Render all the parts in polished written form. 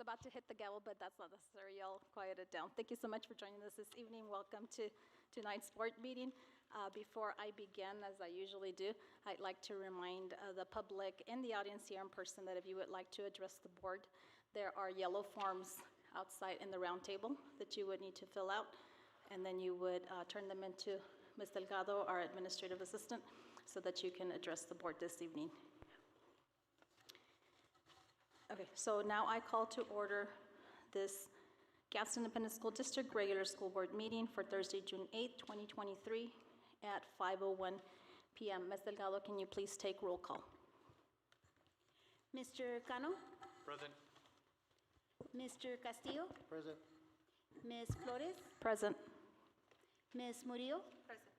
about to hit the gavel, but that's not necessary. Y'all quiet it down. Thank you so much for joining us this evening. Welcome to tonight's board meeting. Before I begin, as I usually do, I'd like to remind the public and the audience here in person that if you would like to address the board, there are yellow forms outside in the round table that you would need to fill out, and then you would turn them into Ms. Delgado, our administrative assistant, so that you can address the board this evening. Okay, so now I call to order this Gadsden Independent School District regular school board meeting for Thursday, June 8th, 2023 at 5:01 p.m. Ms. Delgado, can you please take roll call? Mr. Cano? Present. Mr. Castillo? Present. Ms. Flores? Present. Ms. Murillo? Present.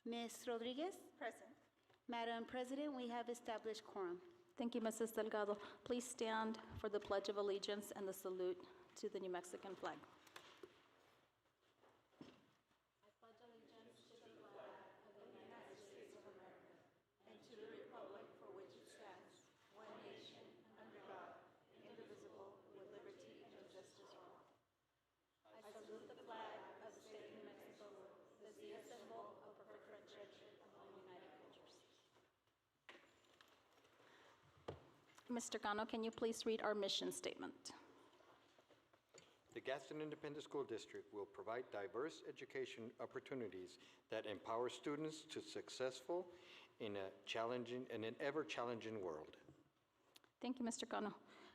Ms. Rodriguez? Present. Madam President, we have established quorum. Thank you, Mrs. Delgado. Please stand for the Pledge of Allegiance and the salute to the New Mexican flag. I pledge allegiance to the flag of the United States of America and to the republic for which it stands, one nation, under God, indivisible, with liberty and justice for all. I salute the flag of the state of New Mexico as the symbol of perfect friendship among united cultures. Mr. Cano, can you please read our mission statement? The Gadsden Independent School District will provide diverse education opportunities that empower students to successful in an ever-challenging world. Thank you, Mr. Cano.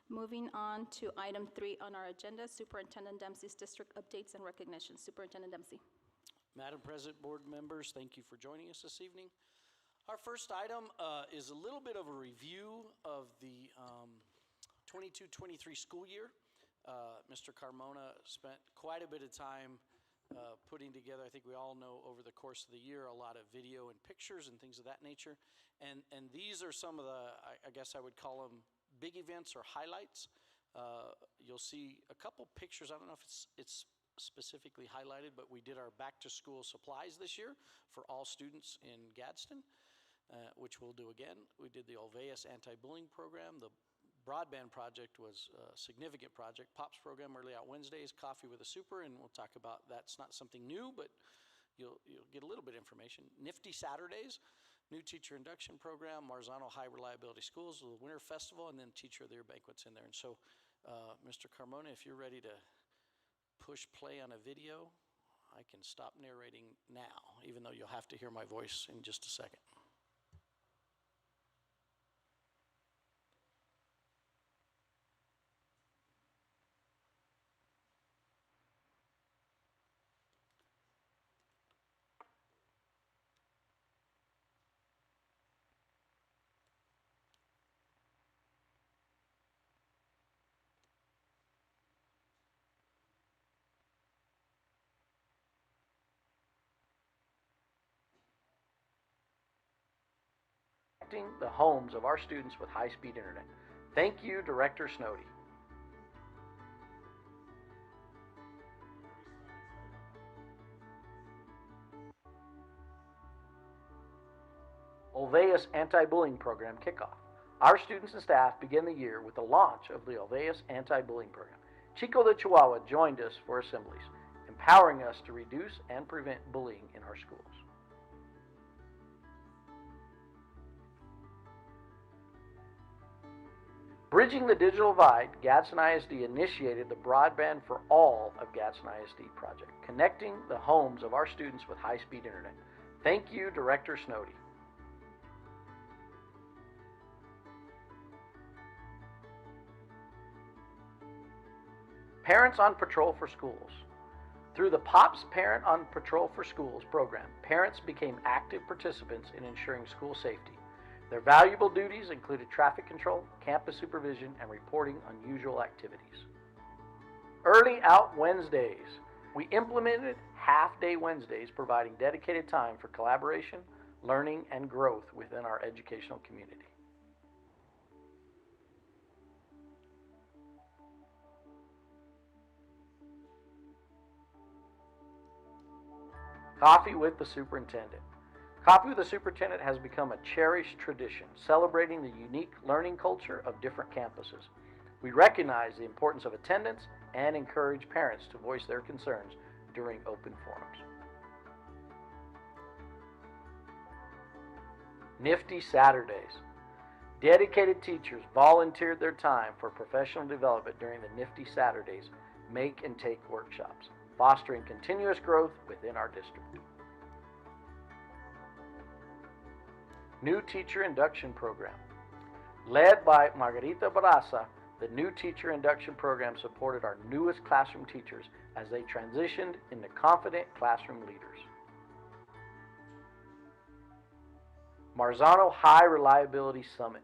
Moving on to item 3 on our agenda, Superintendent Dempsey's district updates and recognitions. Superintendent Dempsey. Madam President, board members, thank you for joining us this evening. Our first item is a little bit of a review of the 22-23 school year. Mr. Carmona spent quite a bit of time putting together, I think we all know over the course of the year, a lot of video and pictures and things of that nature. And these are some of the, I guess I would call them big events or highlights. You'll see a couple pictures. I don't know if it's specifically highlighted, but we did our back to school supplies this year for all students in Gadsden, which we'll do again. We did the Olveus anti-bullying program. The broadband project was a significant project. POPS program, early out Wednesdays, coffee with a super, and we'll talk about that's not something new, but you'll get a little bit of information. Nifty Saturdays, new teacher induction program, Marzano High Reliability Schools, the Winter Festival, and then Teacher of the Year banquets in there. And so, Mr. Carmona, if you're ready to push play on a video, I can stop narrating now, even though you'll have to hear my voice in just a second. The homes of our students with high-speed internet. Thank you, Director Snowdy. Olveus anti-bullying program kickoff. Our students and staff begin the year with the launch of the Olveus anti-bullying program. Chico the Chihuahua joined us for assemblies, empowering us to reduce and prevent bullying in our schools. Bridging the digital divide, Gadsden ISD initiated the Broadband for All of Gadsden ISD project, connecting the homes of our students with high-speed internet. Thank you, Director Snowdy. Parents on Patrol for Schools. Through the POPS Parent on Patrol for Schools program, parents became active participants in ensuring school safety. Their valuable duties included traffic control, campus supervision, and reporting unusual activities. Early Out Wednesdays. We implemented half-day Wednesdays, providing dedicated time for collaboration, learning, and growth within our educational community. Coffee with the Superintendent. Coffee with the Superintendent has become a cherished tradition, celebrating the unique learning culture of different campuses. We recognize the importance of attendance and encourage parents to voice their concerns during open forums. Nifty Saturdays. Dedicated teachers volunteered their time for professional development during the Nifty Saturdays Make and Take workshops, fostering continuous growth within our district. New Teacher Induction Program. Led by Margarita Barraza, the New Teacher Induction Program supported our newest classroom teachers as they transitioned into confident classroom leaders. Marzano High Reliability Summit.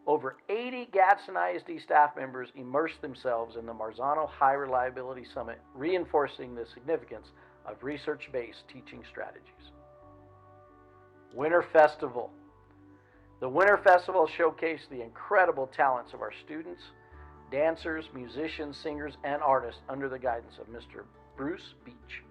Over 80 Gadsden ISD staff members immersed themselves in the Marzano High Reliability Summit, reinforcing the significance of research-based teaching strategies. Winter Festival. The Winter Festival showcased the incredible talents of our students, dancers, musicians, singers, and artists under the guidance of Mr. Bruce Beach.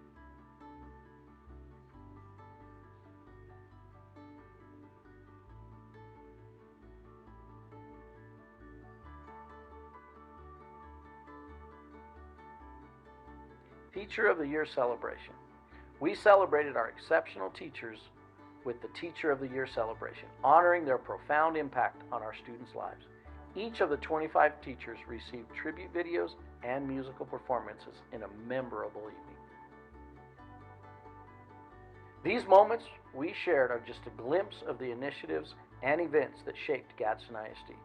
Teacher of the Year celebration. We celebrated our exceptional teachers with the Teacher of the Year celebration, honoring their profound impact on our students' lives. Each of the 25 teachers received tribute videos and musical performances in a memorable evening. These moments we shared are just a glimpse of the initiatives and events that shaped Gadsden ISD.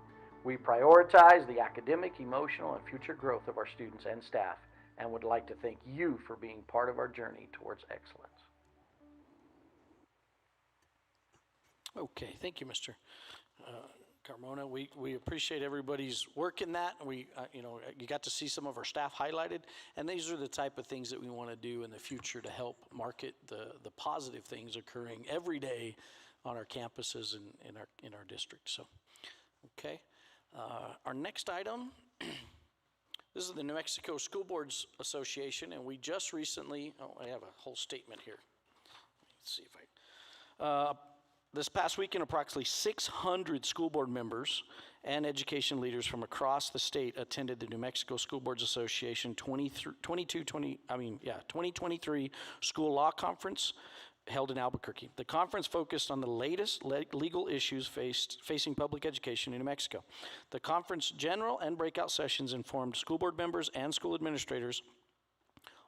We prioritize the academic, emotional, and future growth of our students and staff, and would like to thank you for being part of our journey towards excellence. Okay, thank you, Mr. Carmona. We appreciate everybody's work in that. We, you got to see some of our staff highlighted, and these are the type of things that we want to do in the future to help market the positive things occurring every day on our campuses and in our district. So, okay, our next item. This is the New Mexico School Boards Association, and we just recently, I have a whole statement here. Let's see if I, this past weekend, approximately 600 school board members and education leaders from across the state attended the New Mexico School Boards Association 2023 School Law Conference held in Albuquerque. The conference focused on the latest legal issues facing public education in New Mexico. The conference general and breakout sessions informed school board members and school administrators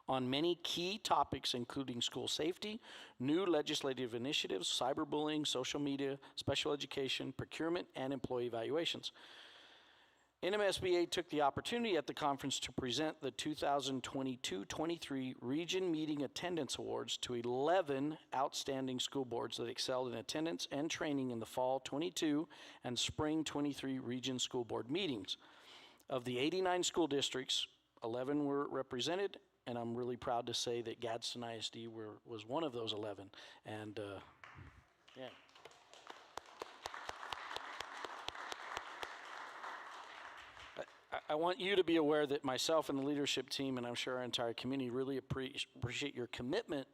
on many key topics, including school safety, new legislative initiatives, cyberbullying, social media, special education, procurement, and employee evaluations. NMSBA took the opportunity at the conference to present the 2022-23 Region Meeting Attendance Awards to 11 outstanding school boards that excelled in attendance and training in the fall 22 and spring 23 Region School Board meetings. Of the 89 school districts, 11 were represented, and I'm really proud to say that Gadsden ISD was one of those 11. And yeah. I want you to be aware that myself and the leadership team, and I'm sure our entire community, really appreciate your commitment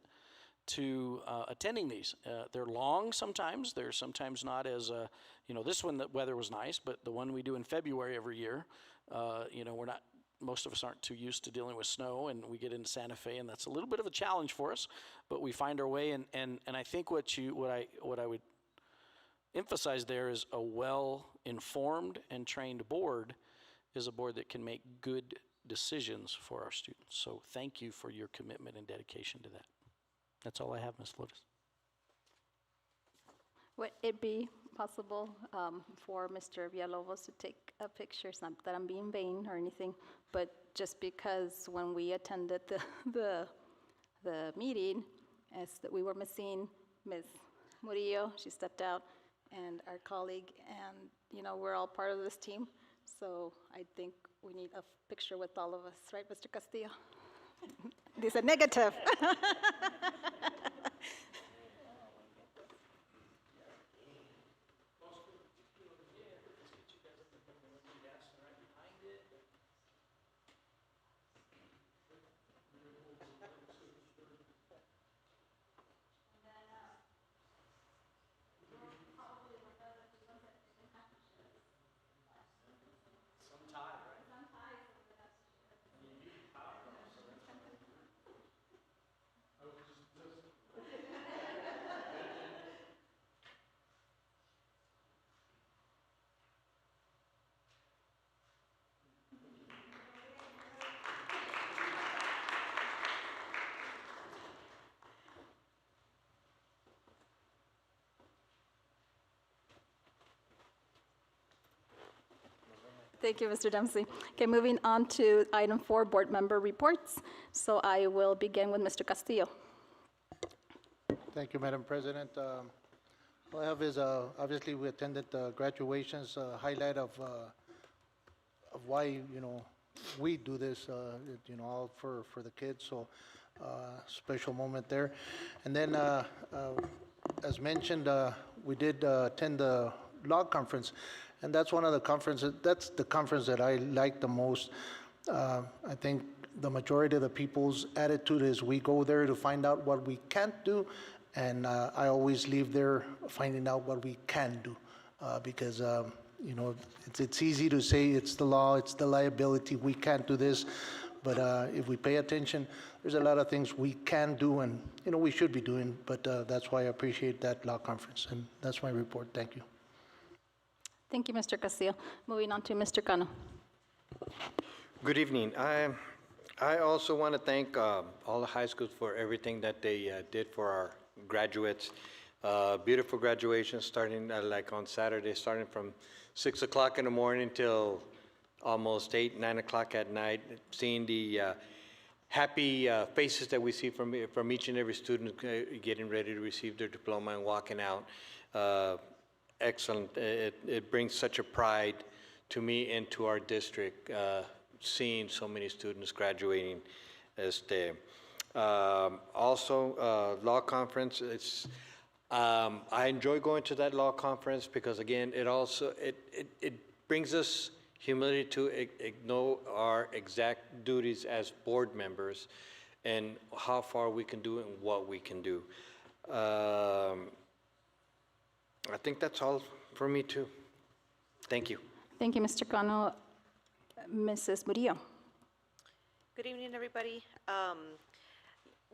to attending these. They're long sometimes. They're sometimes not as, this one, the weather was nice, but the one we do in February every year, most of us aren't too used to dealing with snow, and we get into Santa Fe, and that's a little bit of a challenge for us, but we find our way, and I think what I would emphasize there is a well-informed and trained board is a board that can make good decisions for our students. So thank you for your commitment and dedication to that. That's all I have, Ms. Flores. Would it be possible for Mr. Villalobos to take a picture? It's not that I'm being vain or anything, but just because when we attended the meeting, as that we were missing Ms. Murillo, she stepped out, and our colleague, and we're all part of this team. So I think we need a picture with all of us, right, Mr. Castillo? These are negative. Thank you, Mr. Dempsey. Okay, moving on to item 4, board member reports. So I will begin with Mr. Castillo. Thank you, Madam President. What I have is, obviously, we attended the graduations, highlight of why, we do this, all for the kids, so special moment there. And then, as mentioned, we did attend the law conference, and that's one of the conferences, that's the conference that I like the most. I think the majority of the people's attitude is we go there to find out what we can't do, and I always leave there finding out what we can do, because it's easy to say it's the law, it's the liability, we can't do this, but if we pay attention, there's a lot of things we can do and we should be doing, but that's why I appreciate that law conference, and that's my report. Thank you. Thank you, Mr. Castillo. Moving on to Mr. Cano. Good evening. I also want to thank all the high schools for everything that they did for our graduates. Beautiful graduation starting like on Saturday, starting from 6 o'clock in the morning till almost 8, 9 o'clock at night, seeing the happy faces that we see from each and every student getting ready to receive their diploma and walking out. Excellent. It brings such a pride to me and to our district, seeing so many students graduating. Also, law conference, I enjoy going to that law conference because, again, it brings us humility to know our exact duties as board members and how far we can do it and what we can do. I think that's all for me, too. Thank you. Thank you, Mr. Cano. Mrs. Murillo. Good evening, everybody.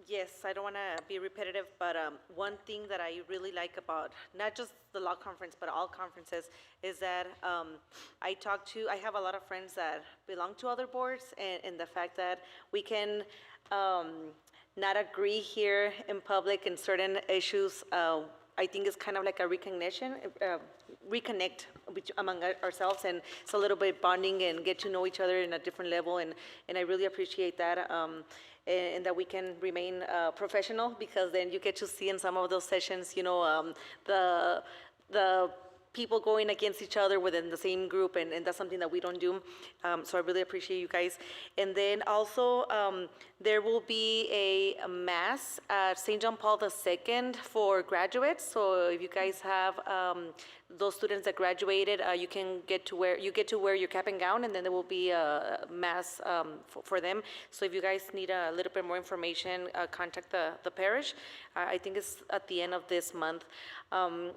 Yes, I don't want to be repetitive, but one thing that I really like about not just the law conference, but all conferences, is that I have a lot of friends that belong to other boards, and the fact that we can not agree here in public in certain issues, I think is kind of like a reconnect among ourselves, and it's a little bit bonding and get to know each other in a different level, and I really appreciate that. And that we can remain professional, because then you get to see in some of those sessions, the people going against each other within the same group, and that's something that we don't do. So I really appreciate you guys. And then also, there will be a mass at St. John Paul II for graduates. So if you guys have those students that graduated, you get to wear your cap and gown, and then there will be a mass for them. So if you guys need a little bit more information, contact the parish. I think it's at the end of this month.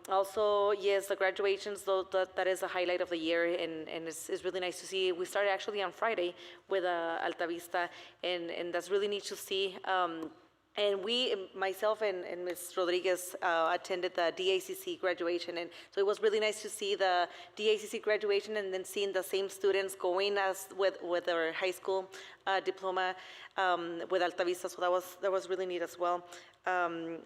Also, yes, the graduations, though, that is a highlight of the year, and it's really nice to see. We started actually on Friday with Alta Vista, and that's really neat to see. And myself and Ms. Rodriguez attended the DACC graduation, and so it was really nice to see the DACC graduation and then seeing the same students going as with their high school diploma with Alta Vista, so that was really neat as well.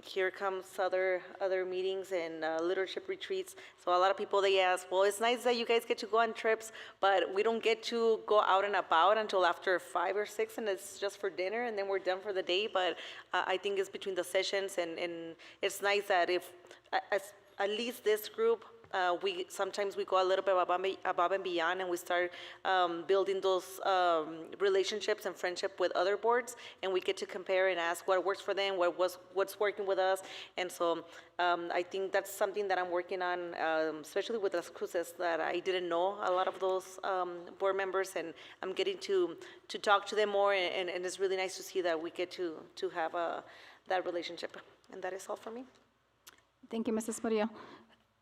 Here comes other meetings and leadership retreats. So a lot of people, they ask, well, it's nice that you guys get to go on trips, but we don't get to go out and about until after 5 or 6, and it's just for dinner, and then we're done for the day. But I think it's between the sessions, and it's nice that if at least this group, sometimes we go a little bit above and beyond, and we start building those relationships and friendship with other boards, and we get to compare and ask what works for them, what's working with us. And so I think that's something that I'm working on, especially with Las Cruces, that I didn't know a lot of those board members, and I'm getting to talk to them more, and it's really nice to see that we get to have that relationship. And that is all for me. Thank you, Mrs. Murillo.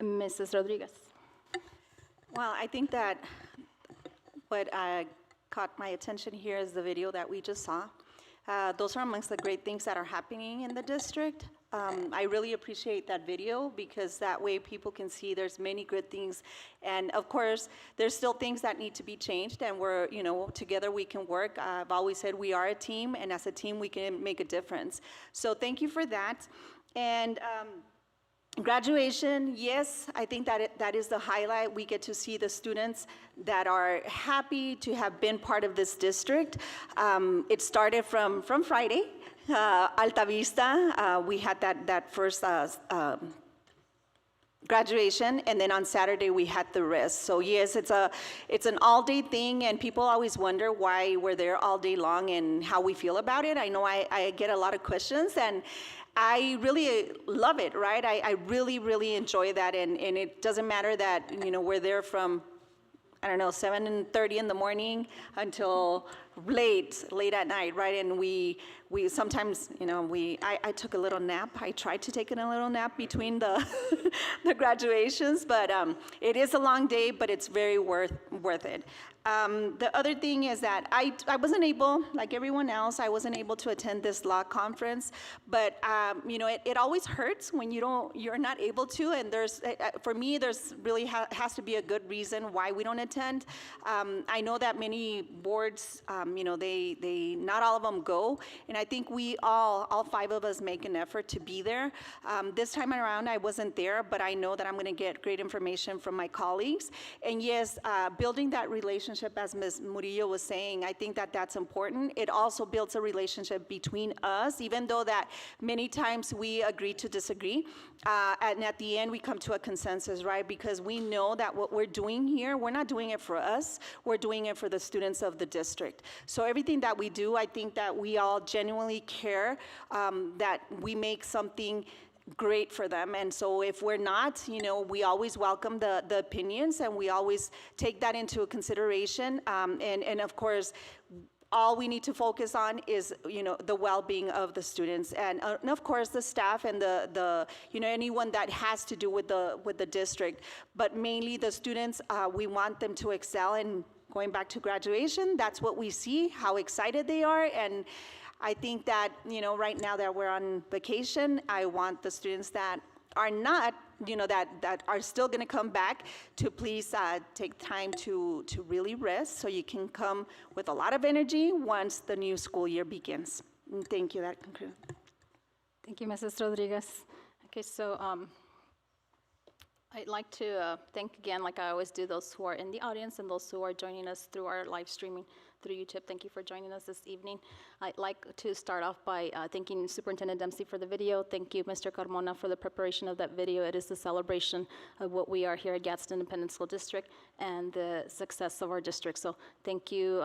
Mrs. Rodriguez. Well, I think that what caught my attention here is the video that we just saw. Those are amongst the great things that are happening in the district. I really appreciate that video, because that way people can see there's many good things. And of course, there's still things that need to be changed, and we're, together we can work. I've always said we are a team, and as a team we can make a difference. So thank you for that. And Graduation, yes, I think that that is the highlight. We get to see the students that are happy to have been part of this district. It started from Friday, Alta Vista. We had that first graduation, and then on Saturday we had the rest. So yes, it's an all-day thing, and people always wonder why we're there all day long and how we feel about it. I know I get a lot of questions, and I really love it, right? I really, really enjoy that, and it doesn't matter that, we're there from, I don't know, 7:30 in the morning until late at night, right? And we sometimes, I took a little nap. I tried to take a little nap between the the graduations, but it is a long day, but it's very worth it. The other thing is that I wasn't able, like everyone else, I wasn't able to attend this law conference, but it always hurts when you're not able to, and for me, there's really has to be a good reason why we don't attend. I know that many boards, they not all of them go, and I think we all 5 of us make an effort to be there. This time around, I wasn't there, but I know that I'm going to get great information from my colleagues, and yes, building that relationship, as Ms. Murillo was saying, I think that that's important. It also builds a relationship between us, even though that many times we agree to disagree. And at the end, we come to a consensus, right? Because we know that what we're doing here, we're not doing it for us, we're doing it for the students of the district. So everything that we do, I think that we all genuinely care that we make something great for them. And so if we're not, we always welcome the opinions, and we always take that into consideration. And of course, all we need to focus on is, the well-being of the students, and of course the staff and the anyone that has to do with the district. But mainly the students, we want them to excel. And going back to graduation, that's what we see, how excited they are. And I think that, right now that we're on vacation, I want the students that are not, that are still going to come back to please take time to really rest, so you can come with a lot of energy once the new school year begins. And thank you. That concludes. Thank you, Mrs. Rodriguez. Okay, so I'd like to thank again, like I always do, those who are in the audience and those who are joining us through our live streaming through YouTube. Thank you for joining us this evening. I'd like to start off by thanking Superintendent Dempsey for the video. Thank you, Mr. Carmona, for the preparation of that video. It is the celebration of what we are here at Gadsden Independent School District and the success of our district. So thank you.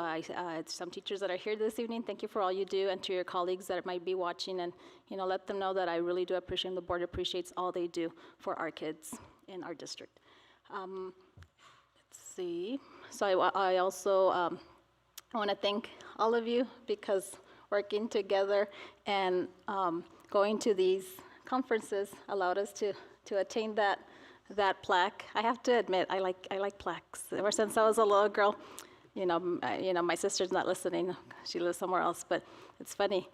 Some teachers that are here this evening, thank you for all you do, and to your colleagues that might be watching, and let them know that I really do appreciate, and the board appreciates all they do for our kids in our district. Let's see. So I also I want to thank all of you, because working together and going to these conferences allowed us to attain that plaque. I have to admit, I like plaques. Ever since I was a little girl, my sister's not listening. She lives somewhere else, but it's funny.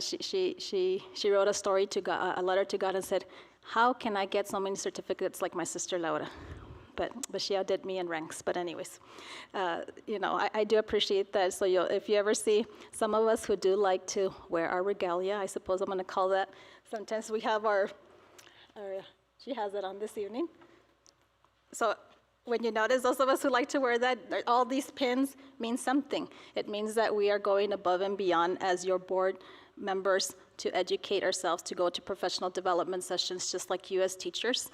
She wrote a letter to God and said, "How can I get so many certificates like my sister Laura?" But she outdid me in ranks. But anyways, I do appreciate that. So if you ever see some of us who do like to wear our regalia, I suppose I'm going to call that. Sometimes we have she has it on this evening. So when you notice those of us who like to wear that, all these pins mean something. It means that we are going above and beyond as your board members to educate ourselves, to go to professional development sessions just like you as teachers.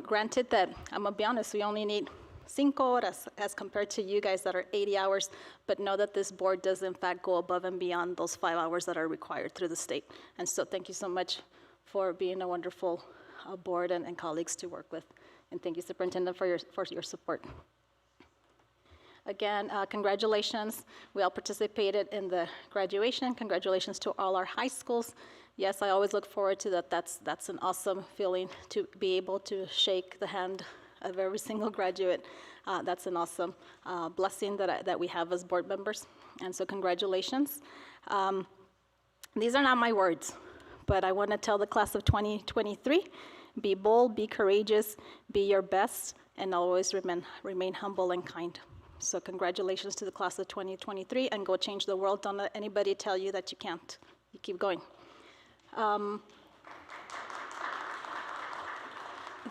Granted that, I'm gonna be honest, we only need 5 horas as compared to you guys that are 80 hours, but know that this board does in fact go above and beyond those 5 hours that are required through the state. And so thank you so much for being a wonderful board and colleagues to work with. And thank you, Superintendent, for your support. Again, congratulations. We all participated in the graduation. Congratulations to all our high schools. Yes, I always look forward to that. That's an awesome feeling to be able to shake the hand of every single graduate. That's an awesome blessing that we have as board members. And so congratulations. These are not my words, but I want to tell the class of 2023, be bold, be courageous, be your best, and always remain humble and kind. So congratulations to the class of 2023, and go change the world. Don't let anybody tell you that you can't. You keep going.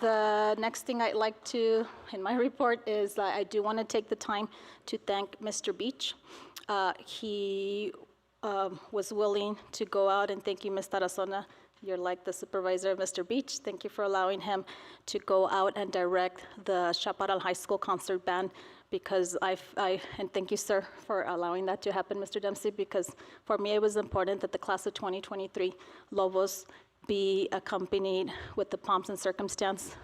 The next thing I'd like to, in my report, is that I do want to take the time to thank Mr. Beach. He was willing to go out, and thank you, Ms. Tarazona. You're like the supervisor of Mr. Beach. Thank you for allowing him to go out and direct the Chaparral High School concert band, because and thank you, sir, for allowing that to happen, Mr. Dempsey, because for me it was important that the class of 2023 Lobos be accompanied with the pomps and circumstance,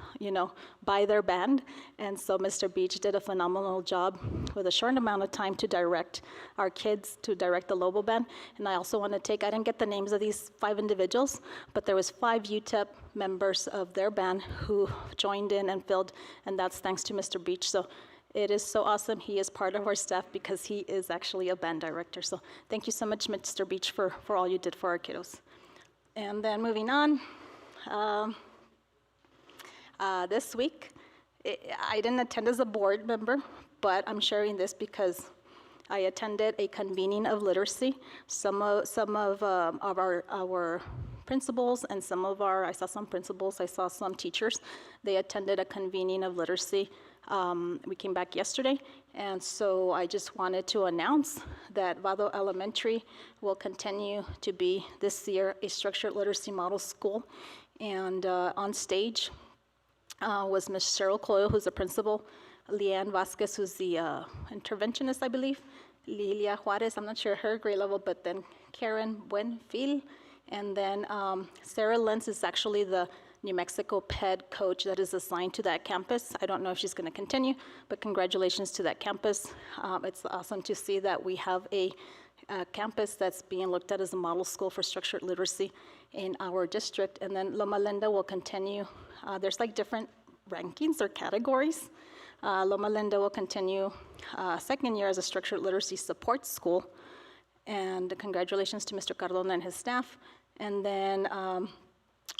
by their band. And so Mr. Beach did a phenomenal job with a short amount of time to direct our kids, to direct the Lobo band. And I also want to I didn't get the names of these 5 individuals, but there was 5 UTEP members of their band who joined in and filled, and that's thanks to Mr. Beach. So it is so awesome. He is part of our staff because he is actually a band director. So thank you so much, Mr. Beach, for all you did for our kiddos. And then moving on, this week, I didn't attend as a board member, but I'm sharing this because I attended a convening of literacy. Some of our principals and I saw some principals, I saw some teachers. They attended a convening of literacy. We came back yesterday, and so I just wanted to announce that Vado Elementary will continue to be this year a structured literacy model school. And on stage was Ms. Cheryl Coyle, who's the principal, Leanne Vasquez, who's the interventionist, I believe, Lilia Juarez, I'm not sure her grade level, but then Karen Buenfil, and then Sarah Lenz is actually the New Mexico PED coach that is assigned to that campus. I don't know if she's going to continue, but congratulations to that campus. It's awesome to see that we have a campus that's being looked at as a model school for structured literacy in our district. And then Loma Linda will continue. There's like different rankings or categories. Loma Linda will continue second year as a structured literacy support school. And congratulations to Mr. Cardona and his staff. And then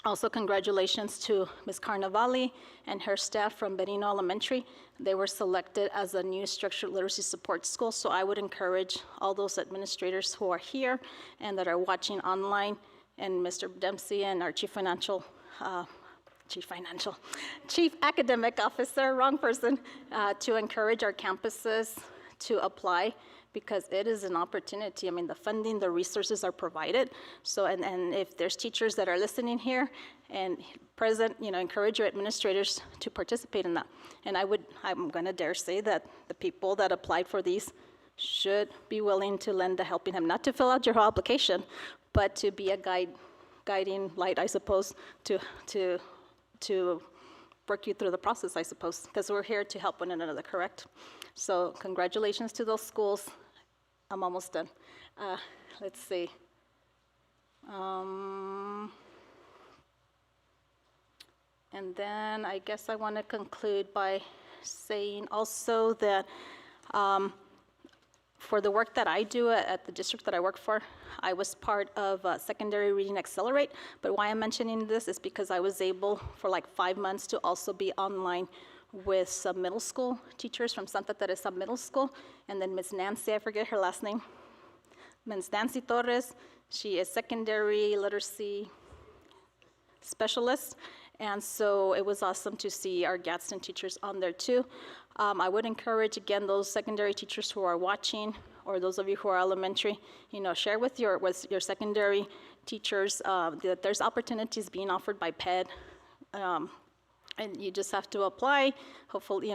also congratulations to Ms. Carnavali and her staff from Benino Elementary. They were selected as a new structured literacy support school. So I would encourage all those administrators who are here and that are watching online, and Mr. Dempsey and our Chief Academic Officer, wrong person, to encourage our campuses to apply, because it is an opportunity. I mean, the funding, the resources are provided. So, and if there's teachers that are listening here and present, encourage your administrators to participate in that. And I'm gonna dare say that the people that applied for these should be willing to lend a helping hand, not to fill out your whole application, but to be a guiding light, I suppose, to work you through the process, I suppose, because we're here to help one another, correct? So congratulations to those schools. I'm almost done. Let's see. And then I guess I want to conclude by saying also that for the work that I do at the district that I work for, I was part of Secondary Reading Accelerate. But why I'm mentioning this is because I was able for like 5 months to also be online with some middle school teachers from Santa Teresa Middle School, and then Ms. Nancy, I forget her last name, Ms. Nancy Torres. She is secondary literacy specialist, and so it was awesome to see our Gadsden teachers on there too. I would encourage, again, those secondary teachers who are watching, or those of you who are elementary, share with your secondary teachers that there's opportunities being offered by PED. And you just have to apply. Hopefully,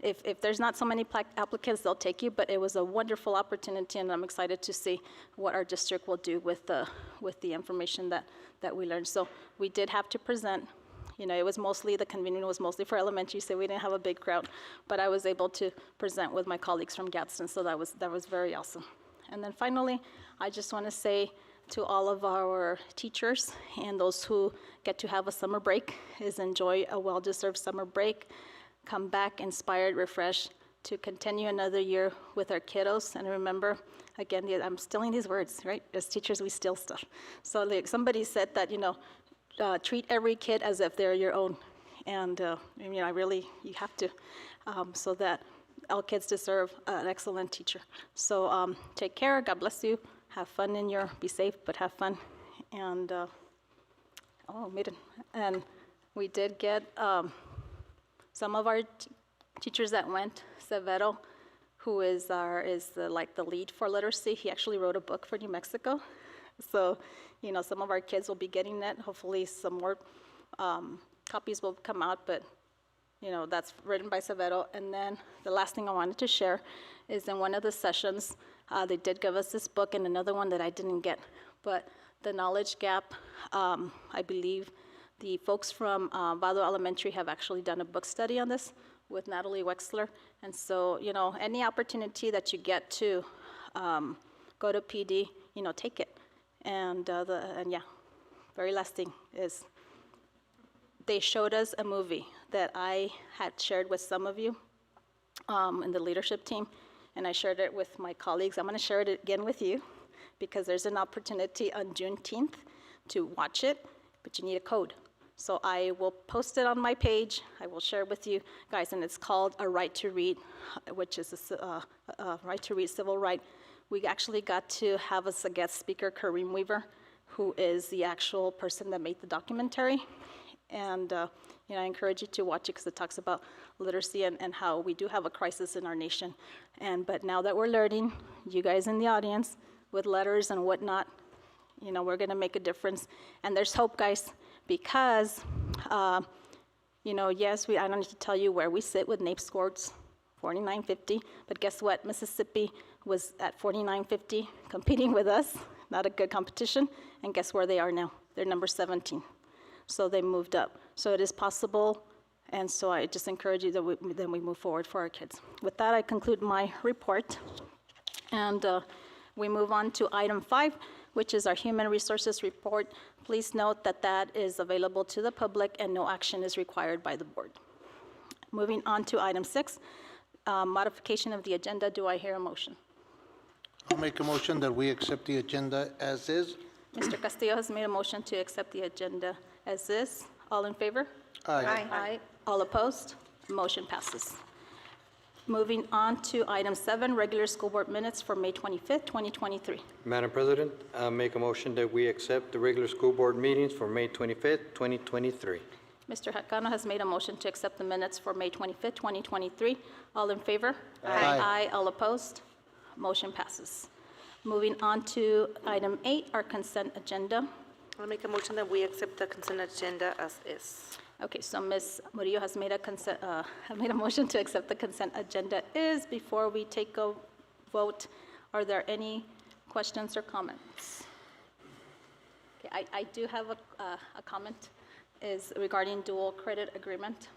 if there's not so many applicants, they'll take you. But it was a wonderful opportunity, and I'm excited to see what our district will do with the information that we learned. So we did have to present. It was mostly, the convening was mostly for elementary, so we didn't have a big crowd. But I was able to present with my colleagues from Gadsden, so that was very awesome. And then finally, I just want to say to all of our teachers and those who get to have a summer break is enjoy a well-deserved summer break. Come back inspired, refreshed to continue another year with our kiddos. And remember, again, I'm stealing these words, right? As teachers, we steal stuff. So like somebody said that, treat every kid as if they're your own. And you have to, so that all kids deserve an excellent teacher. So take care, God bless you. Have fun be safe, but have fun. And, and we did get some of our teachers that went. Severo, who is the lead for literacy, he actually wrote a book for New Mexico. So, some of our kids will be getting it. Hopefully some more copies will come out, but that's written by Severo. And then the last thing I wanted to share is in one of the sessions, they did give us this book, and another one that I didn't get, but the knowledge gap, I believe the folks from Vado Elementary have actually done a book study on this with Natalie Wexler. And so, any opportunity that you get to go to PD, take it. And very last thing is they showed us a movie that I had shared with some of you in the leadership team, and I shared it with my colleagues. I'm going to share it again with you because there's an opportunity on Juneteenth to watch it, but you need a code. So I will post it on my page. I will share it with you guys, and it's called A Right to Read, which is a right to read civil right. We actually got to have as a guest speaker Kareem Weaver, who is the actual person that made the documentary. And I encourage you to watch it because it talks about literacy and how we do have a crisis in our nation. But now that we're learning, you guys in the audience, with letters and whatnot, we're going to make a difference. And there's hope, guys, because, yes, I don't need to tell you where we sit with NAEP scores, 4950. But guess what? Mississippi was at 4950, competing with us. Not a good competition. And guess where they are now? They're number 17. So they moved up. So it is possible, and so I just encourage you that we move forward for our kids. With that, I conclude my report, and we move on to item 5, which is our human resources report. Please note that that is available to the public and no action is required by the board. Moving on to item 6, modification of the agenda. Do I hear a motion? I'll make a motion that we accept the agenda as is. Mr. Castillo has made a motion to accept the agenda as is. All in favor? Aye. Aye. All opposed? Motion passes. Moving on to item 7, regular school board minutes for May 25th, 2023. Madam President, I make a motion that we accept the regular school board meetings for May 25th, 2023. Mr. Hakano has made a motion to accept the minutes for May 25th, 2023. All in favor? Aye. Aye. All opposed? Motion passes. Moving on to item 8, our consent agenda. I'll make a motion that we accept the consent agenda as is. Okay, so Ms. Murillo has made a motion to accept the consent agenda is. Before we take a vote, are there any questions or comments? Okay, I do have a comment is regarding dual credit agreement.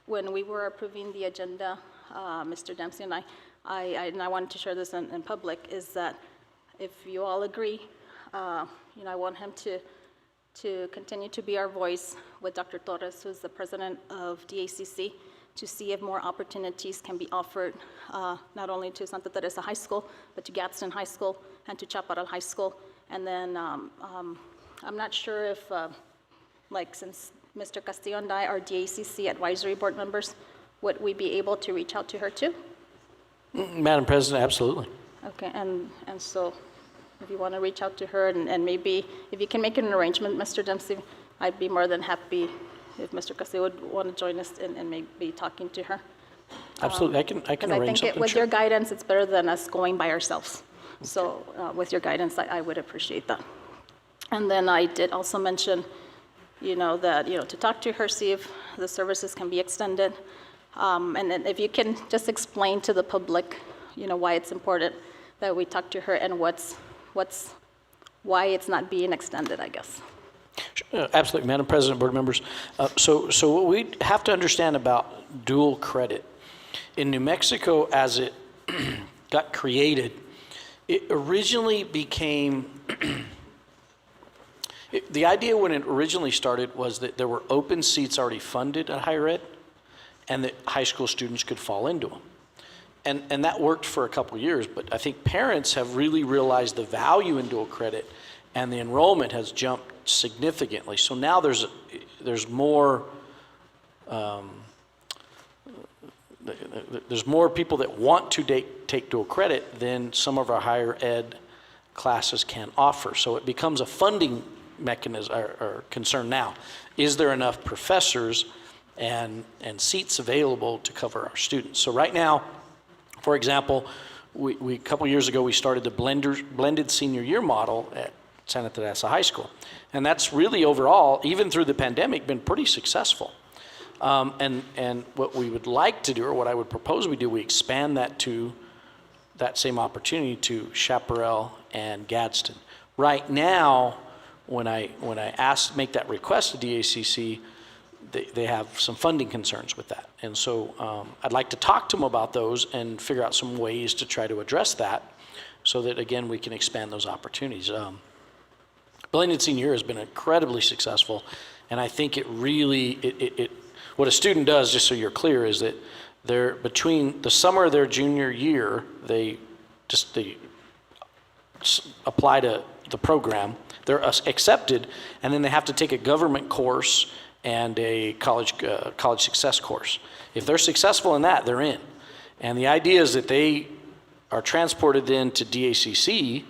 When we were approving the agenda, Mr. Dempsey and I wanted to share this in public, is that if you all agree, I want him to continue to be our voice with Dr. Torres, who's the president of DACC, to see if more opportunities can be offered, not only to Santa Teresa High School, but to Gadsden High School and to Chaparral High School. And then I'm not sure if, since Mr. Castillo and I are DACC advisory board members, would we be able to reach out to her too? Madam President, absolutely. Okay, and so if you want to reach out to her and maybe if you can make an arrangement, Mr. Dempsey, I'd be more than happy if Mr. Castillo would want to join us and maybe talking to her. Absolutely, I can arrange something. Because I think with your guidance, it's better than us going by ourselves. So with your guidance, I would appreciate that. And then I did also mention, that, to talk to her, see if the services can be extended. And then if you can just explain to the public, why it's important that we talk to her and why it's not being extended, I guess. Sure, absolutely, Madam President, board members. So what we have to understand about dual credit, in New Mexico as it got created, it originally became, the idea when it originally started was that there were open seats already funded at higher ed and that high school students could fall into them. And that worked for a couple of years, but I think parents have really realized the value in dual credit and the enrollment has jumped significantly. So now there's more there's more people that want to take dual credit than some of our higher ed classes can offer. So it becomes a funding mechanism or concern now. Is there enough professors and seats available to cover our students? So right now, for example, we a couple years ago, we started the blended senior year model at Santa Teresa High School. And that's really overall, even through the pandemic, been pretty successful. And what we would like to do, or what I would propose we do, we expand that to that same opportunity to Chaparral and Gadsden. Right now, when I make that request to DACC, they have some funding concerns with that. And so I'd like to talk to them about those and figure out some ways to try to address that so that, again, we can expand those opportunities. Blended senior year has been incredibly successful, and I think it really, what a student does, just so you're clear, is that they're between the summer of their junior year, they apply to the program, they're accepted, and then they have to take a government course and a college success course. If they're successful in that, they're in. And the idea is that they are transported then to DACC,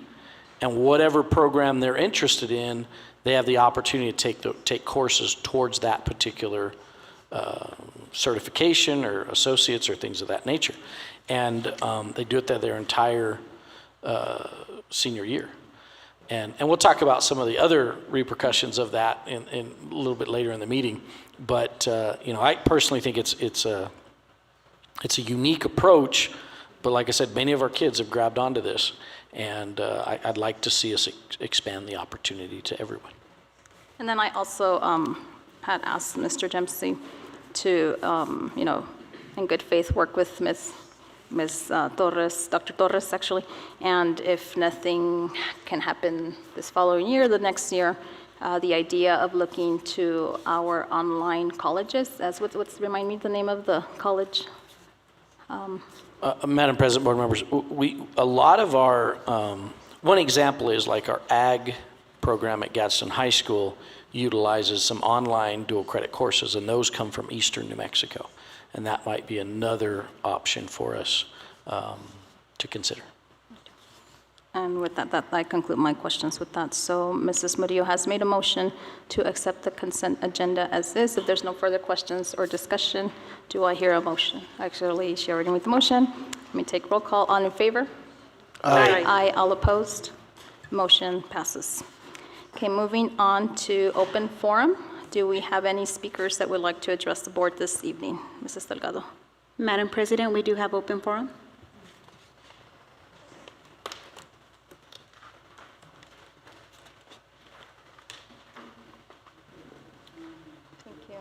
and whatever program they're interested in, they have the opportunity to take courses towards that particular certification or associates or things of that nature. And they do it their entire senior year. And we'll talk about some of the other repercussions of that in a little bit later in the meeting. But I personally think it's a unique approach. But like I said, many of our kids have grabbed onto this, and I'd like to see us expand the opportunity to everyone. And then I also had asked Mr. Dempsey to, in good faith, work with Ms. Torres, Dr. Torres, actually, and if nothing can happen this following year, the next year, the idea of looking to our online colleges, remind me the name of the college? Madam President, board members, a lot of our, one example is like our ag program at Gadsden High School utilizes some online dual credit courses, and those come from eastern New Mexico. And that might be another option for us to consider. And with that, I conclude my questions with that. So Mrs. Murillo has made a motion to accept the consent agenda as is. If there's no further questions or discussion, do I hear a motion? Actually, she already made the motion. Let me take roll call. All in favor? Aye. Aye. All opposed? Motion passes. Okay, moving on to open forum. Do we have any speakers that would like to address the board this evening? Mrs. Delgado. Madam President, we do have open forum. Thank you.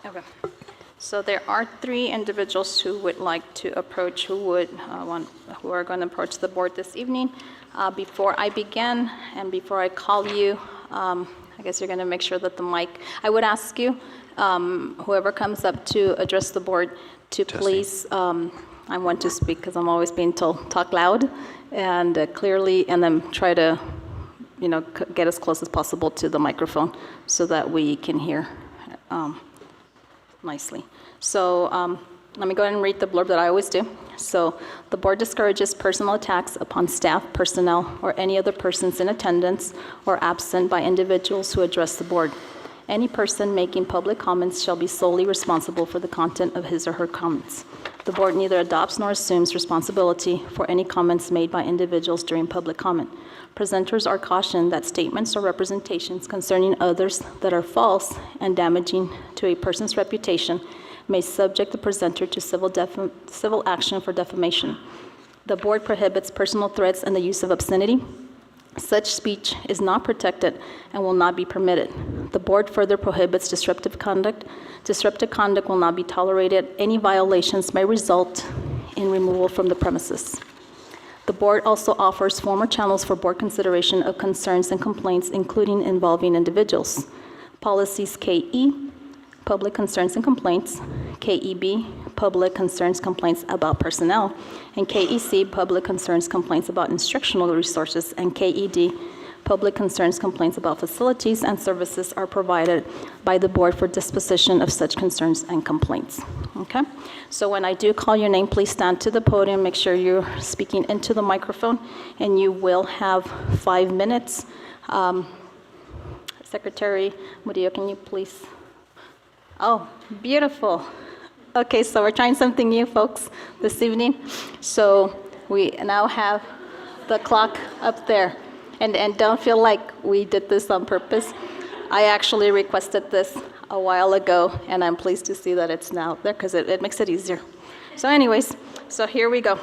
Okay. So there are 3 individuals who would like to approach, who are going to approach the board this evening. Before I begin and before I call you, I guess you're going to make sure that the mic, I would ask you, whoever comes up to address the board, to please, I want to speak because I'm always being told, talk loud and clearly, and then try to, get as close as possible to the microphone so that we can hear nicely. So let me go ahead and read the blurb that I always do. So the board discourages personal attacks upon staff, personnel, or any other persons in attendance or absent by individuals who address the board. Any person making public comments shall be solely responsible for the content of his or her comments. The board neither adopts nor assumes responsibility for any comments made by individuals during public comment. Presenters are cautioned that statements or representations concerning others that are false and damaging to a person's reputation may subject the presenter to civil action for defamation. The board prohibits personal threats and the use of obscenity. Such speech is not protected and will not be permitted. The board further prohibits disruptive conduct. Disruptive conduct will not be tolerated. Any violations may result in removal from the premises. The board also offers formal channels for board consideration of concerns and complaints, including involving individuals. Policies KE, public concerns and complaints, KEB, public concerns, complaints about personnel, and KEC, public concerns, complaints about instructional resources, and KED, public concerns, complaints about facilities and services are provided by the board for disposition of such concerns and complaints. Okay? So when I do call your name, please stand to the podium, make sure you're speaking into the microphone, and you will have 5 minutes. Secretary Murillo, can you please? Oh, beautiful. Okay, so we're trying something new, folks, this evening. So we now have the clock up there. And don't feel like we did this on purpose. I actually requested this a while ago, and I'm pleased to see that it's now there because it makes it easier. So anyways, so here we go.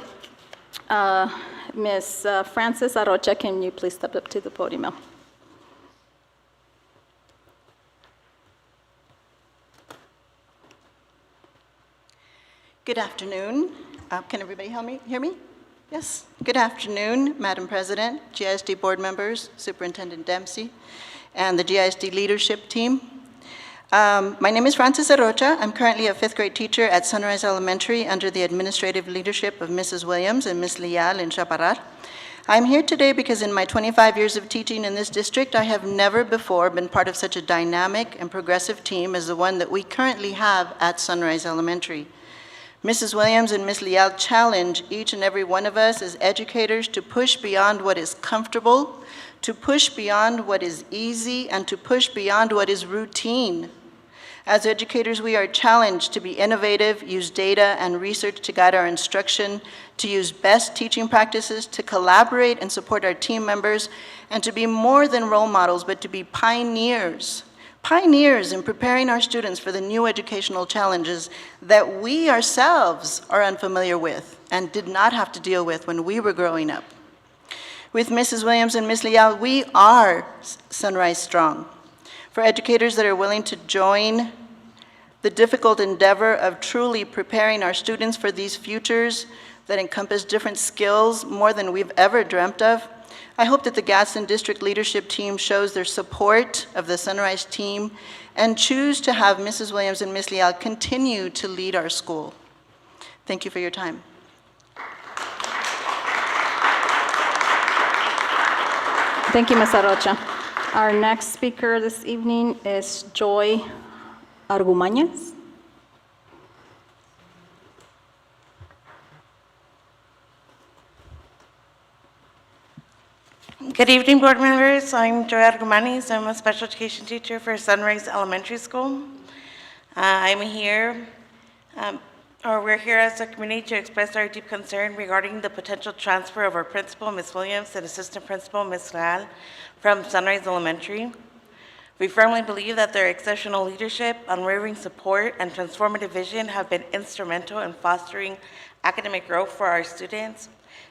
Ms. Frances Arocha, can you please step up to the podium, ma'am? Good afternoon. Can everybody hear me? Yes. Good afternoon, Madam President, GISD board members, Superintendent Dempsey, and the GISD leadership team. My name is Frances Arocha. I'm currently a 5th grade teacher at Sunrise Elementary under the administrative leadership of Mrs. Williams and Ms. Leal in Chaparral. I'm here today because in my 25 years of teaching in this district, I have never before been part of such a dynamic and progressive team as the one that we currently have at Sunrise Elementary. Mrs. Williams and Ms. Leal challenge each and every one of us as educators to push beyond what is comfortable, to push beyond what is easy, and to push beyond what is routine. As educators, we are challenged to be innovative, use data and research to guide our instruction, to use best teaching practices, to collaborate and support our team members, and to be more than role models, but to be pioneers. Pioneers in preparing our students for the new educational challenges that we ourselves are unfamiliar with and did not have to deal with when we were growing up. With Mrs. Williams and Ms. Leal, we are Sunrise Strong. For educators that are willing to join the difficult endeavor of truly preparing our students for these futures that encompass different skills more than we've ever dreamt of, I hope that the Gadsden District leadership team shows their support of the Sunrise team and choose to have Mrs. Williams and Ms. Leal continue to lead our school. Thank you for your time. Thank you, Ms. Arocha. Our next speaker this evening is Joy Argumañez. Good evening, board members. I'm Joy Argumañez. I'm a special education teacher for Sunrise Elementary School. I'm here, we're here as a community to express our deep concern regarding the potential transfer of our principal, Ms. Williams, and assistant principal, Ms. Leal, from Sunrise Elementary. We firmly believe that their exceptional leadership, unwavering support, and transformative vision have been instrumental in fostering academic growth for our students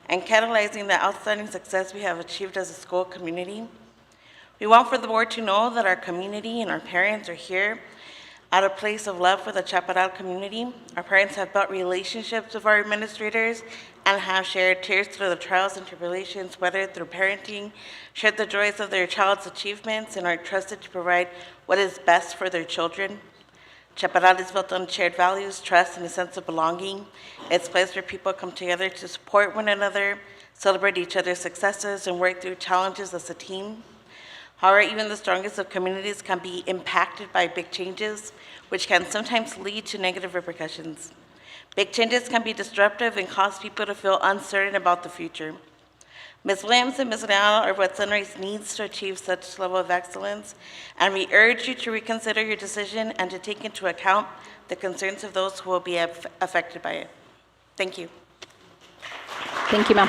and catalyzing the outstanding success we have achieved as a school community. We want for the board to know that our community and our parents are here at a place of love for the Chaparral community. Our parents have built relationships with our administrators and have shared tears through the trials and tribulations, whether through parenting, shared the joys of their child's achievements, and are trusted to provide what is best for their children. Chaparral is built on shared values, trust, and a sense of belonging. It's a place where people come together to support one another, celebrate each other's successes, and work through challenges as a team. However, even the strongest of communities can be impacted by big changes, which can sometimes lead to negative repercussions. Big changes can be disruptive and cause people to feel uncertain about the future. Ms. Williams and Ms. Leal are what Sunrise needs to achieve such level of excellence, and we urge you to reconsider your decision and to take into account the concerns of those who will be affected by it. Thank you. Thank you, ma'am.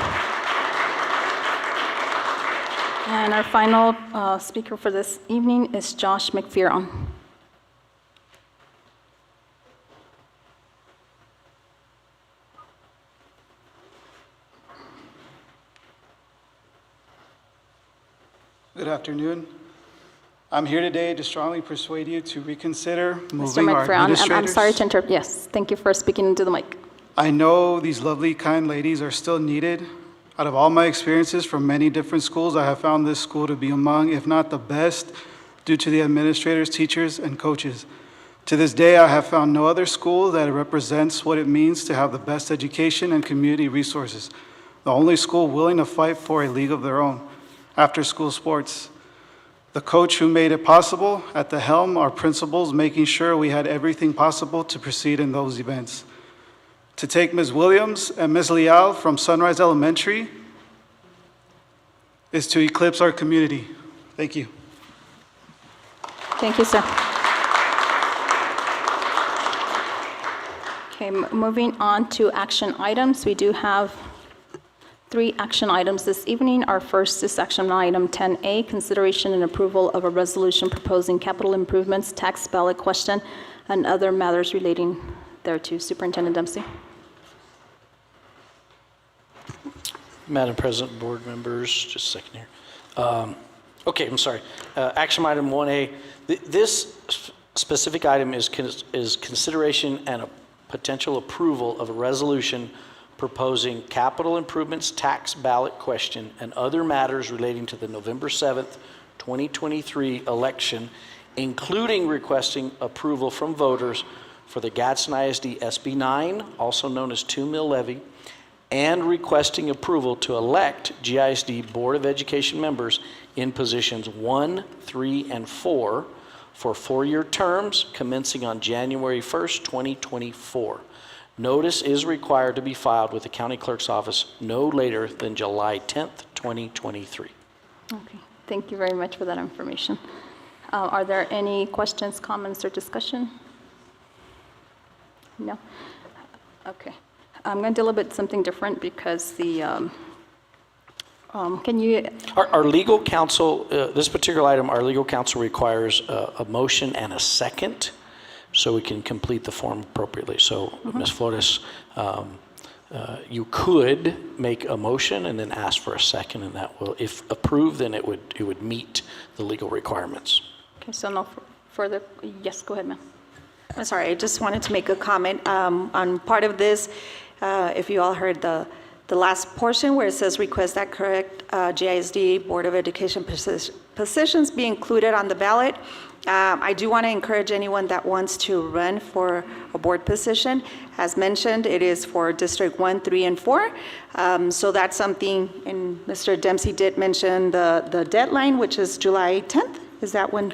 And our final speaker for this evening is Josh McPherson. Good afternoon. I'm here today to strongly persuade you to reconsider Mr. moving our McPherson, administrators. I'm sorry to interrupt. Yes, thank you for speaking into the mic. I know these lovely, kind ladies are still needed. Out of all my experiences from many different schools, I have found this school to be among, if not the best, due to the administrators, teachers, and coaches. To this day, I have found no other school that represents what it means to have the best education and community resources. The only school willing to fight for a league of their own. after-school sports. The coach who made it possible, at the helm, our principals, making sure we had everything possible to proceed in those events. To take Ms. Williams and Ms. Leal from Sunrise Elementary is to eclipse our community. Thank you. Thank you, sir. Okay, moving on to action items. We do have 3 action items this evening. Our first is action item 10A, consideration and approval of a resolution proposing capital improvements, tax ballot question, and other matters relating thereto. Superintendent Dempsey. Madam President, board members, just a second here. Okay, I'm sorry. Action item 1A. This specific item is consideration and a potential approval of a resolution proposing capital improvements tax ballot question and other matters relating to the November 7th, 2023 election, including requesting approval from voters for the Gadsden ISD SB 9, also known as 2 mil levy, and requesting approval to elect GISD Board of Education members in positions 1, 3, and 4 for 4-year terms commencing on January 1st, 2024. Notice is required to be filed with the county clerk's office no later than July 10th, 2023. Okay, thank you very much for that information. Are there any questions, comments, or discussion? No? Okay. I'm going to do a little bit something different because the, can you? Our legal counsel, this particular item, our legal counsel requires a motion and a second so we can complete the form appropriately. So, Ms. Flores, you could make a motion and then ask for a second, and that will, if approved, then it would meet the legal requirements. Okay, so no further, yes, go ahead, ma'am. I'm sorry, I just wanted to make a comment on part of this. If you all heard the last portion where it says request that correct GISD Board of Education positions be included on the ballot. I do want to encourage anyone that wants to run for a board position. As mentioned, it is for District 1, 3, and 4. So that's something, and Mr. Dempsey did mention the deadline, which is July 10th. Is that when?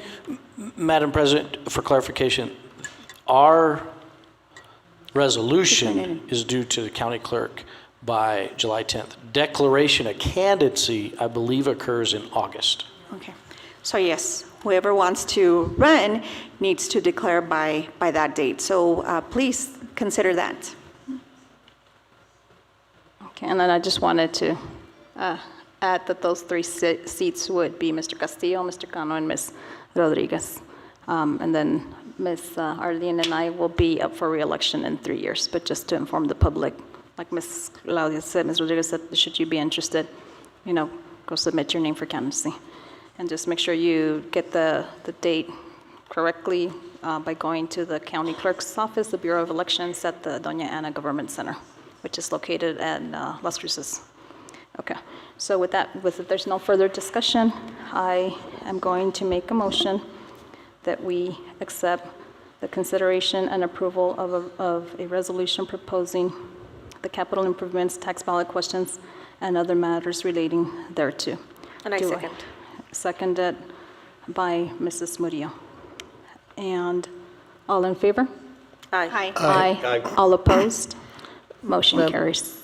Madam President, for clarification, our resolution is due to the county clerk by July 10th. Declaration of candidacy, I believe, occurs in August. Okay. So yes, whoever wants to run needs to declare by that date. So please consider that. Okay, and then I just wanted to add that those 3 seats would be Mr. Castillo, Mr. Cano, and Ms. Rodriguez. And then Ms. Arlene and I will be up for re-election in 3 years, but just to inform the public, like Ms. Claudia said, Ms. Rodriguez said, should you be interested, you know, go submit your name for candidacy. And just make sure you get the date correctly by going to the county clerk's office, the Bureau of Elections at the Doña Ana Government Center, which is located at Las Cruces. Okay, so with that, if there's no further discussion, I am going to make a motion that we accept the consideration and approval of a resolution proposing the capital improvements, tax ballot questions, and other matters relating thereto. And I second. Seconded by Mrs. Murillo. And all in favor? Aye. Aye. Aye. All opposed? Motion carries.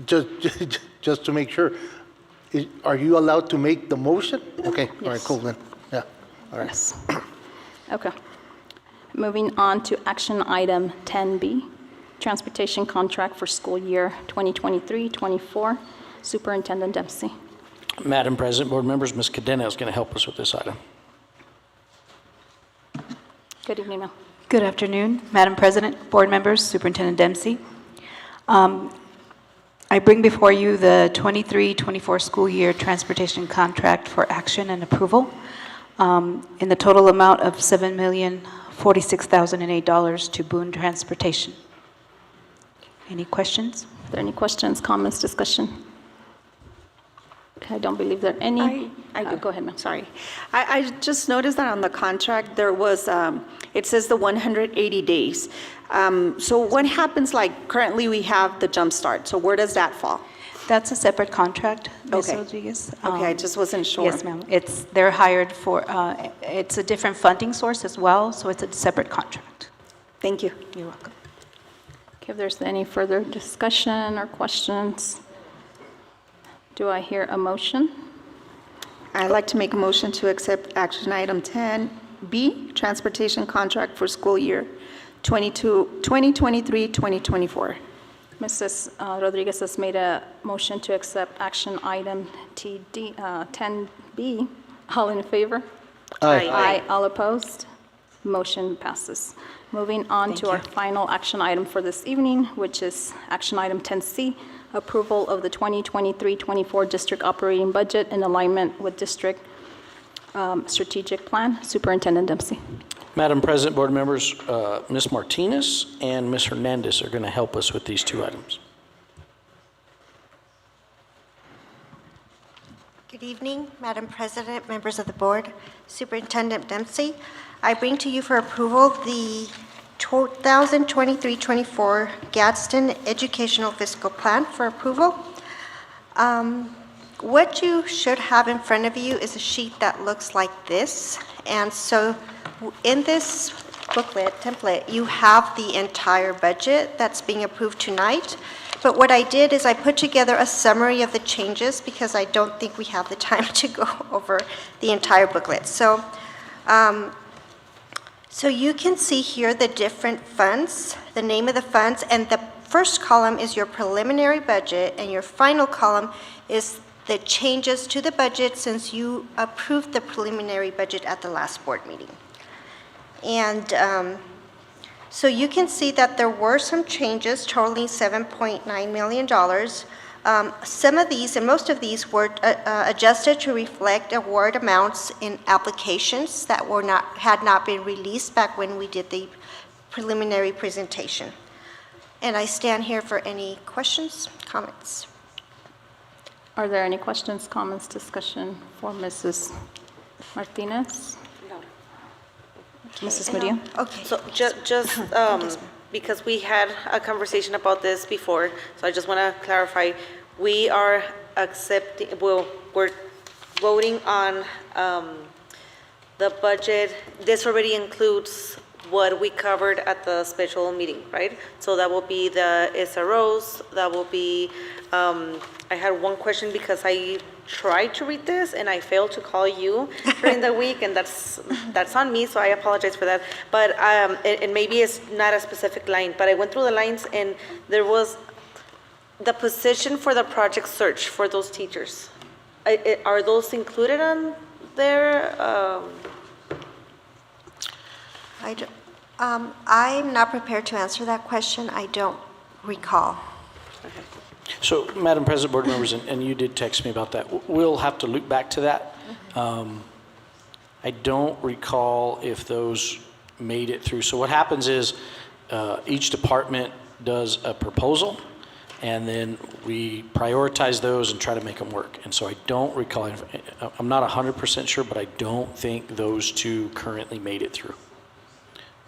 Just to make sure, are you allowed to make the motion? Okay, all right, Yes. cool then, yeah, all right. Yes. Okay. Moving on to action item 10B, transportation contract for school year 2023-24. Superintendent Dempsey. Madam President, board members, Ms. Cadena is going to help us with this item. Good evening, ma'am. Good afternoon, Madam President, board members, Superintendent Dempsey. I bring before you the 23-24 school year transportation contract for action and approval in the total amount of $7,046,008 to Boone Transportation. Any questions? Are there any questions, comments, discussion? Okay, I don't believe there are any. I do. Go ahead, ma'am. Sorry. I just noticed that on the contract, there was, it says the 180 days. So what happens, like currently we have the jump start, so where does that fall? That's a separate contract, Ms. Okay. Rodriguez. Okay, I just wasn't sure. Yes, ma'am. They're hired for, it's a different funding source as well, so it's a separate contract. Thank you. You're welcome. Okay, if there's any further discussion or questions, do I hear a motion? I'd like to make a motion to accept action item 10B, transportation contract for school year 2023-2024. Mrs. Rodriguez has made a motion to accept action item 10B. All in favor? Aye. All opposed? Motion passes. Moving on to our final action item for this evening, which is action item 10C, approval of the 2023-24 district operating budget in alignment with district strategic plan. Superintendent Dempsey. Madam President, board members, Ms. Martinez and Ms. Hernandez are going to help us with these two items. Good evening, Madam President, members of the board, Superintendent Dempsey. I bring to you for approval the 2023-24 Gadsden Educational Fiscal Plan for approval. What you should have in front of you is a sheet that looks like this. And so in this booklet, template, you have the entire budget that's being approved tonight. But what I did is I put together a summary of the changes because I don't think we have the time to go over the entire booklet. So, so you can see here the different funds, the name of the funds, and the first column is your preliminary budget, and your final column is the changes to the budget since you approved the preliminary budget at the last board meeting. And so you can see that there were some changes totaling $7.9 million. Some of these, and most of these, were adjusted to reflect award amounts in applications that had not been released back when we did the preliminary presentation. And I stand here for any questions, comments. Are there any questions, comments, discussion for Mrs. Martinez? Mrs. Murillo? Okay. So just because we had a conversation about this before, so I just want to clarify, we are accepting, well, we're voting on the budget. This already includes what we covered at the special meeting, right? So that will be the SROs, that will be, I had one question because I tried to read this and I failed to call you during the week, and that's on me, so I apologize for that. But and maybe it's not a specific line, but I went through the lines and there was the position for the project search for those teachers. Are those included on there? I'm not prepared to answer that question. I don't recall. Okay. So, Madam President, board members, and you did text me about that. We'll have to loop back to that. I don't recall if those made it through. So what happens is each department does a proposal, and then we prioritize those and try to make them work. And so I don't recall, I'm not 100% sure, but I don't think those two currently made it through.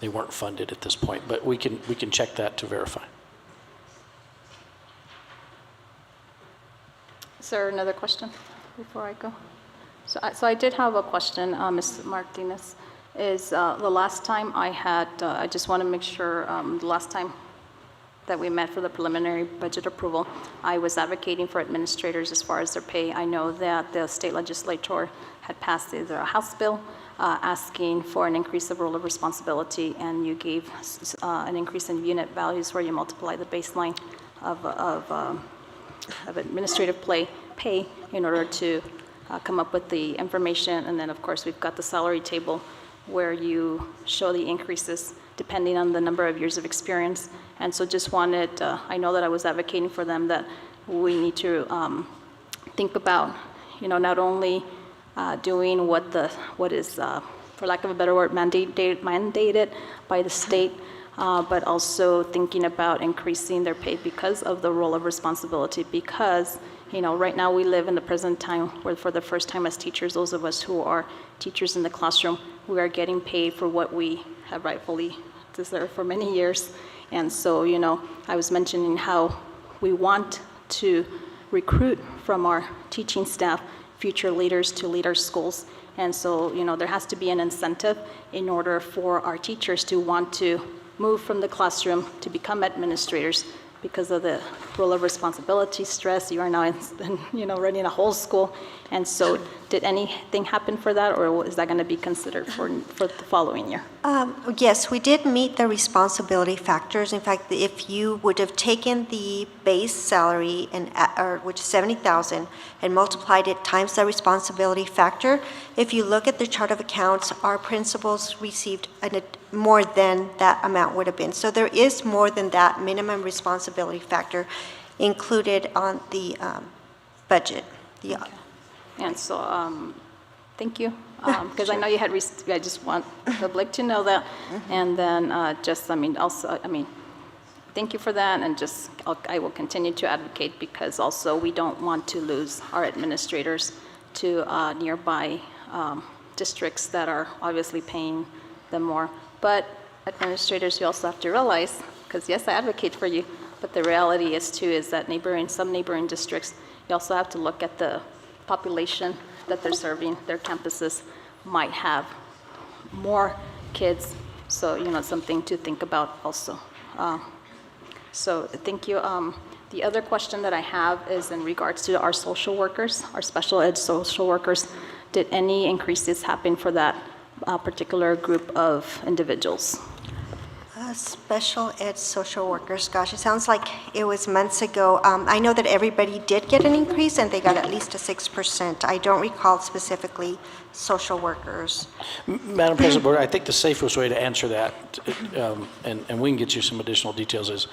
They weren't funded at this point, but we can check that to verify. Is there another question before I go? So I did have a question, Ms. Martinez. Is the last time I had, I just want to make sure, the last time that we met for the preliminary budget approval, I was advocating for administrators as far as their pay. I know that the state legislature had passed either a House bill asking for an increase of role of responsibility, and you gave an increase in unit values where you multiply the baseline of administrative pay in order to come up with the information. And then, of course, we've got the salary table where you show the increases depending on the number of years of experience. And so just wanted, I know that I was advocating for them that we need to think about, not only doing what is, for lack of a better word, mandated by the state, but also thinking about increasing their pay because of the role of responsibility. Because, right now we live in the present time where for the first time as teachers, those of us who are teachers in the classroom, we are getting paid for what we have rightfully deserved for many years. And so, I was mentioning how we want to recruit from our teaching staff future leaders to lead our schools. And so, there has to be an incentive in order for our teachers to want to move from the classroom to become administrators because of the role of responsibility, stress. You are now, running a whole school. And so did anything happen for that, or is that going to be considered for the following year? Yes, we did meet the responsibility factors. In fact, if you would have taken the base salary, which is $70,000, and multiplied it times the responsibility factor, if you look at the chart of accounts, our principals received more than that amount would have been. So there is more than that minimum responsibility factor included on the budget. Okay. And so, thank you, because I know you had, I just want the public to know that. And then thank you for that, and I will continue to advocate, because also we don't want to lose our administrators to nearby districts that are obviously paying them more. But administrators, you also have to realize, because yes, I advocate for you, but the reality is that some neighboring districts, you also have to look at the population that they're serving. Their campuses might have more kids, so it's something to think about also. So thank you. The other question that I have is in regards to our social workers, our special ed social workers. Did any increases happen for that particular group of individuals? Special ed social workers, gosh, it sounds like it was months ago. I know that everybody did get an increase, and they got at least a 6%. I don't recall specifically social workers. Madam President, I think the safest way to answer that, and we can get you some additional details, is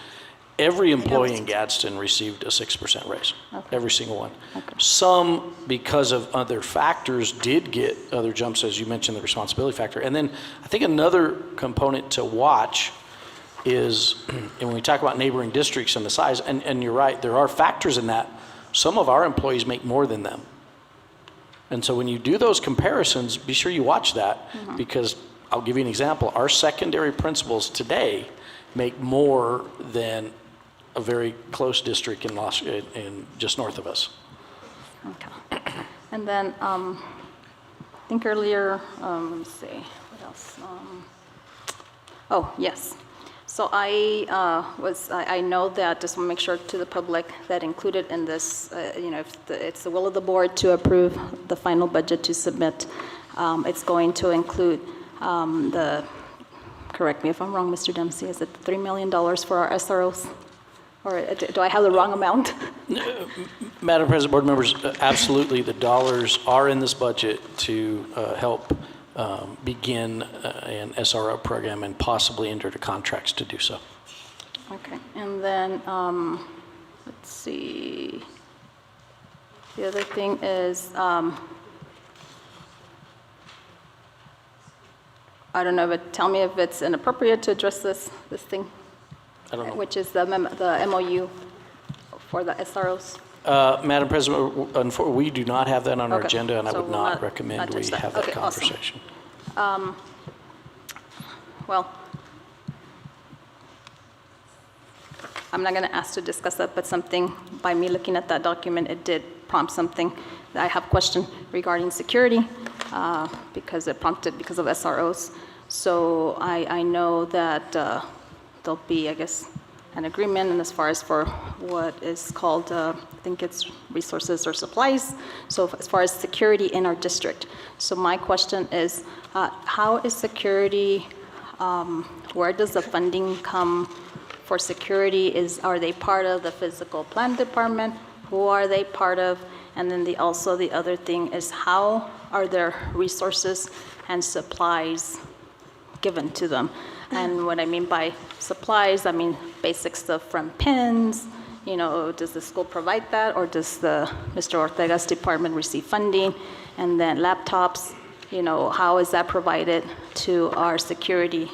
every employee in Gadsden received a 6% raise, every single one. Okay. Some, because of other factors, did get other jumps, as you mentioned, the responsibility factor. And then I think another component to watch is, and when we talk about neighboring districts and the size, and you're right, there are factors in that. Some of our employees make more than them. And so when you do those comparisons, be sure you watch that, because I'll give you an example. Our secondary principals today make more than a very close district in just north of us. Okay. And then I think earlier, let me see, what else? Oh, yes. So I know that, just want to make sure to the public that included in this, it's the will of the board to approve the final budget to submit. It's going to include correct me if I'm wrong, Mr. Dempsey, is it $3 million for our SROs? Or do I have the wrong amount? Madam President, board members, absolutely, the dollars are in this budget to help begin an SRO program and possibly enter the contracts to do so. Okay, and then let's see. The other thing is, I don't know, but tell me if it's inappropriate to address this thing. I don't know. Which is the MOU for the SROs. Madam President, we do not have that on our agenda, and I would we'll not recommend we have that conversation. Awesome. Well, I'm not going to ask to discuss that, but something, by me looking at that document, it did prompt something that I have question regarding security, because it prompted because of SROs. So I know that there'll be, I guess, an agreement, and as far as for what is called, I think it's resources or supplies, so as far as security in our district. So my question is, how is security, where does the funding come for security? Are they part of the physical plant department? Who are they part of? And then also the other thing is, how are their resources and supplies given to them? And what I mean by supplies, I mean basic stuff from pens, does the school provide that, or does Mr. Ortega's department receive funding? And then laptops, how is that provided to our security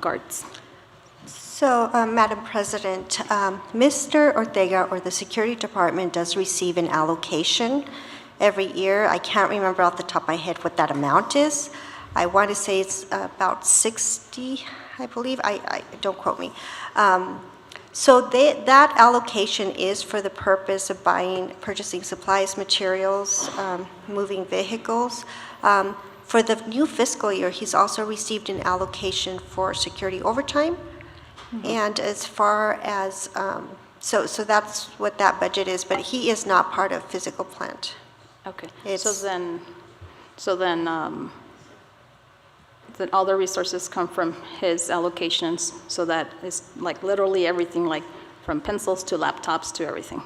guards? So, Madam President, Mr. Ortega or the security department does receive an allocation every year. I can't remember off the top of my head what that amount is. I want to say it's about 60, I believe. I don't quote me. So that allocation is for the purpose of purchasing supplies, materials, moving vehicles. For the new fiscal year, he's also received an allocation for security overtime. And as far as, so that's what that budget is, but he is not part of physical plant. Okay, It's- so then all the resources come from his allocations, so that is like literally everything, like from pencils to laptops to everything.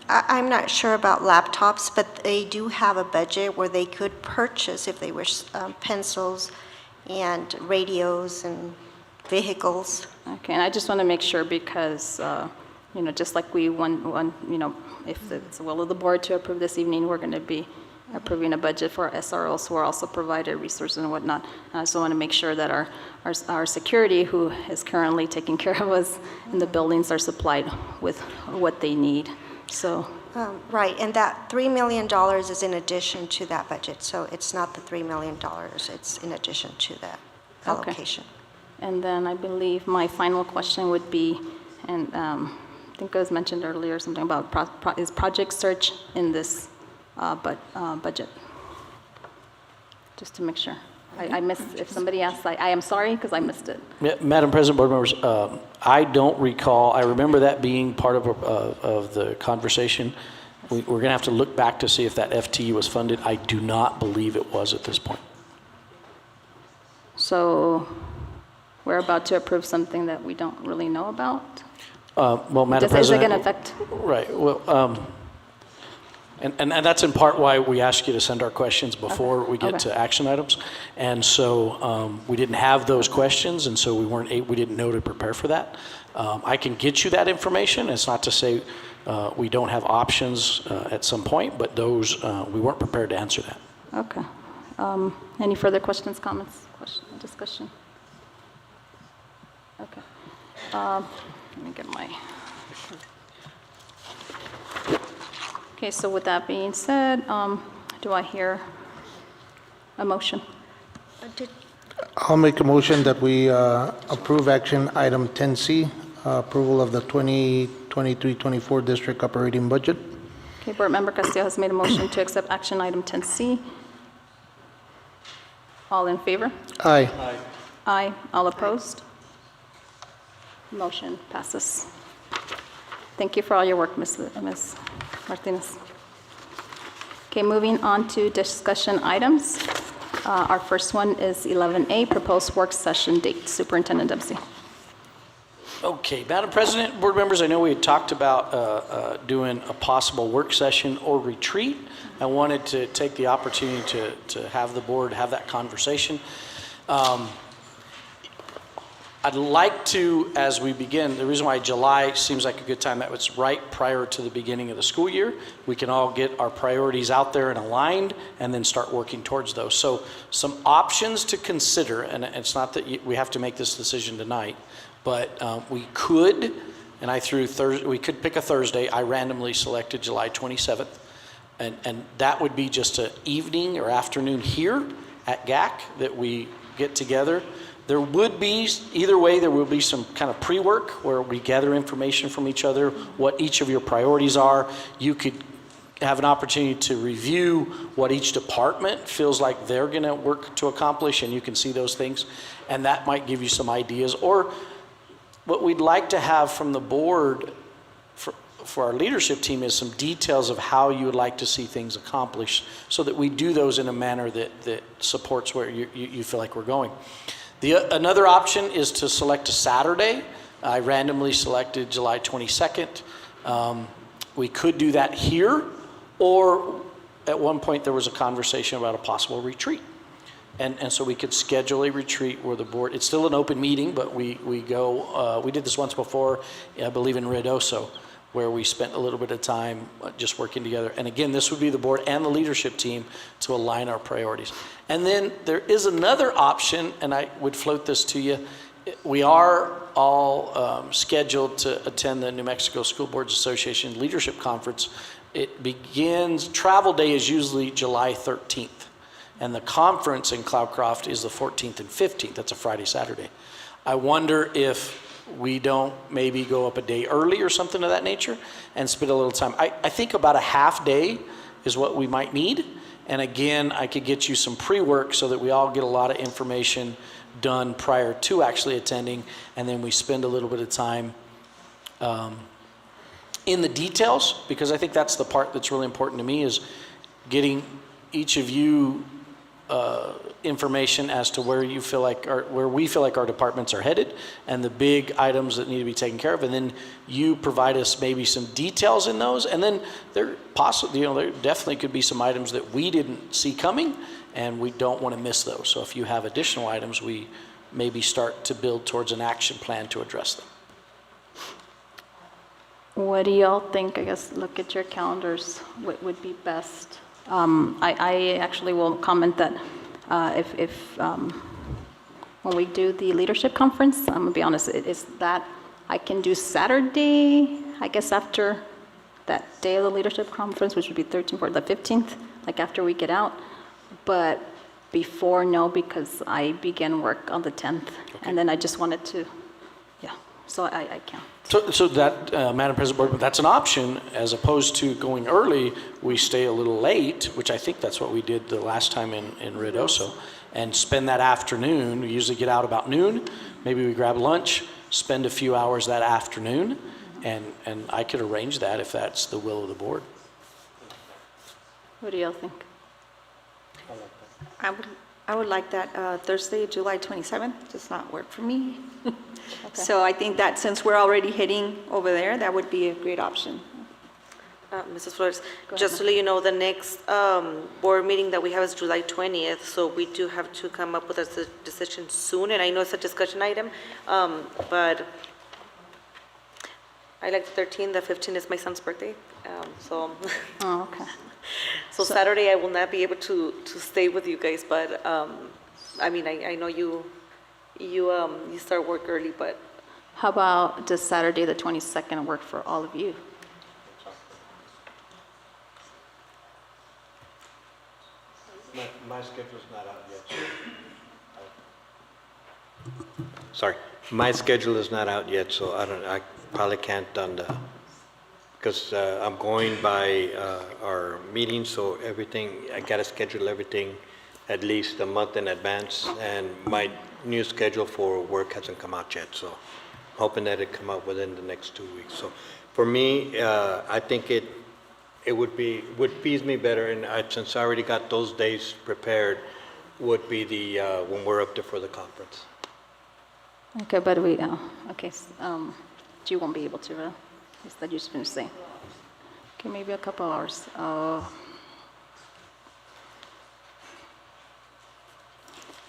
I'm not sure about laptops, but they do have a budget where they could purchase, if they wish, pencils and radios and vehicles. Okay, and I just want to make sure because, you know, just like we you know, if it's the will of the board to approve this evening, we're going to be approving a budget for SROs who are also provided resources and whatnot. I also want to make sure that our security, who is currently taking care of us in the buildings, are supplied with what they need. So, Right, and that $3 million is in addition to that budget, so it's not the $3 million, it's in addition to that Okay. allocation. and then I believe my final question would be, and I think it was mentioned earlier, something about is project search in this budget? Just to make sure. I missed, if somebody asks, I am sorry, because I missed it. Madam President, board members, I don't recall, I remember that being part of the conversation. We're going to have to look back to see if that FTE was funded. I do not believe it was at this point. So we're about to approve something that we don't really know about? Well, Madam Is it President. going to affect? Right, well, and that's in part why we ask you to send our questions before we get Okay. to action items. And so we didn't have those questions, and so we didn't know to prepare for that. I can get you that information. It's not to say we don't have options at some point, but those, we weren't prepared to answer that. Okay. Any further questions, comments, discussion? Okay. Let me get my... Okay, so with that being said, do I hear a motion? I'll make a motion that we approve action item 10C, approval of the 2023-24 district operating budget. Okay, Board Member Castillo has made a motion to accept action item 10C. All in favor? Aye. Aye. All opposed? Motion passes. Thank you for all your work, Ms. Martinez. Okay, moving on to discussion items. Our first one is 11A, proposed work session date. Superintendent Dempsey. Okay, Madam President, board members, I know we had talked about doing a possible work session or retreat. I wanted to take the opportunity to have the board have that conversation. I'd like to, as we begin, the reason why July seems like a good time, that was right prior to the beginning of the school year. We can all get our priorities out there and aligned and then start working towards those. So some options to consider, and it's not that we have to make this decision tonight, but we could, and we could pick a Thursday. I randomly selected July 27th. And that would be just an evening or afternoon here at GAC that we get together. There would be, either way, there will be some kind of pre-work where we gather information from each other, what each of your priorities are. You could have an opportunity to review what each department feels like they're going to work to accomplish, and you can see those things. And that might give you some ideas. Or what we'd like to have from the board for our leadership team is some details of how you would like to see things accomplished so that we do those in a manner that supports where you feel like we're going. Another option is to select a Saturday. I randomly selected July 22nd. We could do that here, or at one point there was a conversation about a possible retreat. And so we could schedule a retreat where the board, it's still an open meeting, but we go, we did this once before, I believe in Ruidoso, where we spent a little bit of time just working together. And again, this would be the board and the leadership team to align our priorities. And then there is another option, and I would float this to you. We are all scheduled to attend the New Mexico School Boards Association Leadership Conference. It begins, travel day is usually July 13th. And the conference in Cloudcroft is the 14th and 15th. That's a Friday, Saturday. I wonder if we don't maybe go up a day early or something of that nature and spend a little time. I think about a half day is what we might need. And again, I could get you some pre-work so that we all get a lot of information done prior to actually attending, and then we spend a little bit of time in the details, because I think that's the part that's really important to me, is getting each of you information as to where you feel like, or where we feel like our departments are headed, and the big items that need to be taken care of, and then you provide us maybe some details in those, and then there possibly, there definitely could be some items that we didn't see coming, and we don't want to miss those. So if you have additional items, we maybe start to build towards an action plan to address them. What do y'all think? I guess look at your calendars. What would be best? I actually will comment that if when we do the leadership conference, I'm gonna be honest, is that I can do Saturday, I guess after that day of the leadership conference, which would be 13th or the 15th, like after we get out. But before, no, because I begin work on the 10th. Okay. And then I just wanted to, yeah, so I can't. So that, Madam President, Board, that's an option, as opposed to going early, we stay a little late, which I think that's what we did the last time in Ruidoso, and spend that afternoon. We usually get out about noon, maybe we grab lunch, spend a few hours that afternoon, and I could arrange that if that's the will of the board. What do y'all think? I would like that Thursday, July 27th, does not work for me. Okay. So I think that since we're already heading over there, that would be a great option. Mrs. Flores, just to let you know, the next board meeting that we have is July 20th, so we do have to come up with a decision soon, and I know it's a discussion item, but I like the 13th, the 15th is my son's birthday, so. Oh, okay. So Saturday, I will not be able to stay with you guys, but, I mean, I know you start work early, but. How about does Saturday the 22nd work for all of you? My schedule's not out yet. Sorry, my schedule is not out yet, so I probably can't on the, because I'm going by our meetings, so everything, I gotta schedule everything at least a month in advance, and my new schedule for work hasn't come out yet, so hoping that it come out within the next 2 weeks. So for me, I think it would please me better, and since I already got those days prepared, would be the when we're up there for the conference. Okay, but we, okay, you won't be able to, is that you're just going to say? Okay, maybe a couple hours.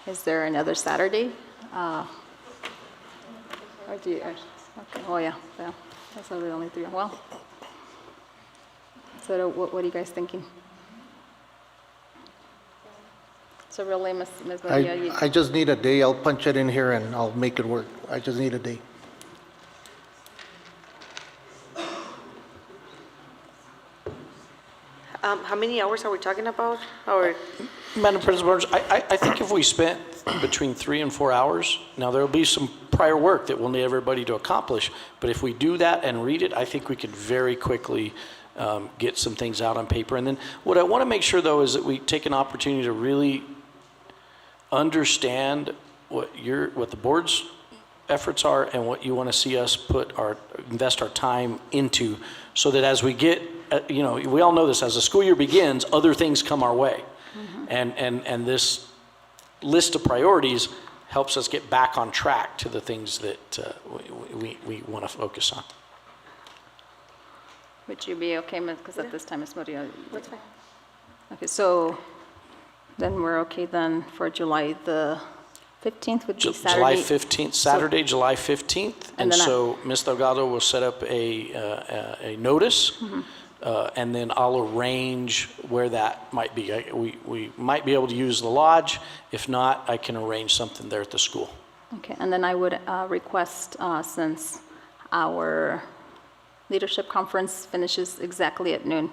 Is there another Saturday? Or do you, okay, oh yeah, that's the only three. Well, so what are you guys thinking? So really, Ms. Maria, I just need a day. I'll punch it in here and I'll make it work. I just need a day. How many hours are we talking about? Or Madam President, I think if we spent between 3 and 4 hours, now there'll be some prior work that we'll need everybody to accomplish, but if we do that and read it, I think we could very quickly get some things out on paper. And then what I want to make sure, though, is that we take an opportunity to really understand what the board's efforts are and what you want to see us invest our time into, so that as we get, we all know this, as the school year begins, other things come our way. Mm-hmm. And this list of priorities helps us get back on track to the things that we want to focus on. would you be okay, because at this time it's Maria? That's fine. Okay, so then we're okay then for July the 15th would be Saturday. July 15th, Saturday, July 15th. And then so Ms. Delgado will set up a notice, and then I'll arrange where that might be. We might be able to use the lodge. If not, I can arrange something there at the school. Okay, and then I would request, since our leadership conference finishes exactly at noon,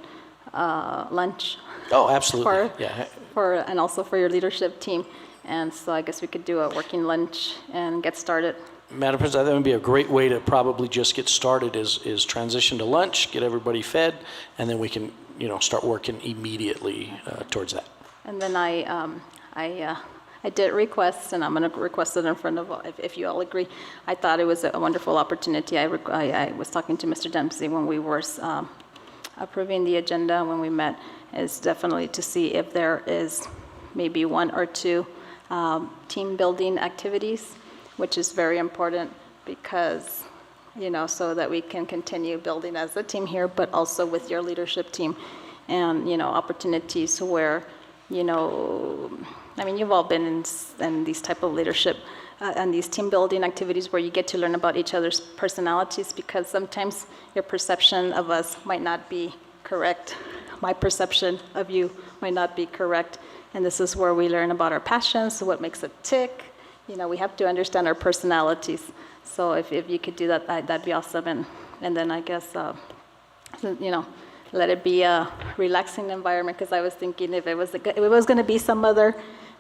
lunch. Oh, absolutely. And also for your leadership team. And so I guess we could do a working lunch and get started Madam President, that would be a great way to probably just get started is transition to lunch, get everybody fed, and then we can, start working immediately towards that. And then I did request, and I'm going to request it in front of, if you all agree. I thought it was a wonderful opportunity. I was talking to Mr. Dempsey when we were approving the agenda, when we met, is definitely to see if there is maybe 1 or 2 team building activities, which is very important because, so that we can continue building as a team here, but also with your leadership team, and, opportunities where, you've all been in these type of leadership and these team building activities where you get to learn about each other's personalities, because sometimes your perception of us might not be correct. My perception of you might not be correct. And this is where we learn about our passions, what makes it tick. We have to understand our personalities. So if you could do that, that'd be awesome. And then I guess, let it be a relaxing environment, because I was thinking if it was going to be some other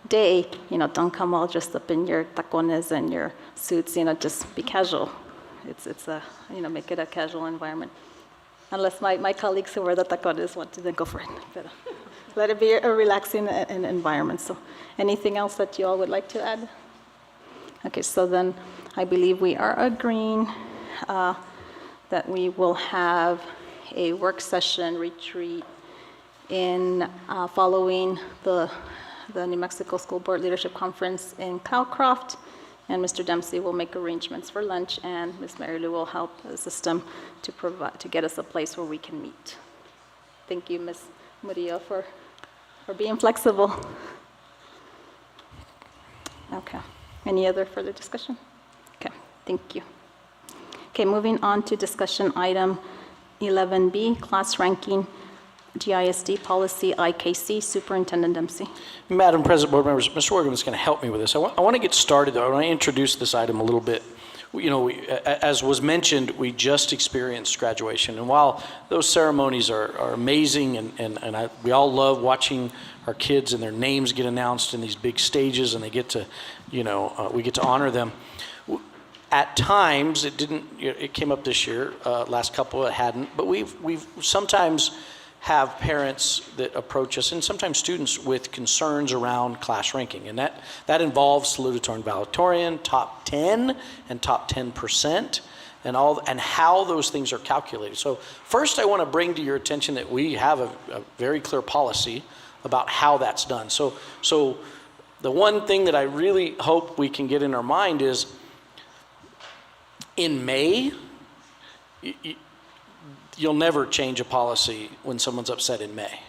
day, don't come all dressed up in your tacones and your suits, just be casual. It's a, make it a casual environment. Unless my colleagues who wear the tacones want to, then go for it. But let it be a relaxing environment. So anything else that you all would like to add? Okay, so then I believe we are agreeing that we will have a work session retreat in following the New Mexico School Board Leadership Conference in Cowcroft, and Mr. Dempsey will make arrangements for lunch, and Ms. Mary Lou will help the system to get us a place where we can meet. Thank you, Ms. Murillo, for being flexible. Okay. Any other further discussion? Okay, thank you. Okay, moving on to discussion item 11B, class ranking, GISD policy IKC, Superintendent Dempsey. Madam President, board members, Mr. Morgan is going to help me with this. I want to get started, though. I want to introduce this item a little bit. As was mentioned, we just experienced graduation. And while those ceremonies are amazing, and we all love watching our kids and their names get announced in these big stages, and they get to, we get to honor them. At times, it came up this year, last couple it hadn't, but we've sometimes have parents that approach us, and sometimes students, with concerns around class ranking. And that involves salutatorian and valedictorian, top 10 and top 10%, and how those things are calculated. So first, I want to bring to your attention that we have a very clear policy about how that's done. So the one thing that I really hope we can get in our mind is, in May, you'll never change a policy when someone's upset in May,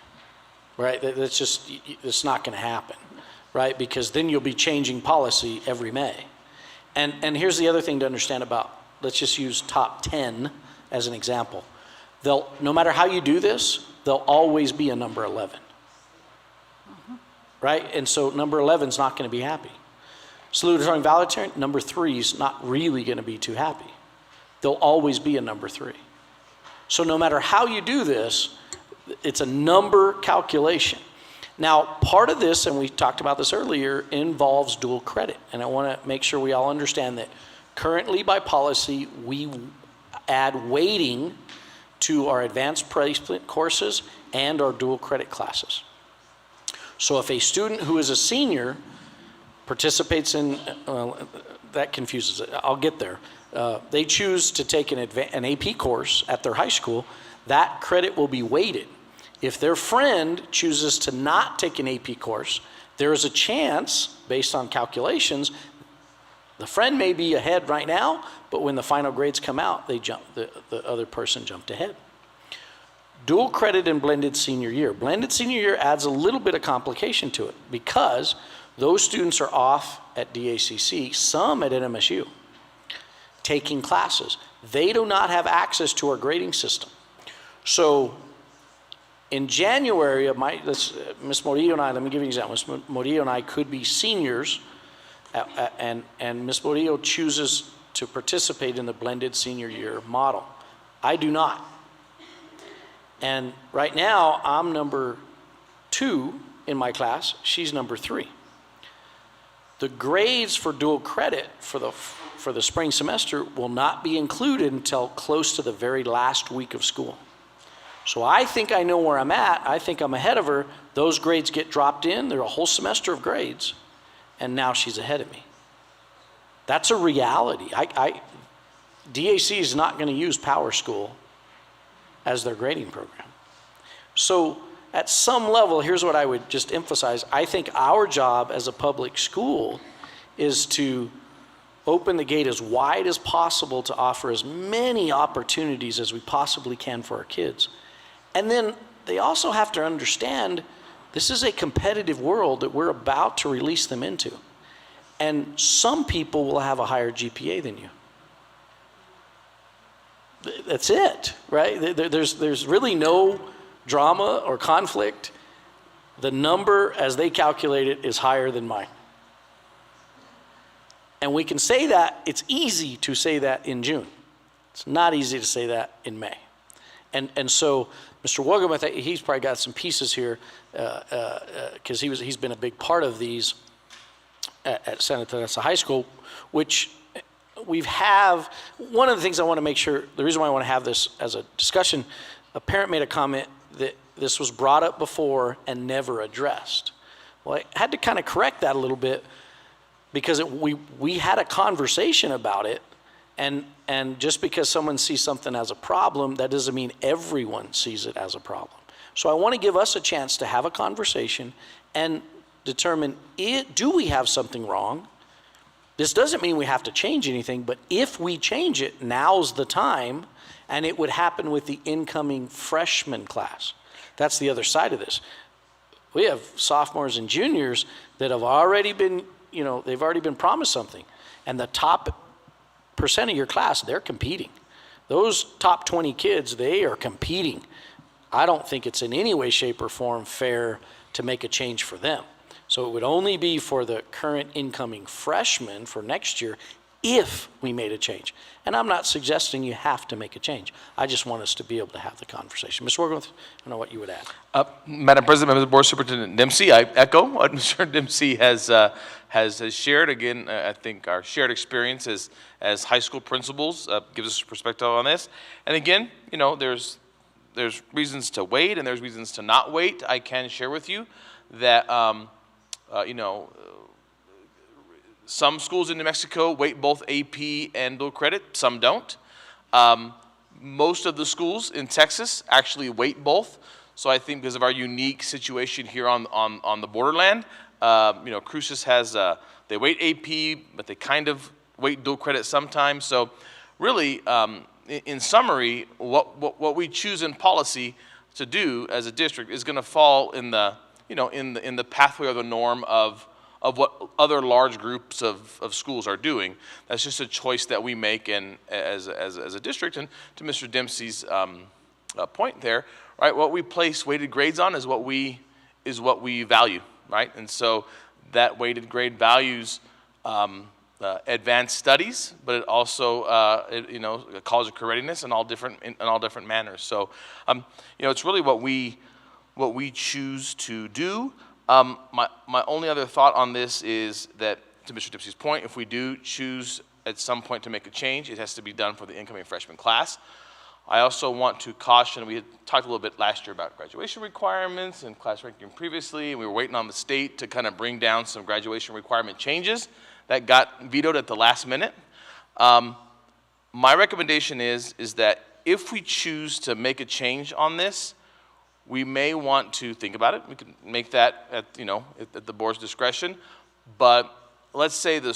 right? It's not going to happen, right? Because then you'll be changing policy every May. And here's the other thing to understand about, let's just use top 10 as an example. No matter how you do this, there'll always be a number 11, right? And so number 11 is not going to be happy. Salutatorian and valedictorian, number 3 is not really going to be too happy. There'll always be a number 3. So no matter how you do this, it's a number calculation. Now, part of this, and we talked about this earlier, involves dual credit. And I want to make sure we all understand that currently by policy, we add weighting to our advanced placement courses and our dual credit classes. So if a student who is a senior participates in, that confuses it, I'll get there. They choose to take an AP course at their high school, that credit will be weighted. If their friend chooses to not take an AP course, there is a chance, based on calculations, the friend may be ahead right now, but when the final grades come out, the other person jumped ahead. Dual credit and blended senior year. Blended senior year adds a little bit of complication to it because those students are off at DACC, some at NMSU, taking classes. They do not have access to our grading system. So in January of Ms. Morillo and I, let me give you an example. Ms. Morillo and I could be seniors, and Ms. Morillo chooses to participate in the blended senior year model. I do not. And right now, I'm number 2 in my class. She's number 3. The grades for dual credit for the for the spring semester will not be included until close to the very last week of school. So I think I know where I'm at. I think I'm ahead of her. Those grades get dropped in. There are a whole semester of grades, and now she's ahead of me. That's a reality. DAC is not going to use Power School as their grading program. So at some level, here's what I would just emphasize. I think our job as a public school is to open the gate as wide as possible to offer as many opportunities as we possibly can for our kids. And then they also have to understand this is a competitive world that we're about to release them into. And some people will have a higher GPA than you. That's it, right? There's really no drama or conflict. The number, as they calculate it, is higher than mine. And we can say that, it's easy to say that in June. It's not easy to say that in May. And so Mr. Woggum, I think he's probably got some pieces here because he's been a big part of these at Santa Teresa High School, which one of the things I want to make sure, the reason why I want to have this as a discussion, a parent made a comment that this was brought up before and never addressed. Well, I had to kind of correct that a little bit because we had a conversation about it, and just because someone sees something as a problem, that doesn't mean everyone sees it as a problem. So I want to give us a chance to have a conversation and determine, do we have something wrong? This doesn't mean we have to change anything, but if we change it, now's the time, and it would happen with the incoming freshman class. That's the other side of this. We have sophomores and juniors that have already been, they've already been promised something. And the top % of your class, they're competing. Those top 20 kids, they are competing. I don't think it's in any way, shape, or form fair to make a change for them. So it would only be for the current incoming freshmen for next year if we made a change. And I'm not suggesting you have to make a change. I just want us to be able to have the conversation. Mr. Worgoth, I don't know what you would add. Madam President, members of the Board, Superintendent Dempsey, I echo what Mr. Dempsey has shared. Again, I think our shared experience as high school principals gives us perspective on this. And again, there's reasons to wait and there's reasons to not wait. I can share with you that some schools in New Mexico weight both AP and dual credit, some don't. Most of the schools in Texas actually weight both. So I think because of our unique situation here on the borderland, Cruces has, they weight AP, but they kind of weight dual credit sometimes. So really, in summary, what we choose in policy to do as a district is going to fall in the in the pathway or the norm of what other large groups of schools are doing. That's just a choice that we make as a district. And to Mr. Dempsey's point there, right, what we place weighted grades on is what we value, right? And so that weighted grade values advanced studies, but it also college of career readiness in all different manners. So it's really what we choose to do. My only other thought on this is that, to Mr. Dempsey's point, if we do choose at some point to make a change, it has to be done for the incoming freshman class. I also want to caution, we had talked a little bit last year about graduation requirements and class ranking previously, and we were waiting on the state to kind of bring down some graduation requirement changes that got vetoed at the last minute. My recommendation is that if we choose to make a change on this, we may want to think about it. We can make that at the board's discretion. But let's say the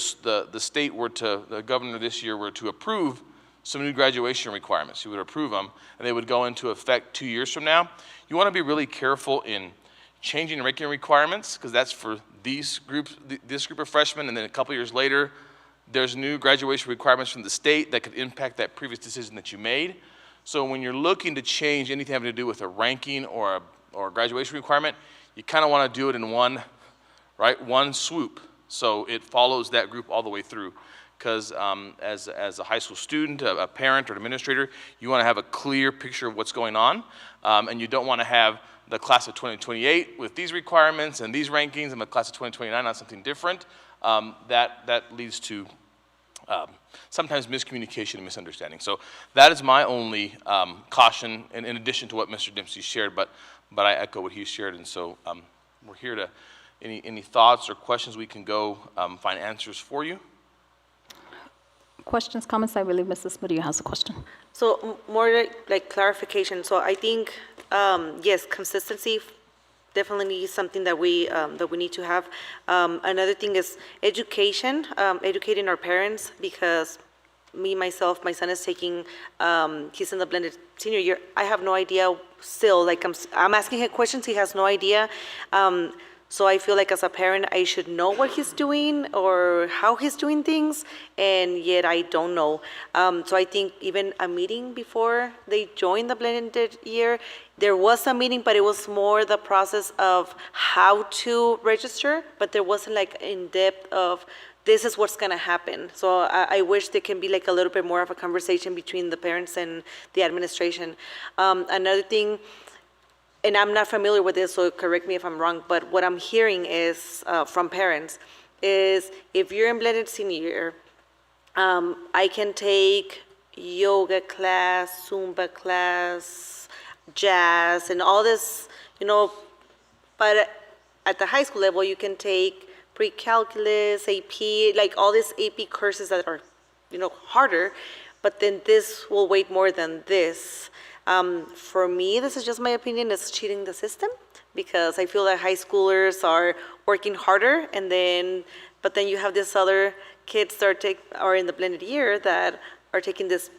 state were to, the governor this year were to approve some new graduation requirements. He would approve them, and they would go into effect 2 years from now. You want to be really careful in changing ranking requirements, because that's for these groups, this group of freshmen, and then a couple years later, there's new graduation requirements from the state that could impact that previous decision that you made. So when you're looking to change anything having to do with a ranking or a graduation requirement, you kind of want to do it in one swoop. So it follows that group all the way through. Because as a high school student, a parent, or an administrator, you want to have a clear picture of what's going on. And you don't want to have the class of 2028 with these requirements and these rankings, and the class of 2029 on something different. That leads to sometimes miscommunication and misunderstanding. So that is my only caution, in addition to what Mr. Dempsey shared, but I echo what he shared, and so we're here to, any thoughts or questions, we can go find answers for you. Questions, comments? I believe Mrs. Murillo has a question. So more like clarification. So I think, yes, consistency definitely is something that we need to have. Another thing is education, educating our parents, because myself, my son is taking, he's in the blended senior year. I have no idea still, like I'm asking him questions, he has no idea. So I feel like as a parent, I should know what he's doing or how he's doing things, and yet I don't know. So I think even a meeting before they join the blended year, there was a meeting, but it was more the process of how to register, but there wasn't like in depth of this is what's gonna happen. So I wish there can be like a little bit more of a conversation between the parents and the administration. Another thing, and I'm not familiar with this, so correct me if I'm wrong, but what I'm hearing is, from parents, is if you're in blended senior year, I can take yoga class, Zumba class, jazz, and all this, but at the high school level, you can take pre-calculus, AP, like all these AP courses that are, harder, but then this will weight more than this. For me, this is just my opinion, it's cheating the system, because I feel that high schoolers are working harder, but then you have this other kids that are in the blended year that are taking this,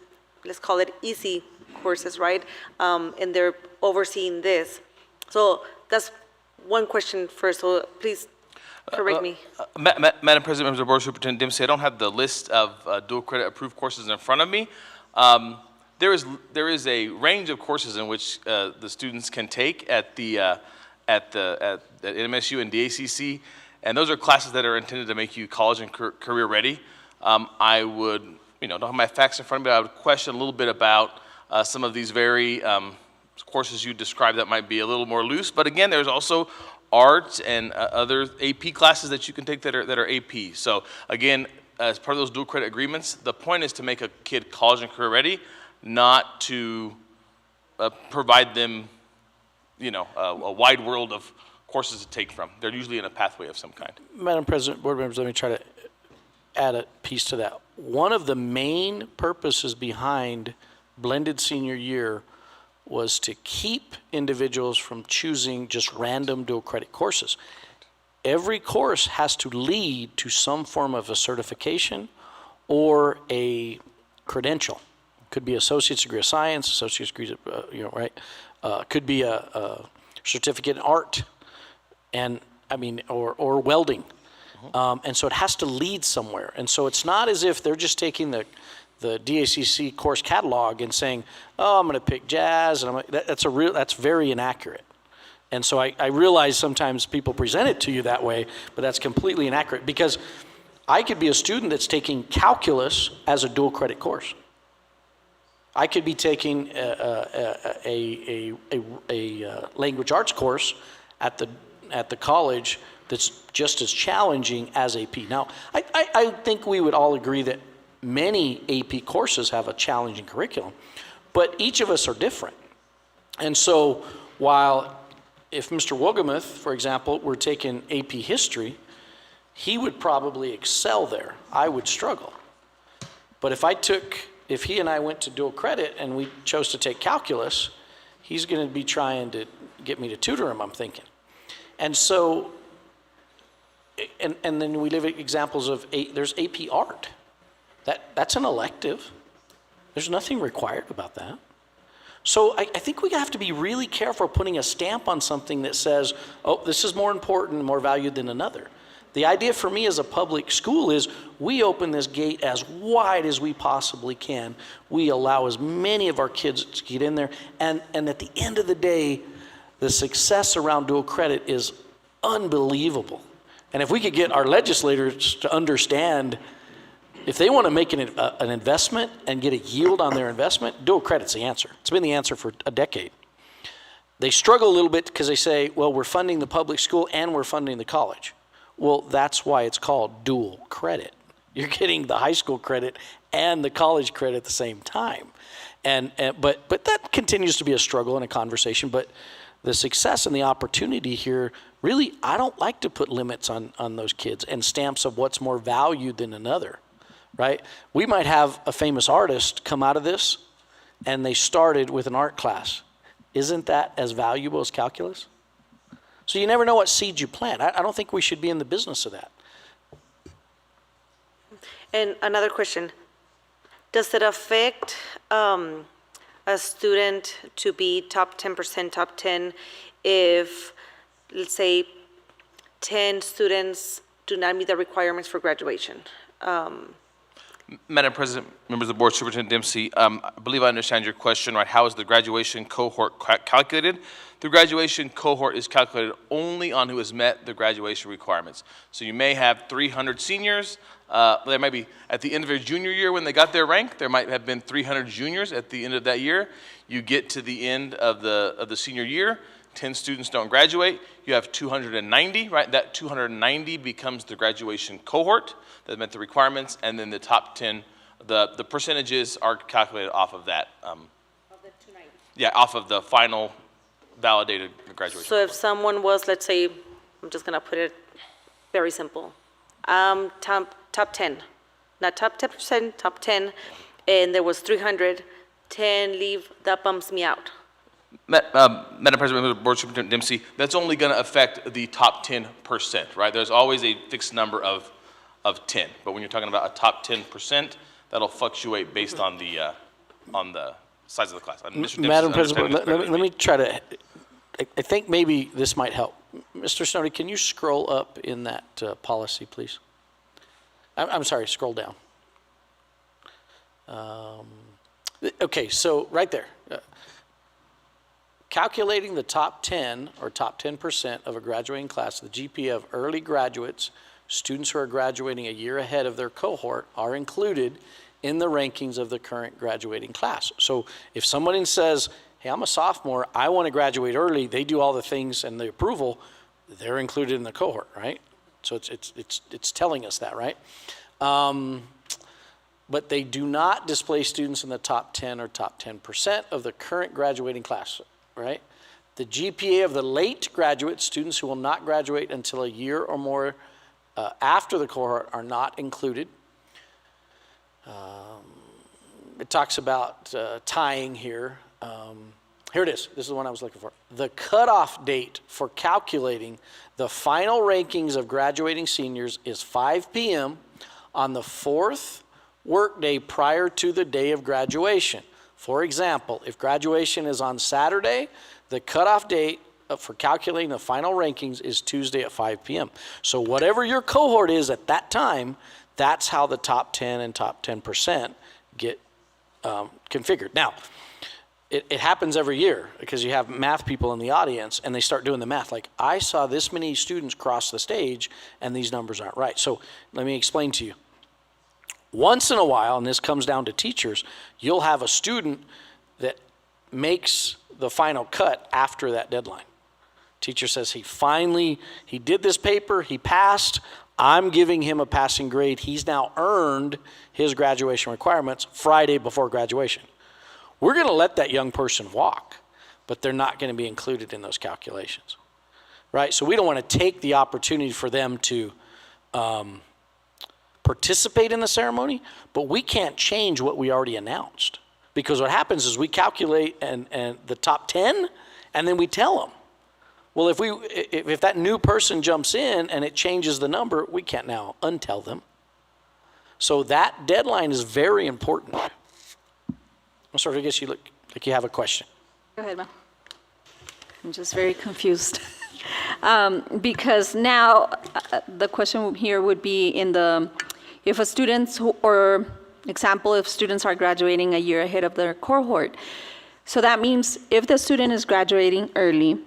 let's call it easy courses, right? And they're overseeing this. So that's one question first, so please correct me. Madam President, members of the Board, Superintendent Dempsey, I don't have the list of dual credit approved courses in front of me. There is a range of courses in which the students can take at MSU and DACC, and those are classes that are intended to make you college and career ready. I would, don't have my facts in front of me, but I would question a little bit about some of these very courses you described that might be a little more loose. But again, there's also art and other AP classes that you can take that are AP. So again, as part of those dual credit agreements, the point is to make a kid college and career ready, not to provide them, a wide world of courses to take from. They're usually in a pathway of some kind. Madam President, board members, let me try to add a piece to that. One of the main purposes behind blended senior year was to keep individuals from choosing just random dual credit courses. Every course has to lead to some form of a certification or a credential. Could be associate's degree of science, associate's degree, right? Could be a certificate in art, and or welding. And so it has to lead somewhere. And so it's not as if they're just taking the DACC course catalog and saying, oh, I'm going to pick jazz, and that's very inaccurate. And so I realize sometimes people present it to you that way, but that's completely inaccurate, because I could be a student that's taking calculus as a dual credit course. I could be taking a language arts course at the college that's just as challenging as AP. Now, I think we would all agree that many AP courses have a challenging curriculum, but each of us are different. And so while if Mr. Wogemuth, for example, were taking AP history, he would probably excel there. I would struggle. But if he and I went to dual credit and we chose to take calculus, he's going to be trying to get me to tutor him, I'm thinking. And so, and then we live examples of, there's AP art. That's an elective. There's nothing required about that. So I think we have to be really careful putting a stamp on something that says, oh, this is more important, more valued than another. The idea for me as a public school is we open this gate as wide as we possibly can. We allow as many of our kids to get in there. And at the end of the day, the success around dual credit is unbelievable. And if we could get our legislators to understand, if they want to make an investment and get a yield on their investment, dual credit's the answer. It's been the answer for a decade. They struggle a little bit because they say, well, we're funding the public school and we're funding the college. Well, that's why it's called dual credit. You're getting the high school credit and the college credit at the same time. But that continues to be a struggle and a conversation. But the success and the opportunity here, really, I don't like to put limits on those kids and stamps of what's more valued than another, right? We might have a famous artist come out of this, and they started with an art class. Isn't that as valuable as calculus? So you never know what seeds you plant. I don't think we should be in the business of that. And another question, does it affect a student to be top 10%, top 10, if, let's say, 10 students do not meet the requirements for graduation? Madam President, members of the board, Superintendent Dempsey, I believe I understand your question, right? How is the graduation cohort calculated? The graduation cohort is calculated only on who has met the graduation requirements. So you may have 300 seniors. There might be, at the end of their junior year when they got their rank, there might have been 300 juniors at the end of that year. You get to the end of the senior year, 10 students don't graduate, you have 290, right? That 290 becomes the graduation cohort that met the requirements, and then the top 10, the percentages are calculated off of that. Of the 290? Yeah, off of the final validated graduation. So if someone was, let's say, I'm just gonna put it very simple, top 10, not top 10%, top 10, and there was 300, 10 leave, that bumps me out. Madam President, Member of the Board, Superintendent Dempsey, that's only going to affect the top 10%, right? There's always a fixed number of 10, but when you're talking about a top 10%, that'll fluctuate based on the size of the class. Madam President, let me try to, I think maybe this might help. Mr. Snowden, can you scroll up in that policy, please? I'm sorry, scroll down. Okay, so right there. Calculating the top 10 or top 10% of a graduating class, the GPA of early graduates, students who are graduating a year ahead of their cohort, are included in the rankings of the current graduating class. So if someone says, hey, I'm a sophomore, I want to graduate early, they do all the things and the approval, they're included in the cohort, right? So it's telling us that, right? But they do not display students in the top 10 or top 10% of the current graduating class, right? The GPA of the late graduate students who will not graduate until a year or more after the cohort are not included. It talks about tying here. Here it is. This is the one I was looking for. The cutoff date for calculating the final rankings of graduating seniors is 5 p.m. on the 4th workday prior to the day of graduation. For example, if graduation is on Saturday, the cutoff date for calculating the final rankings is Tuesday at 5 p.m. So whatever your cohort is at that time, that's how the top 10 and top 10% get configured. Now, it happens every year because you have math people in the audience and they start doing the math. Like, I saw this many students cross the stage and these numbers aren't right. So let me explain to you. Once in a while, and this comes down to teachers, you'll have a student that makes the final cut after that deadline. Teacher says he did this paper, he passed, I'm giving him a passing grade. He's now earned his graduation requirements Friday before graduation. We're going to let that young person walk, but they're not going to be included in those calculations, right? So we don't want to take the opportunity for them to participate in the ceremony, but we can't change what we already announced. Because what happens is we calculate and the top 10, and then we tell them. Well, if that new person jumps in and it changes the number, we can't now untell them. So that deadline is very important. I'm sorry, I guess you look like you have a question. Go ahead, ma'am. I'm just very confused. Because now the question here would be if a student, or example, if students are graduating a year ahead of their cohort. So that means if the student is graduating early,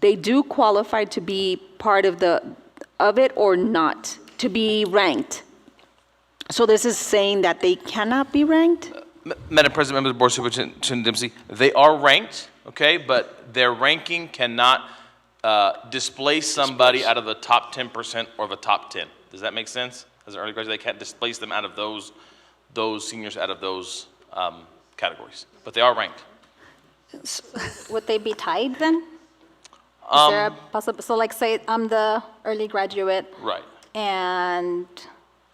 they do qualify to be part of it or not, to be ranked. So this is saying that they cannot be ranked? Madam President, members of the Board, Superintendent Dempsey, they are ranked, okay, but their ranking cannot displace somebody out of the top 10% or the top 10. Does that make sense? as an early graduate. They can't displace them out of those seniors out of those categories, but they are ranked. Would they be tied then? Is there a possible, so like say I'm the early graduate Right. and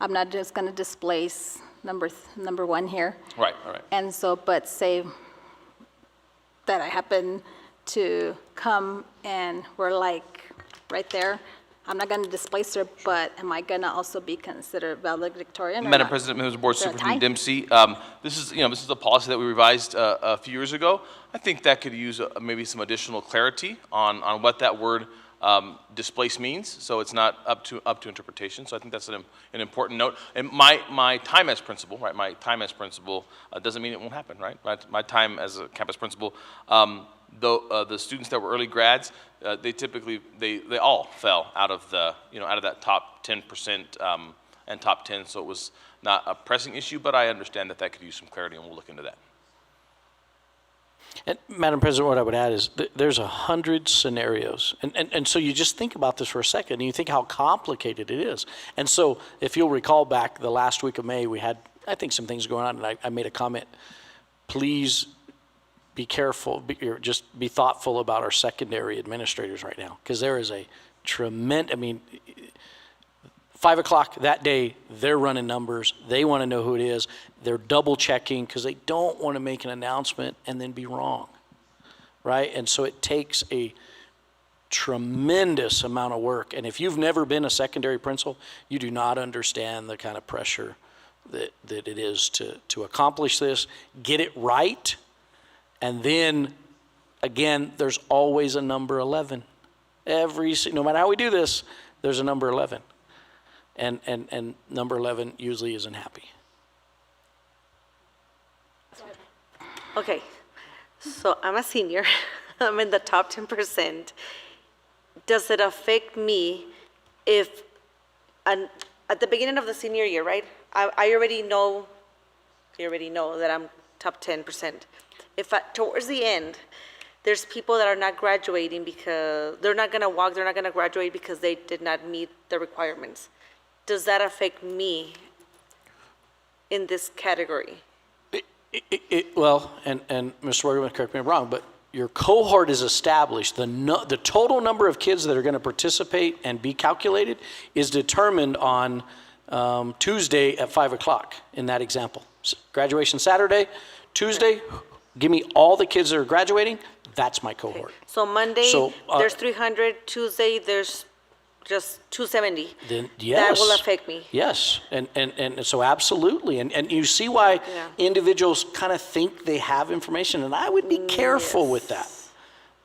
I'm not just going to displace number one here. Right, all right. And so, but say that I happen to come and we're like right there. I'm not going to displace her, but am I going to also be considered valedictorian or Madam not? President, members of the board, Is there a Superintendent tie? Dempsey, this is a policy that we revised a few years ago. I think that could use maybe some additional clarity on what that word displace means, so it's not up to interpretation. So I think that's an important note. And my time as principal, right? My time as principal doesn't mean it won't happen, right? My time as a campus principal, the students that were early grads, they typically they all fell out of the out of that top 10% and top 10. So it was not a pressing issue, but I understand that could use some clarity, and we'll look into that. And Madam President, what I would add is there's 100 scenarios. And so you just think about this for a second, and you think how complicated it is. And so if you'll recall back the last week of May, we had, I think, some things going on, and I made a comment. Please be careful, just be thoughtful about our secondary administrators right now, because there is a tremendous, 5 o'clock that day, they're running numbers. They want to know who it is. They're double checking because they don't want to make an announcement and then be wrong, right? And so it takes a tremendous amount of work. And if you've never been a secondary principal, you do not understand the kind of pressure that it is to accomplish this, get it right. And then, again, there's always a number 11. No matter how we do this, there's a number 11. And number 11 usually isn't happy. Okay, so I'm a senior. I'm in the top 10%. Does it affect me if, at the beginning of the senior year, right? I already know, that I'm top 10%. If towards the end, there's people that are not graduating because they're not going to graduate because they did not meet the requirements. Does that affect me in this category? Well, and Mr. Morgan, correct me if I'm wrong, but your cohort is established. The total number of kids that are going to participate and be calculated is determined on Tuesday at 5 o'clock in that example. Graduation Saturday, Tuesday, give me all the kids that are graduating. That's my cohort. Okay. So Monday, there's 300. Tuesday, there's just 270. Then yes, that will affect me. Yes, and so absolutely, and you see why individuals kind of think they have information, and I would be careful with that,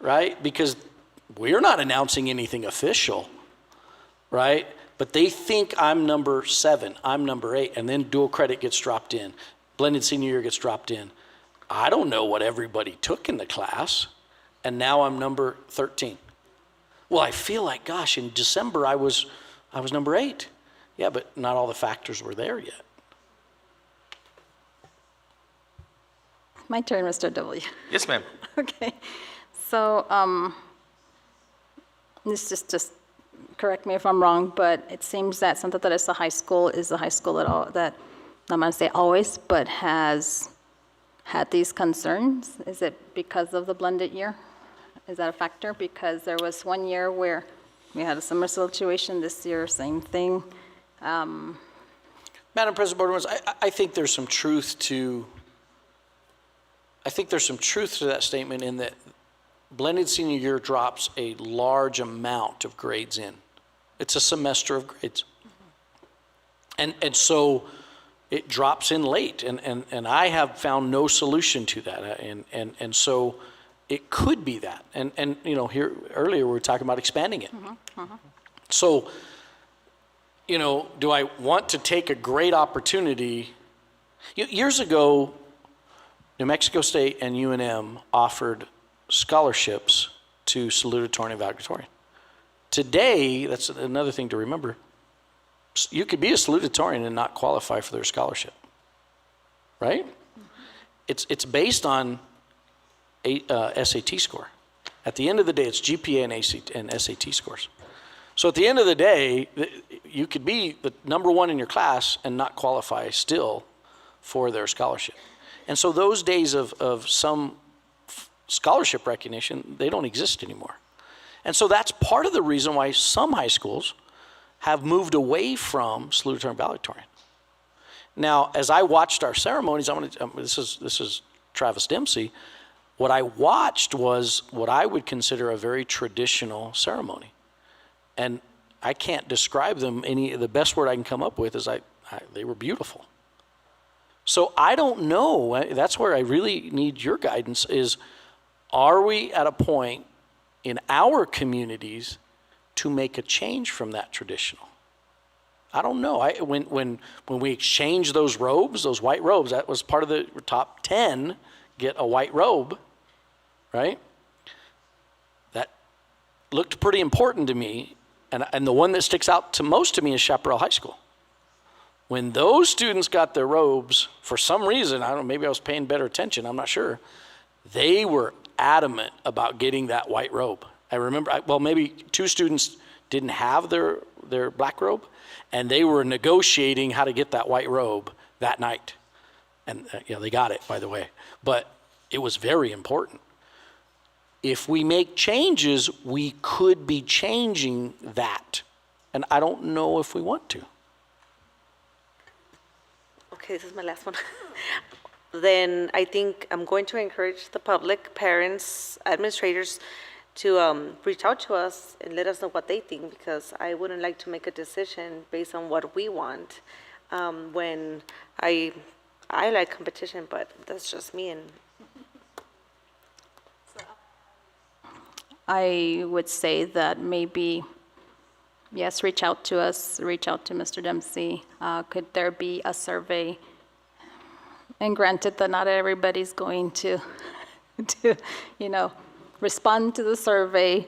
right? Because we're not announcing anything official, right? But they think I'm number 7, I'm number 8, and then dual credit gets dropped in, blended senior year gets dropped in. I don't know what everybody took in the class, and now I'm number 13. Well, I feel like, gosh, in December I was number 8. Yeah, but not all the factors were there yet. My turn, Mr. W. Yes, ma'am. Okay. So, this just correct me if I'm wrong, but it seems that Santa Teresa High School is the high school that I'm going to say always, but has had these concerns. Is it because of the blended year? Is that a factor? Because there was one year where we had a similar situation. This year, same thing. Madam President, Board members, I think there's some truth to. I think there's some truth to that statement in that blended senior year drops a large amount of grades in. It's a semester of grades, and so it drops in late, and I have found no solution to that, and so. It could be that, and here earlier we were talking about expanding it. So, do I want to take a great opportunity? Years ago, New Mexico State and UNM offered scholarships to salutatorian and valedictorian. Today, that's another thing to remember. You could be a salutatorian and not qualify for their scholarship, right? It's based on SAT score. At the end of the day, it's GPA and SAT scores. So at the end of the day, you could be the number one in your class and not qualify still for their scholarship. And so those days of some scholarship recognition, they don't exist anymore. And so that's part of the reason why some high schools have moved away from salutatorian and valedictorian. Now, as I watched our ceremonies, this is Travis Dempsey. What I watched was what I would consider a very traditional ceremony. And I can't describe them the best word I can come up with is they were beautiful. So I don't know, that's where I really need your guidance is, are we at a point in our communities to make a change from that traditional? I don't know. When we exchanged those robes, those white robes, that was part of the top 10, get a white robe, right? That looked pretty important to me. And the one that sticks out most to me is Chaparral High School. When those students got their robes, for some reason, I don't know, maybe I was paying better attention, I'm not sure, they were adamant about getting that white robe. I remember, maybe 2 students didn't have their black robe, and they were negotiating how to get that white robe that night. And they got it, by the way. But it was very important. If we make changes, we could be changing that. And I don't know if we want to. Okay, this is my last one. Then I think I'm going to encourage the public, parents, administrators to reach out to us and let us know what they think, because I wouldn't like to make a decision based on what we want when I like competition, but that's just me. And I would say that maybe, yes, reach out to us, reach out to Mr. Dempsey. Could there be a survey? And granted that not everybody's going to respond to the survey,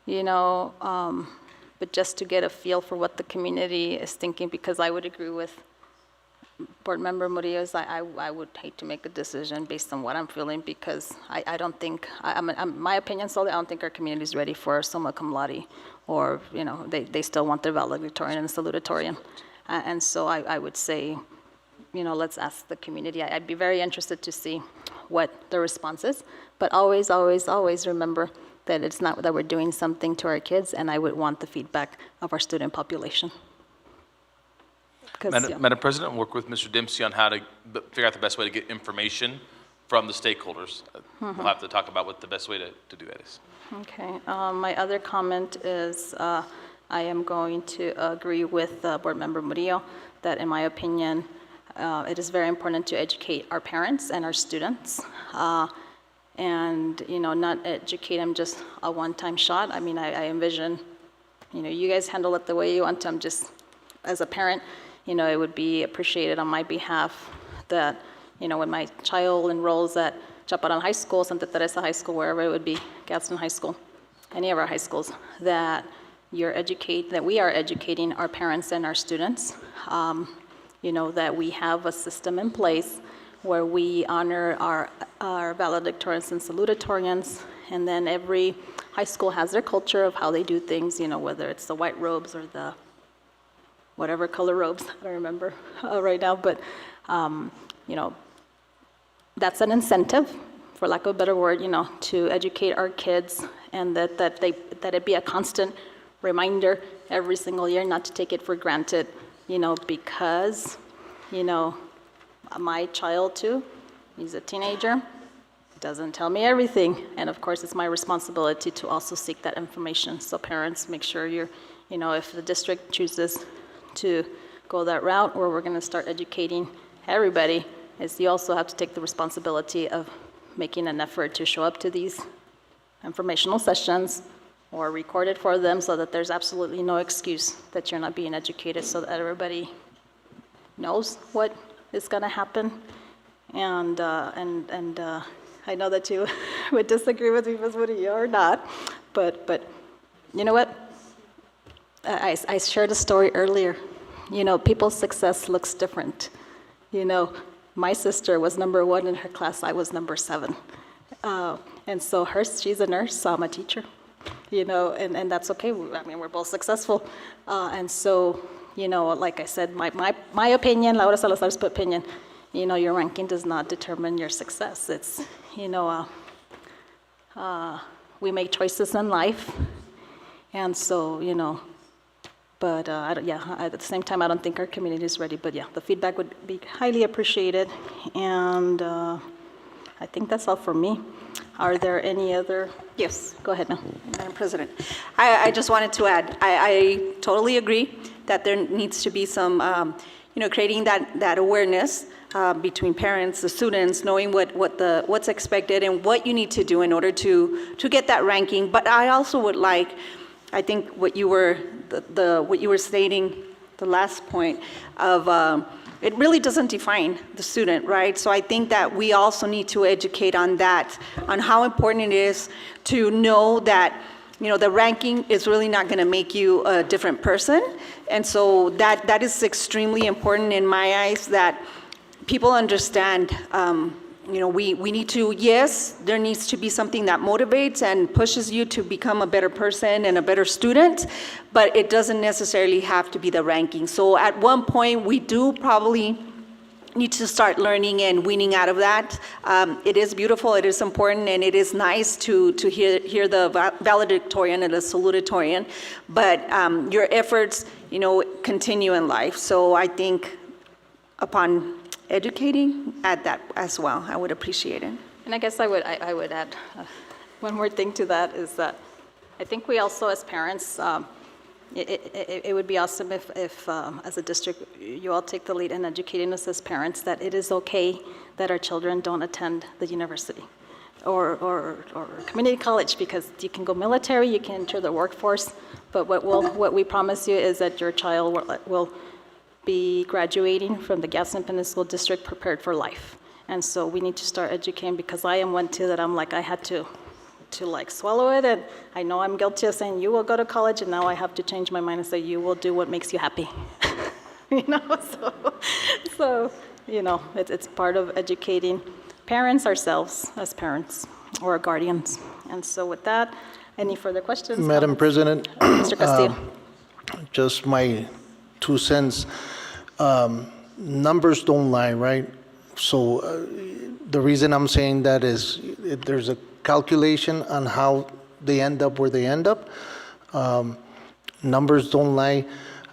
but just to get a feel for what the community is thinking, because I would agree with Board Member Murillo. I would hate to make a decision based on what I'm feeling, because I don't think, my opinion solely, I don't think our community is ready for summa cum laude, or, they still want their valedictorian and salutatorian. And so I would say, let's ask the community. I'd be very interested to see what the response is, but always, always, always remember that it's not that we're doing something to our kids, and I would want the feedback of our student population. Madam President, I'll work with Mr. Dempsey on how to figure out the best way to get information from the stakeholders. We'll have to talk about what the best way to do that is. Okay. My other comment is I am going to agree with Board Member Murillo that, in my opinion, it is very important to educate our parents and our students, and not educate them just a one-time shot. I mean, I envision, you guys handle it the way you want to. I'm just, as a parent, it would be appreciated on my behalf that, when my child enrolls at Chaparral High School, Santa Teresa High School, wherever it would be, Gadsden High School, any of our high schools, that we are educating our parents and our students. That we have a system in place where we honor our valedictorians and salutatorians, and then every high school has their culture of how they do things, whether it's the white robes or the whatever color robes, I don't remember right now, but that's an incentive, for lack of a better word, to educate our kids, and that it be a constant reminder every single year, not to take it for granted, because, my child too, he's a teenager, doesn't tell me everything. And of course, it's my responsibility to also seek that information. So parents, make sure you're, if the district chooses to go that route, or we're gonna start educating everybody, is you also have to take the responsibility of making an effort to show up to these informational sessions or record it for them, so that there's absolutely no excuse that you're not being educated, so that everybody knows what is going to happen. And I know that you would disagree with me, Ms. Woody, or not, but you know what? I shared a story earlier. People's success looks different. My sister was number 1 in her class. I was number 7. And so she's a nurse, so I'm a teacher. and that's okay. I mean, we're both successful. And so, like I said, my opinion, Laura Salazar's opinion, your ranking does not determine your success. It's, we make choices in life. And so, but at the same time, I don't think our community is ready. But yeah, the feedback would be highly appreciated. And I think that's all for me. Are there any other? Yes, go ahead now. Madam President, I just wanted to add, I totally agree that there needs to be some, creating that awareness between parents, the students, knowing what's expected and what you need to do in order to get that ranking. But I also would like, I think what you were stating, the last point of, it really doesn't define the student, right? So I think that we also need to educate on that, on how important it is to know that, the ranking is really not gonna make you a different person. And so that is extremely important in my eyes, that people understand, we need to, yes, there needs to be something that motivates and pushes you to become a better person and a better student, but it doesn't necessarily have to be the ranking. So at one point, we do probably need to start learning and weaning out of that. It is beautiful, it is important, and it is nice to hear the valedictorian and the salutatorian, but your efforts, continue in life. So I think upon educating, add that as well. I would appreciate it. And I guess I would add one more thing to that, is that I think we also, as parents, it would be awesome if as a district, you all take the lead in educating us as parents that it is okay that our children don't attend the university or community college, because you can go military, you can enter the workforce, but what we promise you is that your child will be graduating from the Gadsden Independent School District prepared for life. And so we need to start educating, because I am one too that I'm like, I had to swallow it, and I know I'm guilty of saying you will go to college, and now I have to change my mind and say you will do what makes you happy. So it's part of educating parents, ourselves as parents or guardians. And so with that, any further questions? Madam President, Mr. Castillo. just my 2 cents. Numbers don't lie, right? So the reason I'm saying that is there's a calculation on how they end up where they end up. Numbers don't lie.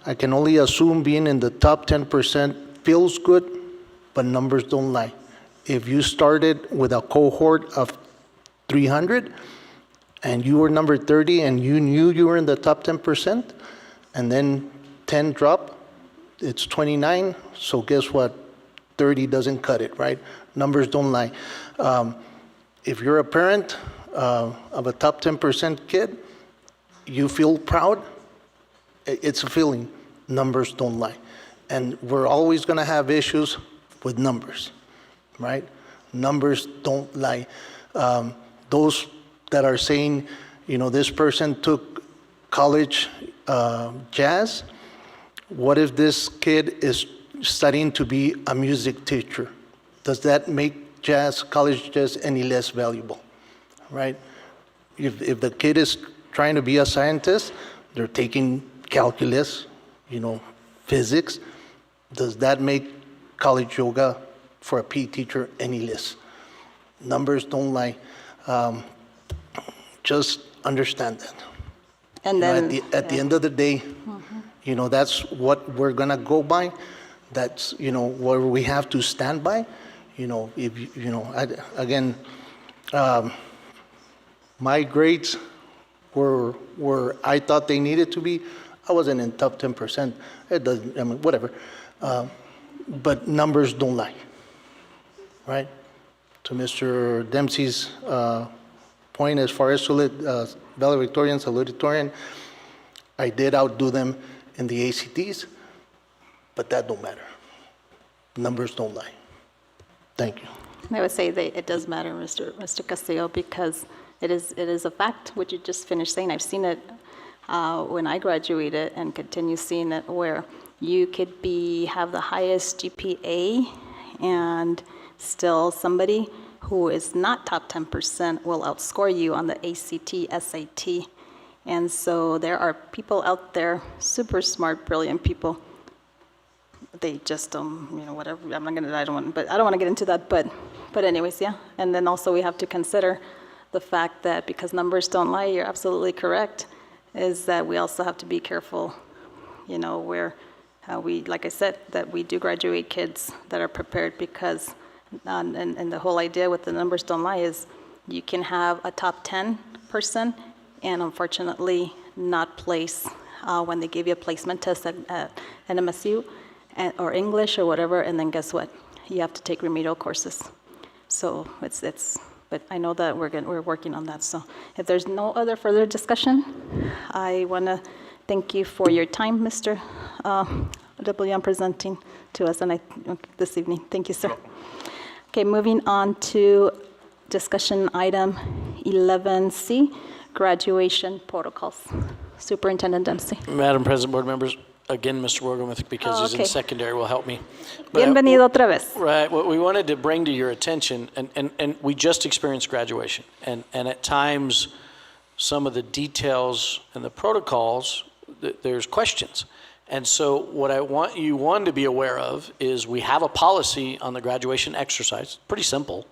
I can only assume being in the top 10% feels good, but numbers don't lie. If you started with a cohort of 300 and you were number 30 and you knew you were in the top 10%, and then 10 drop, it's 29, so guess what? 30 doesn't cut it, right? Numbers don't lie. If you're a parent of a top 10% kid, you feel proud, it's a feeling. Numbers don't lie. And we're always gonna have issues with numbers, right? Numbers don't lie. Those that are saying, this person took college jazz, what if this kid is studying to be a music teacher? Does that make college jazz any less valuable, right? If the kid is trying to be a scientist, they're taking calculus, physics, does that make college yoga for a PE teacher any less? Numbers don't lie. Just understand that. And then at the end of the day, that's what we're gonna go by. That's where we have to stand by. Again, my grades were where I thought they needed to be. I wasn't in top 10%. It doesn't, whatever. But numbers don't lie, right? To Mr. Dempsey's point, as far as valedictorian, salutatorian, I did outdo them in the ACTs, but that don't matter. Numbers don't lie. Thank you. I would say that it does matter, Mr. Castillo, because it is a fact, what you just finished saying. I've seen it when I graduated and continue seeing it, where you could have the highest GPA and still somebody who is not top 10% will outscore you on the ACT, SAT, And so there are people out there, super smart, brilliant people. They just, whatever, I don't want to get into that, but anyways, yeah. And then also we have to consider the fact that because numbers don't lie, you're absolutely correct, is that we also have to be careful, where like I said, that we do graduate kids that are prepared because, and the whole idea with the numbers don't lie is you can have a top 10 person and unfortunately not place when they give you a placement test at NMSU or English or whatever, and then guess what? You have to take remedial courses. So but I know that we're working on that. So if there's no other further discussion, I want to thank you for your time, Mr. W. on presenting to us this evening. Thank you, sir. Okay, moving on to discussion item 11C, graduation protocols. Superintendent Dempsey. Madam President, board members, again, Mr. Wogomuth, because he's in secondary, will help me. Bienvenido otra vez. Right, what we wanted to bring to your attention, and we just experienced graduation, and at times, some of the details and the protocols, there's questions. And so what I want you, one, to be aware of is we have a policy on the graduation exercise, pretty simple,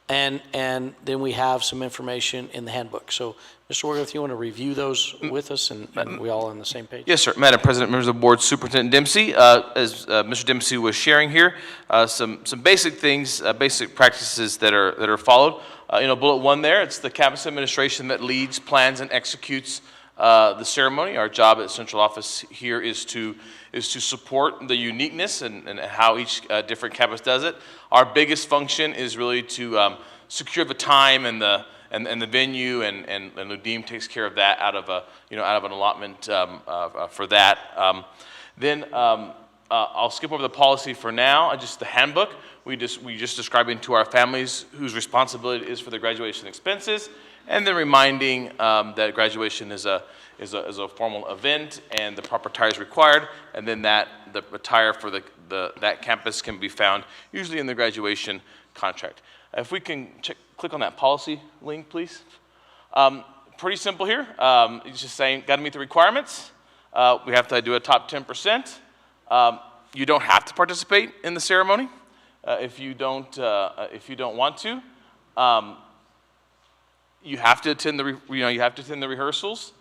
and then we have some information in the handbook. So, Mr. Wogomuth, you want to review those with us, and we all on the same page? Yes, sir. Madam President, members of the board, Superintendent Dempsey, as Mr. Dempsey was sharing here, some basic things, basic practices that are followed. Bullet 1 there, it's the campus administration that leads, plans, and executes the ceremony. Our job at central office here is to support the uniqueness and how each different campus does it. Our biggest function is really to secure the time and the venue, and Ludim takes care of that out of an allotment for that. Then I'll skip over the policy for now. Just the handbook. We just describing to our families whose responsibility it is for the graduation expenses, and then reminding that graduation is a formal event and the proper attire is required, and then the attire for that campus can be found usually in the graduation contract. If we can click on that policy link, please. Pretty simple here. It's just saying, got to meet the requirements. We have to do a top 10%. You don't have to participate in the ceremony if you don't want to. You have to attend the rehearsals.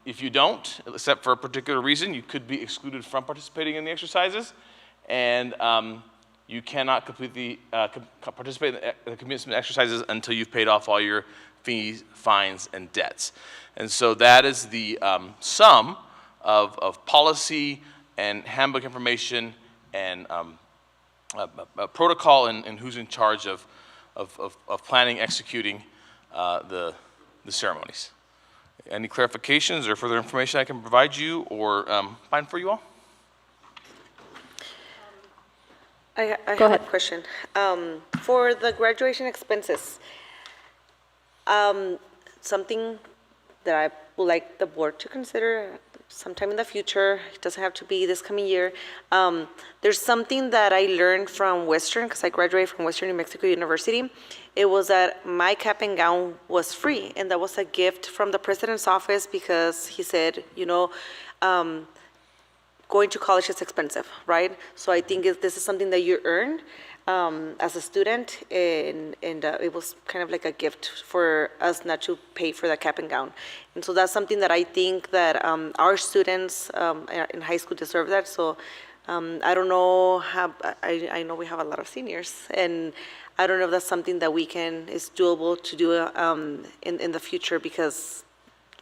If you don't, except for a particular reason, you could be excluded from participating in the exercises, and you cannot completely participate in the commencement exercises until you've paid off all your fees, fines, and debts. And so that is the sum of policy and handbook information and protocol and who's in charge of planning, executing the ceremonies. Any clarifications or further information I can provide you or find for you all? I have a question. For the graduation expenses, something that I would like the board to consider sometime in the future, it doesn't have to be this coming year. There's something that I learned from Western, because I graduated from Western New Mexico University. It was that my cap and gown was free, and that was a gift from the president's office because he said, going to college is expensive, right? So I think this is something that you earn as a student, and it was kind of like a gift for us not to pay for the cap and gown. And so that's something that I think that our students in high school deserve that. So I don't know how, I know we have a lot of seniors, and I don't know if that's something that is doable to do in the future, because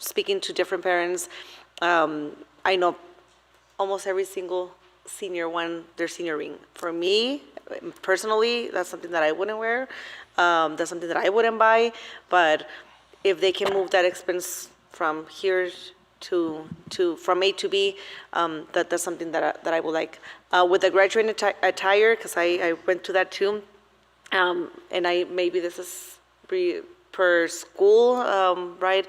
speaking to different parents, I know almost every single senior won their senior ring. For me, personally, that's something that I wouldn't wear. That's something that I wouldn't buy. But if they can move that expense from here from A to B, that's something that I would like. With the graduating attire, because I went to that too, and maybe this is per school, right?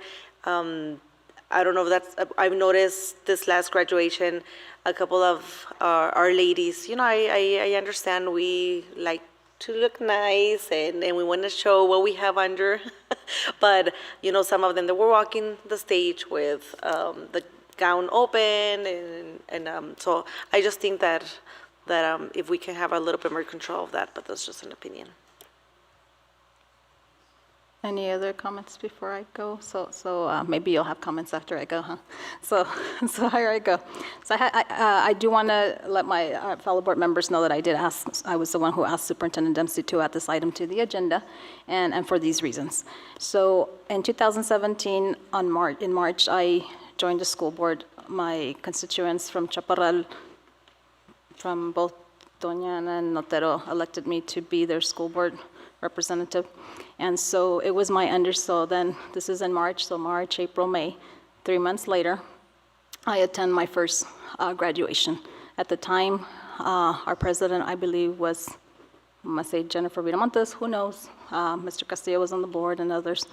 I don't know if that's, I've noticed this last graduation, a couple of our ladies, I understand we like to look nice and we want to show what we have under, But, you know, some of them, they were walking the stage with the gown open, and so I just think that if we can have a little bit more control of that, but that's just an opinion. Any other comments before I go? So maybe you'll have comments after I go, huh? So here I go. So I do want to let my fellow board members know that I was the one who asked Superintendent Dempsey to add this item to the agenda, and for these reasons. So in 2017, in March, I joined the school board. My constituents from Chaparral, from both Doña Ana and Notero, elected me to be their school board representative. And so it was so then this is in March, so March, April, May, 3 months later, I attend my first graduation. At the time, our president, I believe, was, I'm gonna say Jennifer Viramontes, who knows? Mr. Castillo was on the board and others.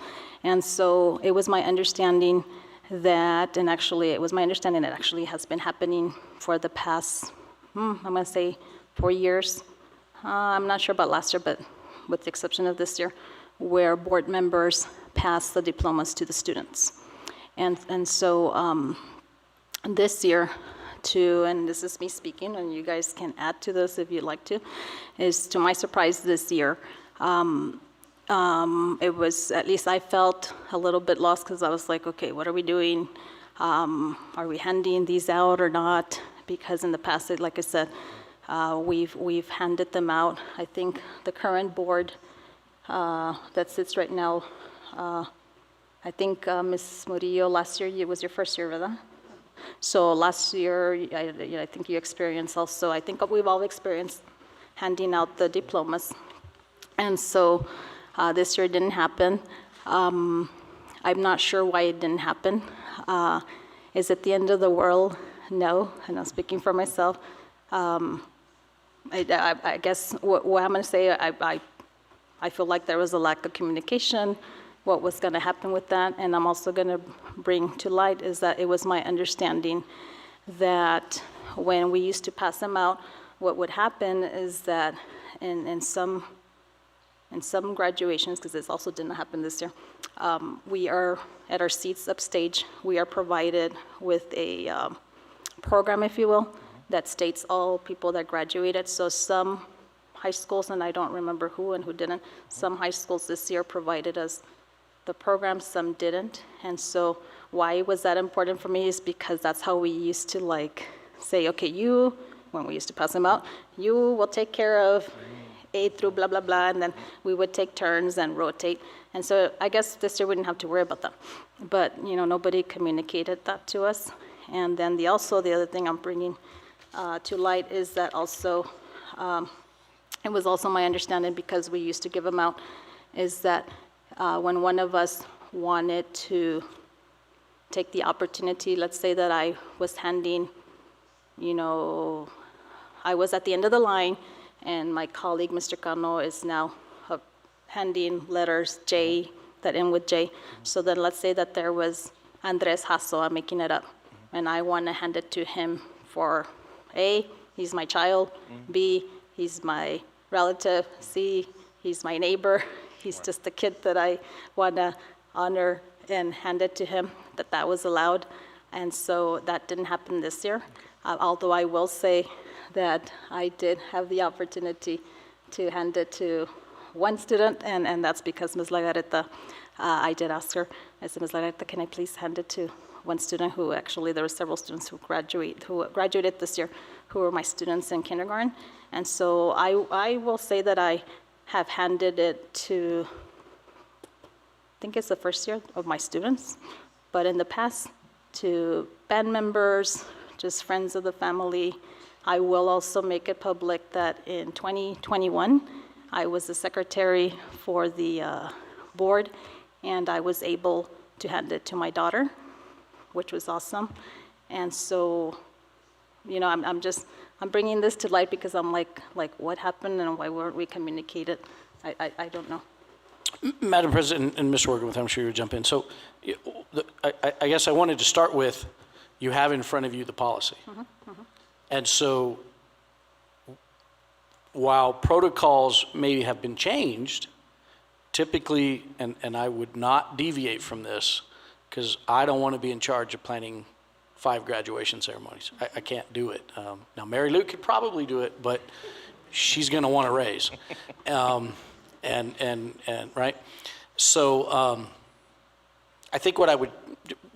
And so it was my understanding that, and actually it was my understanding it actually has been happening for the past, I'm gonna say 4 years. I'm not sure about last year, but with the exception of this year, where board members pass the diplomas to the students. And so this year, and this is me speaking, and you guys can add to this if you'd like to, is to my surprise this year, it was, at least I felt a little bit lost because I was like, okay, what are we doing? Are we handing these out or not? Because in the past, like I said, we've handed them out. I think the current board that sits right now, I think Ms. Murillo, last year, it was your first year, ¿verdad? So last year, I think you experienced also, I think we've all experienced handing out the diplomas. And so this year it didn't happen. I'm not sure why it didn't happen. Is it the end of the world? No, and I'm speaking for myself. I guess what I'm going to say, I feel like there was a lack of communication, what was going to happen with that, and I'm also going to bring to light is that it was my understanding that when we used to pass them out, what would happen is that in some graduations, because this also didn't happen this year, we are at our seats upstage, we are provided with a program, if you will, that states all people that graduated. So some high schools, and I don't remember who and who didn't, some high schools this year provided us the program, some didn't. And so why was that important for me is because that's how we used to like say, okay, you, when we used to pass them out, you will take care of A through blah, blah, blah, and then we would take turns and rotate. And so I guess this year we didn't have to worry about that. But, you know, nobody communicated that to us. And then the other thing I'm bringing to light is that also, it was also my understanding, because we used to give them out, is that when one of us wanted to take the opportunity, let's say that I was handing, you know, I was at the end of the line, and my colleague, Mr. Cano, is now handing letters J, that end with J. So then let's say that there was Andres Hasso, I'm making it up, and I want to hand it to him for A, he's my child, B, he's my relative, C, he's my neighbor, he's just a kid that I want to honor and hand it to him, that was allowed. And so that didn't happen this year, although I will say that I did have the opportunity to hand it to one student, and that's because Ms. Lagareta, I did ask her, I said, Ms. Lagareta, can I please hand it to one student who actually, there were several students who graduated this year who were my students in kindergarten. And so I will say that I have handed it to, I think it's the first year of my students, but in the past to band members, just friends of the family. I will also make it public that in 2021, I was the secretary for the board, and I was able to hand it to my daughter, which was awesome. And so, you know, I'm bringing this to light because I'm like what happened and why weren't we communicated? I don't know. Madam President and Ms. Worgenwith, I'm sure you'll jump in. So I guess I wanted to start with, you have in front of you the policy. And so while protocols maybe have been changed typically, and I would not deviate from this, because I don't want to be in charge of planning 5 graduation ceremonies. I can't do it. Now, Mary Lou could probably do it, but she's going to want a raise. Right? So I think what I would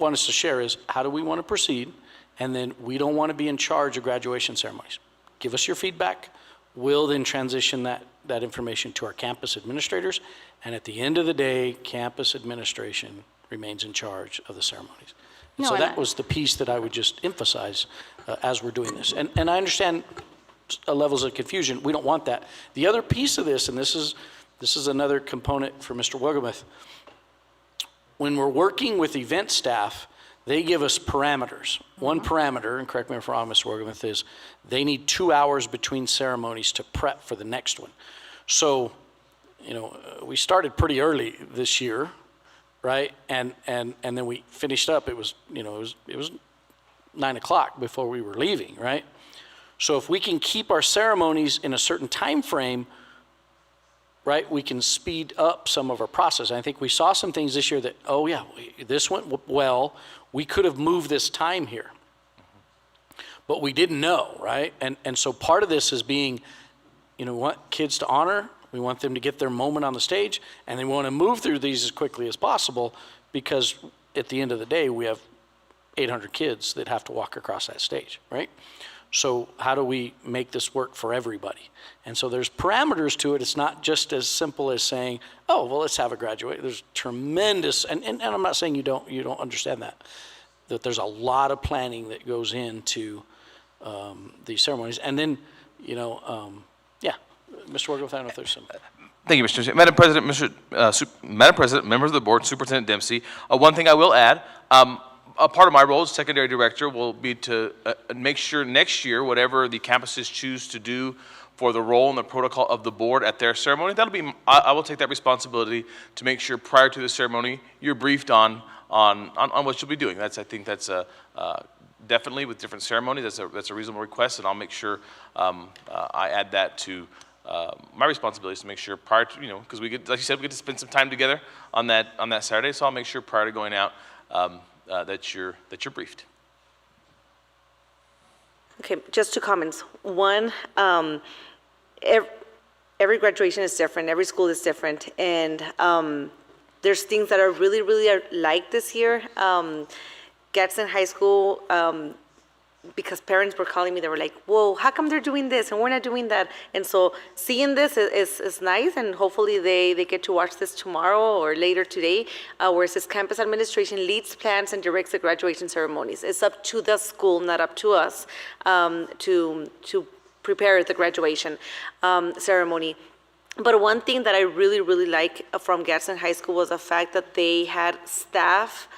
want us to share is, how do we want to proceed? And then we don't want to be in charge of graduation ceremonies. Give us your feedback. We'll then transition that information to our campus administrators. And at the end of the day, campus administration remains in charge of the ceremonies. And so that was the piece that I would just emphasize as we're doing this. And I understand levels of confusion. We don't want that. The other piece of this, and this is another component for Mr. Wogemuth, when we're working with event staff, they give us parameters. One parameter, and correct me if I'm wrong, Mr. Wogemuth, is they need 2 hours between ceremonies to prep for the next one. So, we started pretty early this year, right? And then we finished up. It was 9 o'clock before we were leaving, right? So if we can keep our ceremonies in a certain time frame, right, we can speed up some of our process. And I think we saw some things this year that, oh yeah, this went well. We could have moved this time here, but we didn't know, right? And so part of this is being, we want kids to honor. We want them to get their moment on the stage, and they want to move through these as quickly as possible, because at the end of the day, we have 800 kids that have to walk across that stage, right? So how do we make this work for everybody? And so there's parameters to it. It's not just as simple as saying, oh, well, let's have a graduate. There's tremendous, and I'm not saying you don't understand that there's a lot of planning that goes into these ceremonies. And then, Mr. Wogemuth, I don't know if there's some. Thank you, Mr. Chair. Madam President, Madam President, members of the board, Superintendent Dempsey. One thing I will add, a part of my role as secondary director will be to make sure next year, whatever the campuses choose to do for the role and the protocol of the board at their ceremony, I will take that responsibility to make sure prior to the ceremony you're briefed on what you'll be doing. I think that's definitely with different ceremonies. That's a reasonable request, and I'll make sure I add that to my responsibility is to make sure prior to, because we get, like you said, we get to spend some time together on that Saturday. So I'll make sure prior to going out that you're briefed. Okay, just 2 comments. One, every graduation is different. Every school is different, and there's things that are really like this year. Gadsden High School, because parents were calling me, they were like, whoa, how come they're doing this and we're not doing that? And so seeing this is nice, and hopefully they get to watch this tomorrow or later today, where it says campus administration leads, plans, and directs the graduation ceremonies. It's up to the school, not up to us, to prepare the graduation ceremony. But one thing that I really like from Gadsden High School was the fact that they had staff,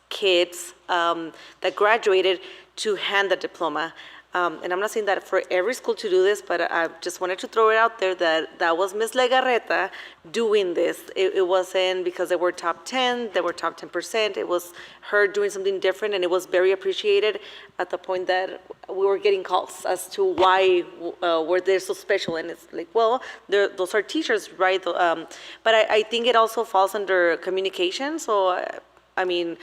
kids that graduated to hand the diploma. And I'm not saying that for every school to do this, but I just wanted to throw it out there that was Ms. Legarreta doing this. It wasn't because they were top 10, they were top 10%. It was her doing something different, and it was very appreciated at the point that we were getting calls as to why were they so special. And it's like, well, those are teachers, right? But I think it also falls under communication. So, I mean,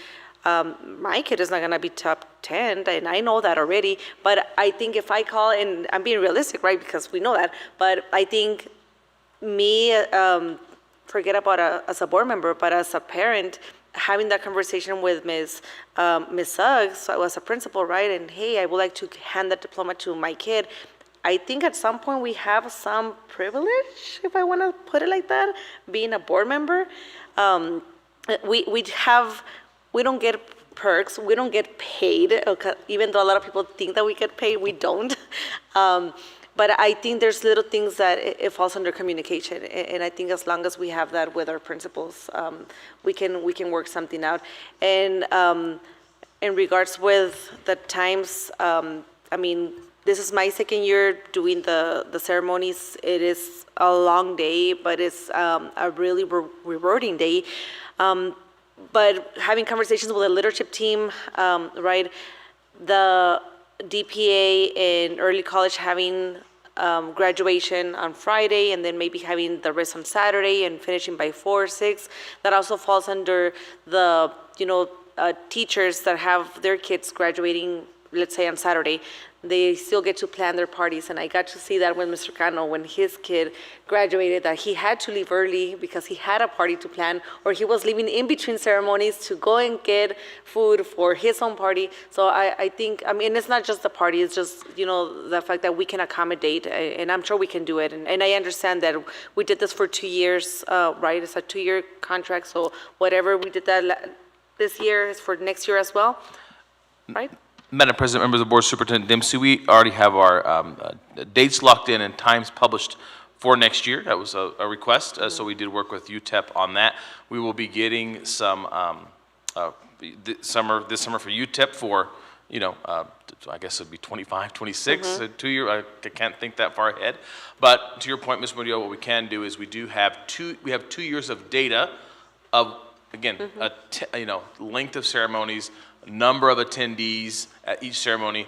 my kid is not going to be top 10, and I know that already, but I think if I call, and I'm being realistic, right, because we know that, but I think forget about as a board member, but as a parent, having that conversation with Ms. Suggs, so as a principal, right, and hey, I would like to hand that diploma to my kid. I think at some point we have some privilege, if I want to put it like that, being a board member. We don't get perks, we don't get paid, even though a lot of people think that we get paid, we don't. But I think there's little things that it falls under communication, and I think as long as we have that with our principals, we can work something out. And in regards with the times, I mean, this is my 2nd year doing the ceremonies. It is a long day, but it's a really rewarding day. But having conversations with the leadership team, right, the DPA in early college having graduation on Friday and then maybe having the rest on Saturday and finishing by 4 or 6. That also falls under the, teachers that have their kids graduating, let's say on Saturday. They still get to plan their parties, and I got to see that when Mr. Cano, when his kid graduated, that he had to leave early because he had a party to plan, or he was leaving in between ceremonies to go and get food for his own party. So I think, it's not just the party, it's just, the fact that we can accommodate, and I'm sure we can do it. And I understand that we did this for 2 years, right? It's a 2-year contract, so whatever we did that this year is for next year as well, right? Madam President, members of the board, Superintendent Dempsey, we already have our dates locked in and times published for next year. That was a request, so we did work with UTEP on that. We will be getting some this summer for UTEP for, I guess it'd be 25, 26, 2 year. I can't think that far ahead. But to your point, Ms. Murillo, what we can do is we have 2 years of data of, again, length of ceremonies, number of attendees at each ceremony.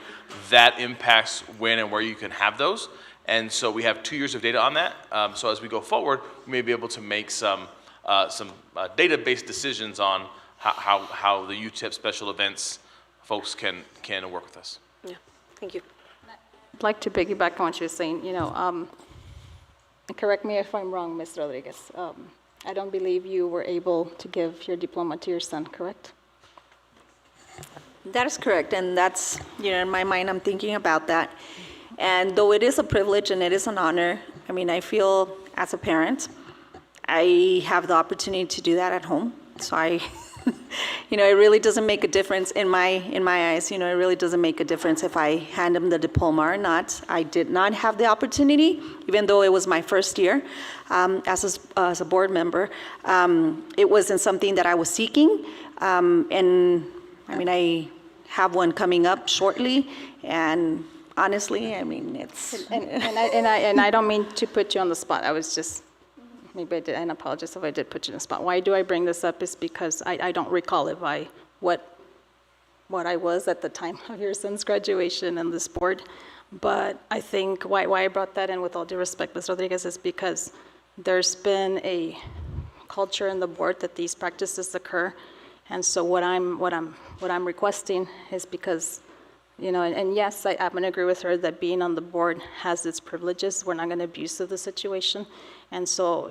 That impacts when and where you can have those. And so we have 2 years of data on that. So as we go forward, we may be able to make some data-based decisions on how the UTEP special events folks can work with us. Yeah, thank you. I'd like to piggyback on what you're saying. Correct me if I'm wrong, Ms. Rodriguez. I don't believe you were able to give your diploma to your son, correct? That is correct, and that's, in my mind, I'm thinking about that. And though it is a privilege and it is an honor, I feel as a parent, I have the opportunity to do that at home. So it really doesn't make a difference in my eyes. It really doesn't make a difference if I hand him the diploma or not. I did not have the opportunity, even though it was my first year as a board member. It wasn't something that I was seeking, and I have one coming up shortly, and honestly, it's. And I don't mean to put you on the spot. I was just, maybe I did, and I apologize if I did put you on the spot. Why do I bring this up is because I don't recall what I was at the time of your son's graduation in this board. But I think why I brought that in, with all due respect, Ms. Rodriguez, is because there's been a culture in the board that these practices occur. And so what I'm requesting is because, and yes, I'm going to agree with her that being on the board has its privileges. We're not going to abuse of the situation. And so,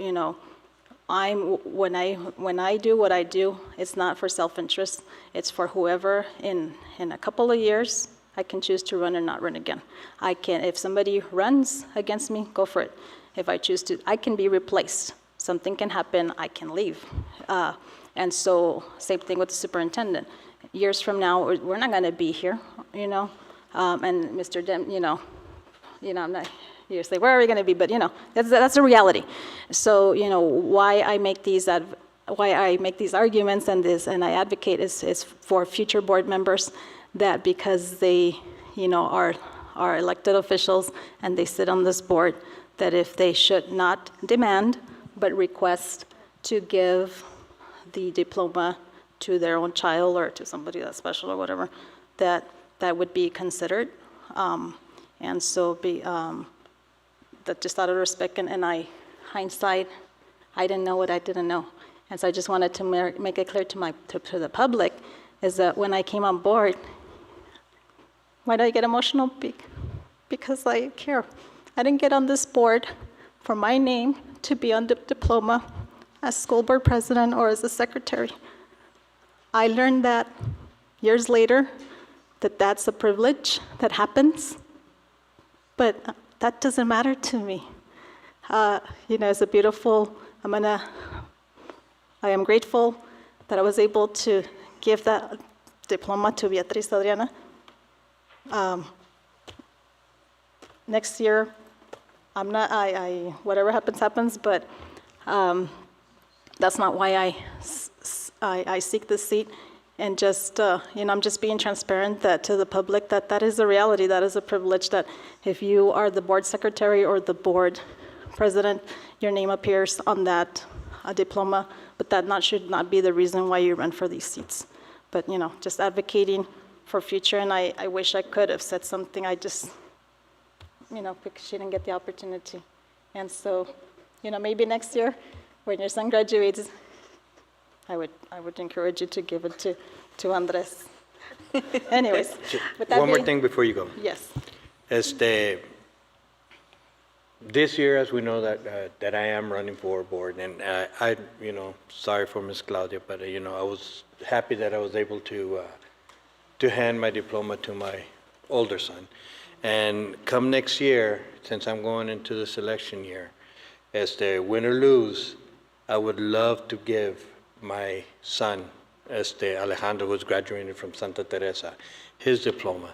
when I do what I do, it's not for self-interest. It's for whoever in a couple of years I can choose to run or not run again. If somebody runs against me, go for it. If I choose to, I can be replaced. Something can happen, I can leave. And so, same thing with the superintendent. Years from now, we're not going to be here, and Mr. Dem, I'm not, you say, where are we going to be? But, that's a reality. So, why I make these arguments and I advocate is for future board members, that because they, are elected officials and they sit on this board, that if they should not demand but request to give the diploma to their own child or to somebody that's special or whatever, that would be considered. And so that just out of respect and hindsight, I didn't know what I didn't know. And so I just wanted to make it clear to the public is that when I came on board, why did I get emotional? Because I care. I didn't get on this board for my name to be on the diploma as school board president or as a secretary. I learned that years later, that's a privilege that happens, but that doesn't matter to me. It's a beautiful, I am grateful that I was able to give that diploma to Beatriz Adriana. Next year, whatever happens, but that's not why I seek this seat. And just, I'm just being transparent to the public that is a reality, that is a privilege, that if you are the board secretary or the board president, your name appears on that diploma, but that should not be the reason why you run for these seats. But, just advocating for future, and I wish I could have said something. because she didn't get the opportunity. And so, maybe next year, when your son graduates, I would encourage you to give it to Andres. Anyways. One more thing before you go. Yes. This year, as we know that I am running for board, and I sorry for Miss Claudia, but I was happy that I was able to hand my diploma to my older son. And come next year, since I'm going into the selection year, win or lose, I would love to give my son, Alejandro, who's graduating from Santa Teresa, his diploma,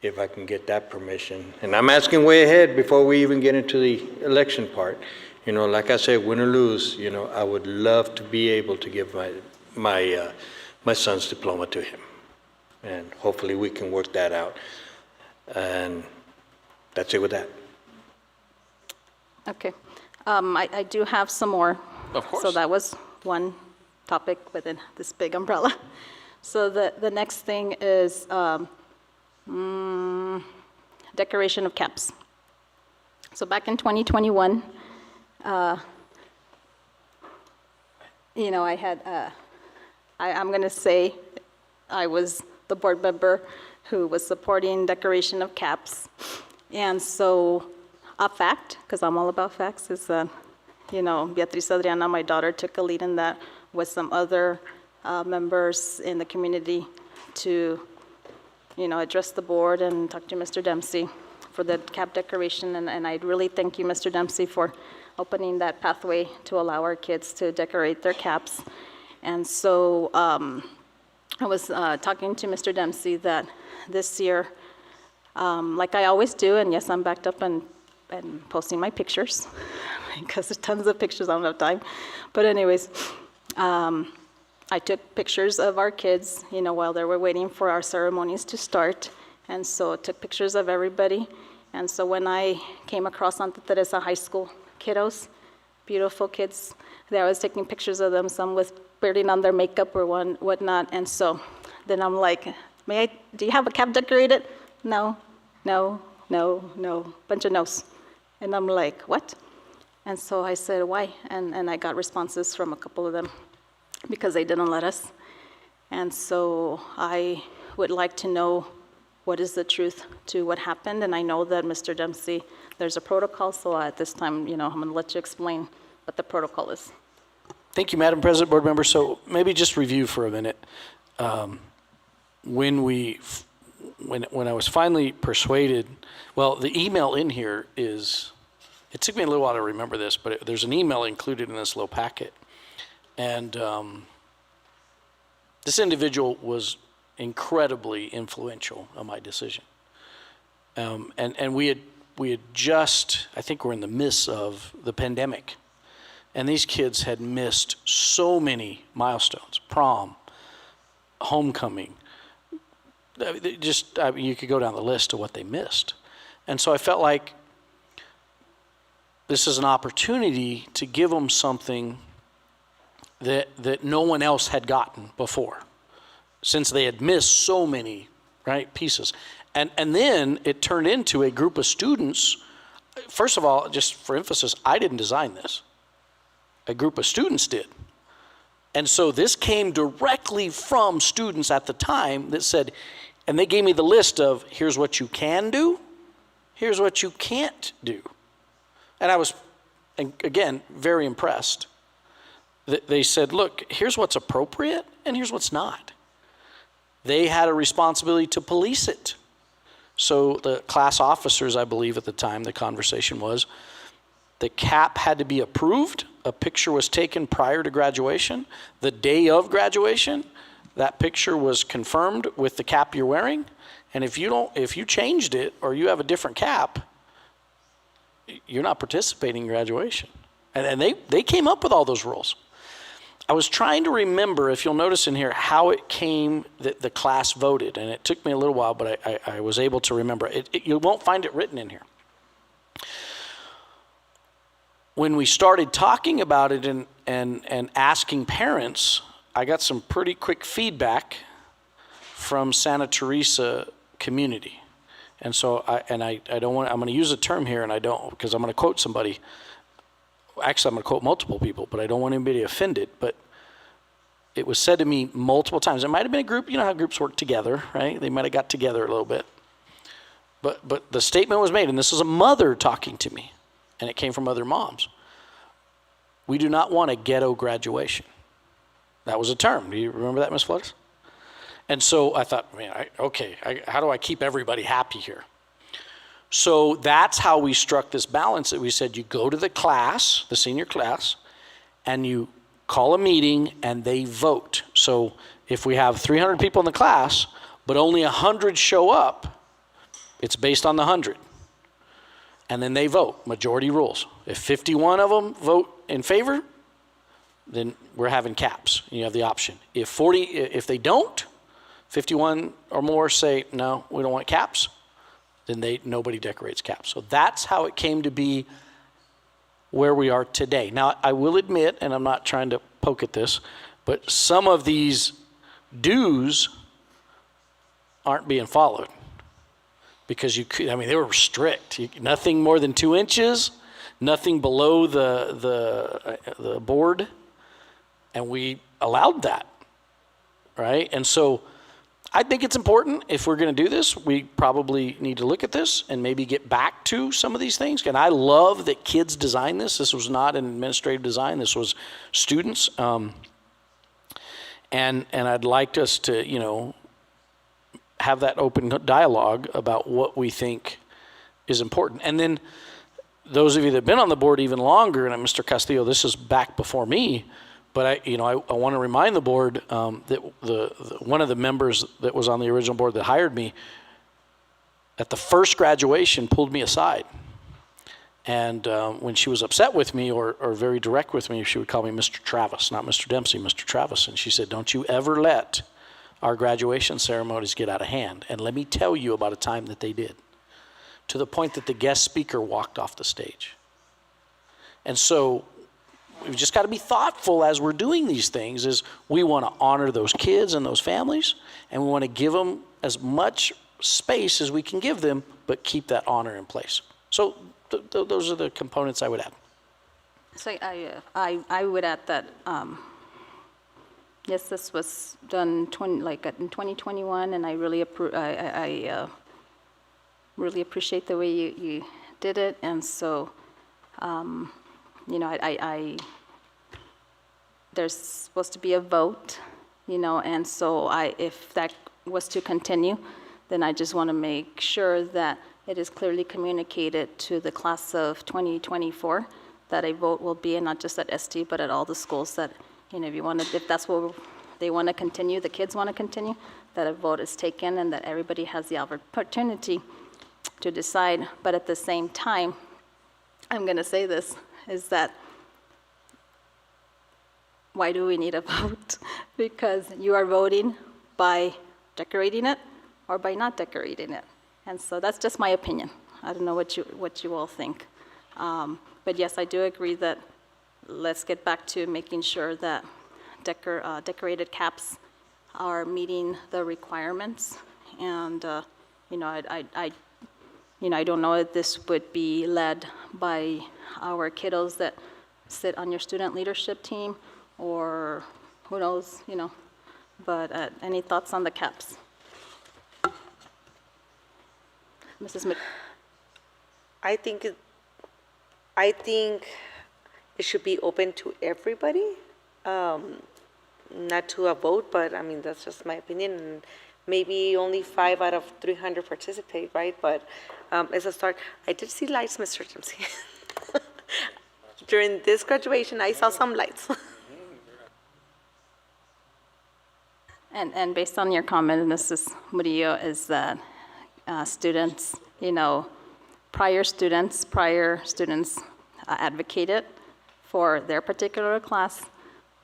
if I can get that permission. And I'm asking way ahead before we even get into the election part. Like I said, win or lose, I would love to be able to give my son's diploma to him. And hopefully we can work that out. And that's it with that. Okay. I do have some more. Of course. So that was one topic within this big umbrella. So the next thing is decoration of caps. So back in 2021, I had, I'm going to say I was the board member who was supporting decoration of caps. And so a fact, because I'm all about facts, is that, Beatriz Adriana, my daughter, took a lead in that with some other members in the community to, address the board and talk to Mr. Dempsey for the cap decoration. And I really thank you, Mr. Dempsey, for opening that pathway to allow our kids to decorate their caps. And so I was talking to Mr. Dempsey that this year, like I always do, and yes, I'm backed up and posting my pictures because there's tons of pictures, I don't have time. But anyways, I took pictures of our kids, while they were waiting for our ceremonies to start. And so I took pictures of everybody. And so when I came across Santa Teresa High School kiddos, beautiful kids, I was taking pictures of them, some with putting on their makeup or whatnot. And so then I'm like, do you have a cap decorated? No, bunch of no's. And I'm like, what? And so I said, why? And I got responses from a couple of them because they didn't let us. And so I would like to know what is the truth to what happened. And I know that Mr. Dempsey, there's a protocol, so at this time, I'm going to let you explain what the protocol is. Thank you, Madam President, board members. So maybe just review for a minute. When I was finally persuaded, well, the email in here is, it took me a little while to remember this, but there's an email included in this little packet. And this individual was incredibly influential on my decision. And we had just, I think we're in the midst of the pandemic. And these kids had missed so many milestones, prom, homecoming. You could go down the list of what they missed. And so I felt like this is an opportunity to give them something that no one else had gotten before, since they had missed so many, pieces. And then it turned into a group of students. First of all, just for emphasis, I didn't design this. A group of students did. And so this came directly from students at the time that said, and they gave me the list of, here's what you can do, here's what you can't do. And I was, again, very impressed. They said, look, here's what's appropriate and here's what's not. They had a responsibility to police it. So the class officers, I believe at the time, the conversation was, the cap had to be approved. A picture was taken prior to graduation. The day of graduation, that picture was confirmed with the cap you're wearing. And if you changed it or you have a different cap, you're not participating in graduation. And they came up with all those rules. I was trying to remember, if you'll notice in here, how it came that the class voted. And it took me a little while, but I was able to remember. You won't find it written in here. When we started talking about it and asking parents, I got some pretty quick feedback from Santa Teresa community. And so I don't want, I'm going to use a term here, and I don't, because I'm going to quote somebody. Actually, I'm going to quote multiple people, but I don't want anybody offended. But it was said to me multiple times. It might have been a group, you know how groups work together, right? They might have got together a little bit. But the statement was made, and this is a mother talking to me, and it came from other moms. We do not want a ghetto graduation. That was a term. Do you remember that, Ms. Flores? And so I thought, man, how do I keep everybody happy here? So that's how we struck this balance that we said you go to the class, the senior class, and you call a meeting and they vote. So if we have 300 people in the class, but only 100 show up, it's based on the 100. And then they vote, majority rules. If 51 of them vote in favor, then we're having caps. You have the option. If they don't, 51 or more say, no, we don't want caps, then nobody decorates caps. So that's how it came to be where we are today. Now, I will admit, and I'm not trying to poke at this, but some of these dues aren't being followed because they were strict. Nothing more than 2 inches, nothing below the board, and we allowed that, right? And so I think it's important if we're going to do this, we probably need to look at this and maybe get back to some of these things. And I love that kids designed this. This was not an administrative design. This was students. And I'd like us to, have that open dialogue about what we think is important. And then those of you that have been on the board even longer, and Mr. Castillo, this is back before me, but I want to remind the board that one of the members that was on the original board that hired me at the first graduation pulled me aside. And when she was upset with me or very direct with me, she would call me Mr. Travis, not Mr. Dempsey, Mr. Travis. And she said, don't you ever let our graduation ceremonies get out of hand. And let me tell you about a time that they did, to the point that the guest speaker walked off the stage. And so we've just got to be thoughtful as we're doing these things. Is we want to honor those kids and those families, and we want to give them as much space as we can give them, but keep that honor in place. So those are the components I would add. So I would add that, yes, this was done in 2021, and I really really appreciate the way you did it. And so, there's supposed to be a vote, and so if that was to continue, then I just want to make sure that it is clearly communicated to the class of 2024 that a vote will be, and not just at ST, but at all the schools that, if that's what they want to continue, the kids want to continue, that a vote is taken and that everybody has the opportunity to decide. But at the same time, I'm going to say this, is that why do we need a vote? Because you are voting by decorating it or by not decorating it. And so that's just my opinion. I don't know what you all think. But yes, I do agree that let's get back to making sure that decorated caps are meeting the requirements. And I don't know if this would be led by our kiddos that sit on your student leadership team, or who knows, But any thoughts on the caps? Mrs. Mc. I think it should be open to everybody, not to a vote, but that's just my opinion. Maybe only 5 out of 300 participate, right? But as a start, I did see lights, Mr. Dempsey. During this graduation, I saw some lights. And based on your comment, Mrs. Murillo, is that students, prior students advocated for their particular class,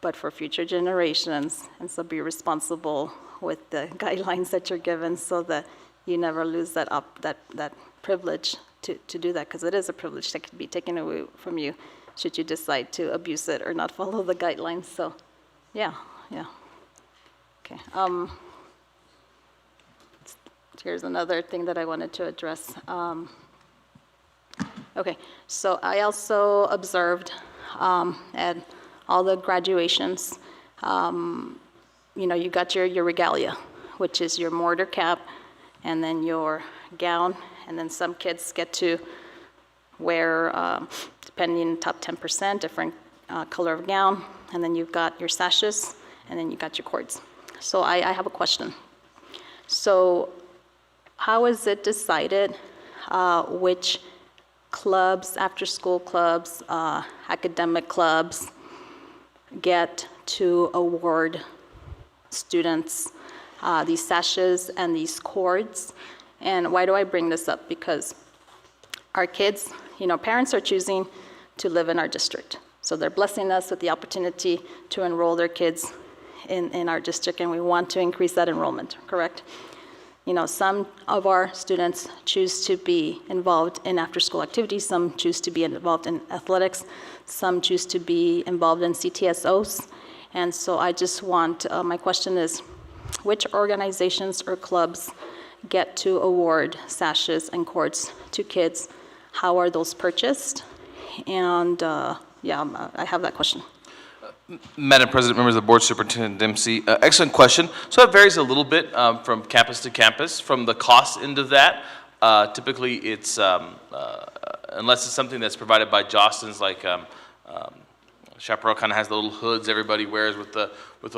but for future generations, and so be responsible with the guidelines that you're given, so that you never lose that privilege to do that, because it is a privilege that could be taken away from you should you decide to abuse it or not follow the guidelines. So, yeah. Okay. here's another thing that I wanted to address. Okay, so I also observed at all the graduations, you know, you got your regalia, which is your mortar cap, and then your gown, and then some kids get to wear, depending top 10%, different color of gown, and then you've got your sashes, and then you got your cords. So I have a question. So how is it decided which clubs, after-school clubs, academic clubs get to award students these sashes and these cords? And why do I bring this up? Because our kids, you know, parents are choosing to live in our district. So they're blessing us with the opportunity to enroll their kids in our district, and we want to increase that enrollment, correct? You know, some of our students choose to be involved in after-school activities, some choose to be involved in athletics, some choose to be involved in CTSOs. And so I just want, my question is, which organizations or clubs get to award sashes and cords to kids? How are those purchased? And yeah, I have that question. Madam President, members of the board, Superintendent Dempsey, excellent question. So it varies a little bit from campus to campus. From the cost end of that, typically it's, unless it's something that's provided by Jostens, like Chaparral kind of has the little hoods everybody wears with the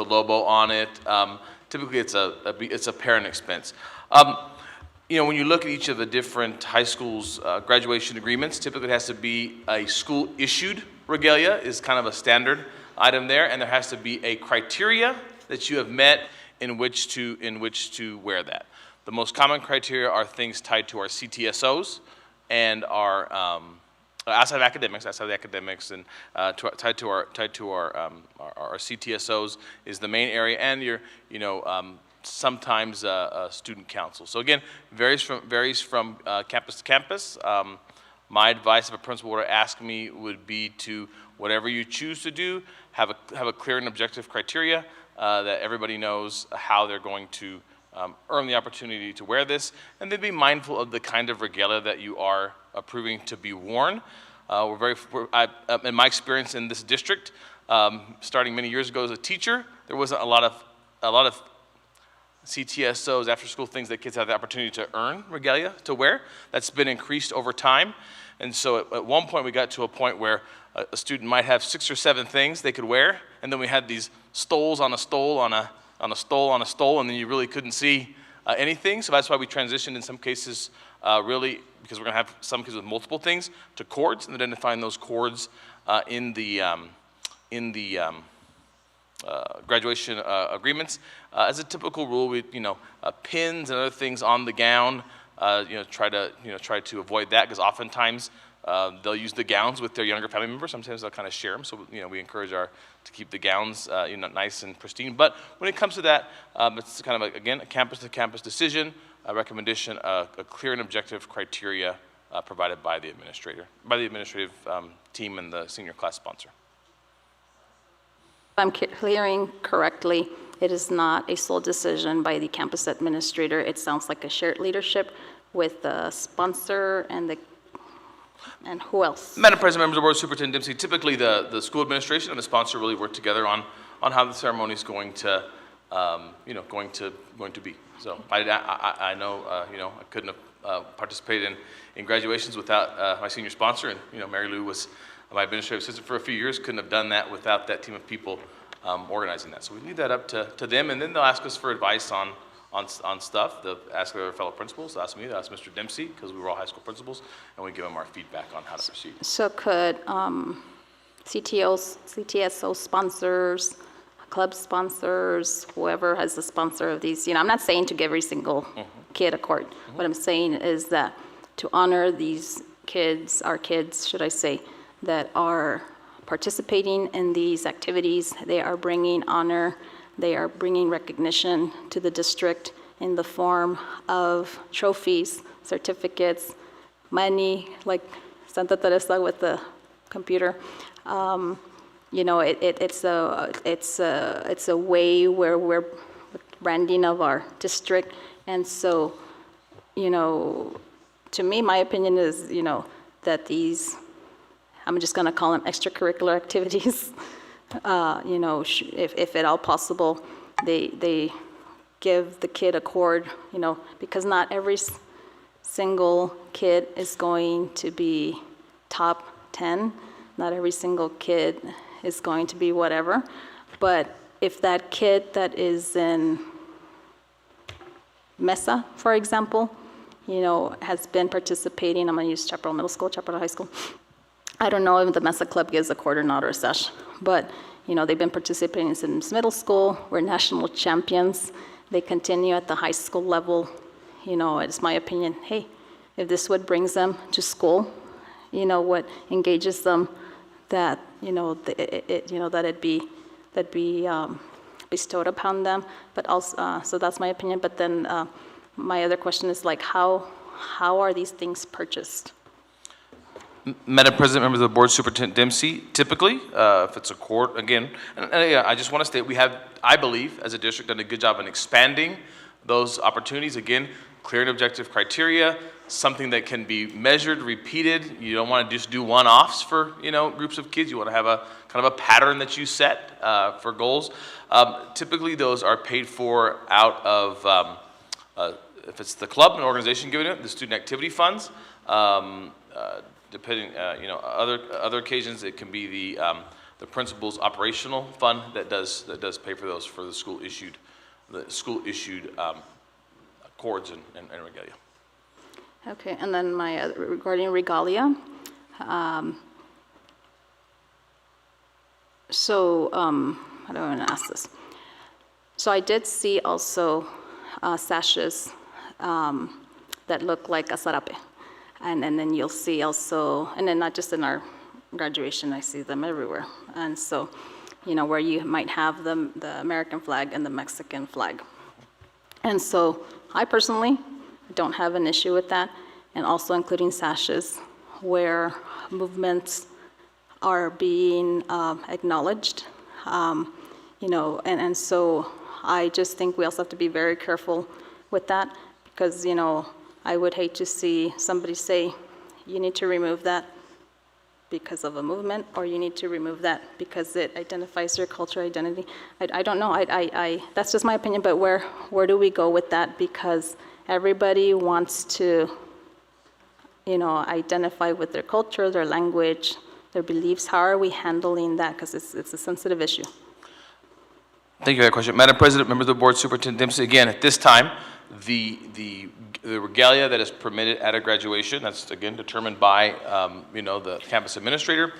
logo on it. Typically it's a parent expense. You know, when you look at each of the different high schools' graduation agreements, typically it has to be a school-issued regalia is kind of a standard item there, and there has to be a criteria that you have met in which to wear that. The most common criteria are things tied to our CTSOs and our outside the academics, and tied to our CTSOs is the main area, and your sometimes student council. So again, varies from campus to campus. My advice if a principal were to ask me would be to, whatever you choose to do, have a clear and objective criteria that everybody knows how they're going to earn the opportunity to wear this, and then be mindful of the kind of regalia that you are approving to be worn. In my experience in this district, starting many years ago as a teacher, there wasn't a lot of CTSOs, after school things that kids have the opportunity to earn regalia to wear. That's been increased over time. And so at one point we got to a point where a student might have 6 or 7 things they could wear, and then we had these stoles on a stole on a stole on a stole, and then you really couldn't see anything. So that's why we transitioned in some cases really, because we're gonna have some kids with multiple things, to cords, and identifying those cords in the graduation agreements. As a typical rule, we pins and other things on the gown. Try to avoid that, because oftentimes they'll use the gowns with their younger family members. Sometimes they'll kind of share them. So we encourage to keep the gowns nice and pristine. But when it comes to that, it's kind of again a campus to campus decision, a recommendation, a clear and objective criteria provided by the administrative team and the senior class sponsor. If I'm hearing correctly, it is not a sole decision by the campus administrator. It sounds like a shared leadership with the sponsor and who else? Madam President, members of the board, Superintendent Dempsey, typically the school administration and the sponsor really work together on how the ceremony is going to be. So I know I couldn't have participated in graduations without my senior sponsor, and Mary Lou was my administrative assistant for a few years. Couldn't have done that without that team of people organizing that. So we leave that up to them, and then they'll ask us for advice on stuff. They'll ask their fellow principals, they'll ask me, they'll ask Mr. Dempsey, because we were all high school principals, and we give them our feedback on how to proceed. So could CTSO sponsors, club sponsors, whoever has the sponsor of these, I'm not saying to give every single kid a cord. What I'm saying is that to honor these kids, our kids, should I say, that are participating in these activities, they are bringing honor, they are bringing recognition to the district in the form of trophies, certificates, money, like Santa Teresa with the computer. It's a way where we're branding of our district, and so to me, my opinion is, that these, I'm just going to call them extracurricular activities, if at all possible, they give the kid a chord, because not every single kid is going to be top 10. Not every single kid is going to be whatever. But if that kid that is in Mesa, for example, has been participating, I'm going to use Chaparral Middle School, Chaparral High School. I don't know if the Mesa Club gives a chord or not, or sesh, but they've been participating since middle school. We're national champions. They continue at the high school level. It's my opinion, hey, if this what brings them to school, what engages them, that that it be bestowed upon them. But also, so that's my opinion. But then my other question is like, how are these things purchased? Madam President, members of the board, Superintendent Dempsey, typically, if it's a court, again, and I just want to state, we have, I believe, as a district, done a good job in expanding those opportunities. Again, clear and objective criteria, something that can be measured, repeated. You don't want to just do one-offs for, groups of kids. You want to have a kind of a pattern that you set for goals. Typically, those are paid for out of, if it's the club, an organization giving it, the student activity funds. Depending, other occasions, it can be the principal's operational fund that does pay for those for the school issued cords and regalia. Okay, and then regarding regalia. How do I want to ask this? So I did see also sashes that look like a sarape. And then you'll see also, and then not just in our graduation, I see them everywhere. And so, where you might have the American flag and the Mexican flag. And so I personally don't have an issue with that, and also including sashes where movements are being acknowledged. And so I just think we also have to be very careful with that because, I would hate to see somebody say, you need to remove that because of a movement, or you need to remove that because it identifies your cultural identity. I don't know, that's just my opinion, but where do we go with that? Because everybody wants to, identify with their culture, their language, their beliefs. How are we handling that? Because it's a sensitive issue. Thank you for that question. Madam President, members of the board, Superintendent Dempsey, again, at this time, the regalia that is permitted at a graduation, that's again determined by the campus administrator.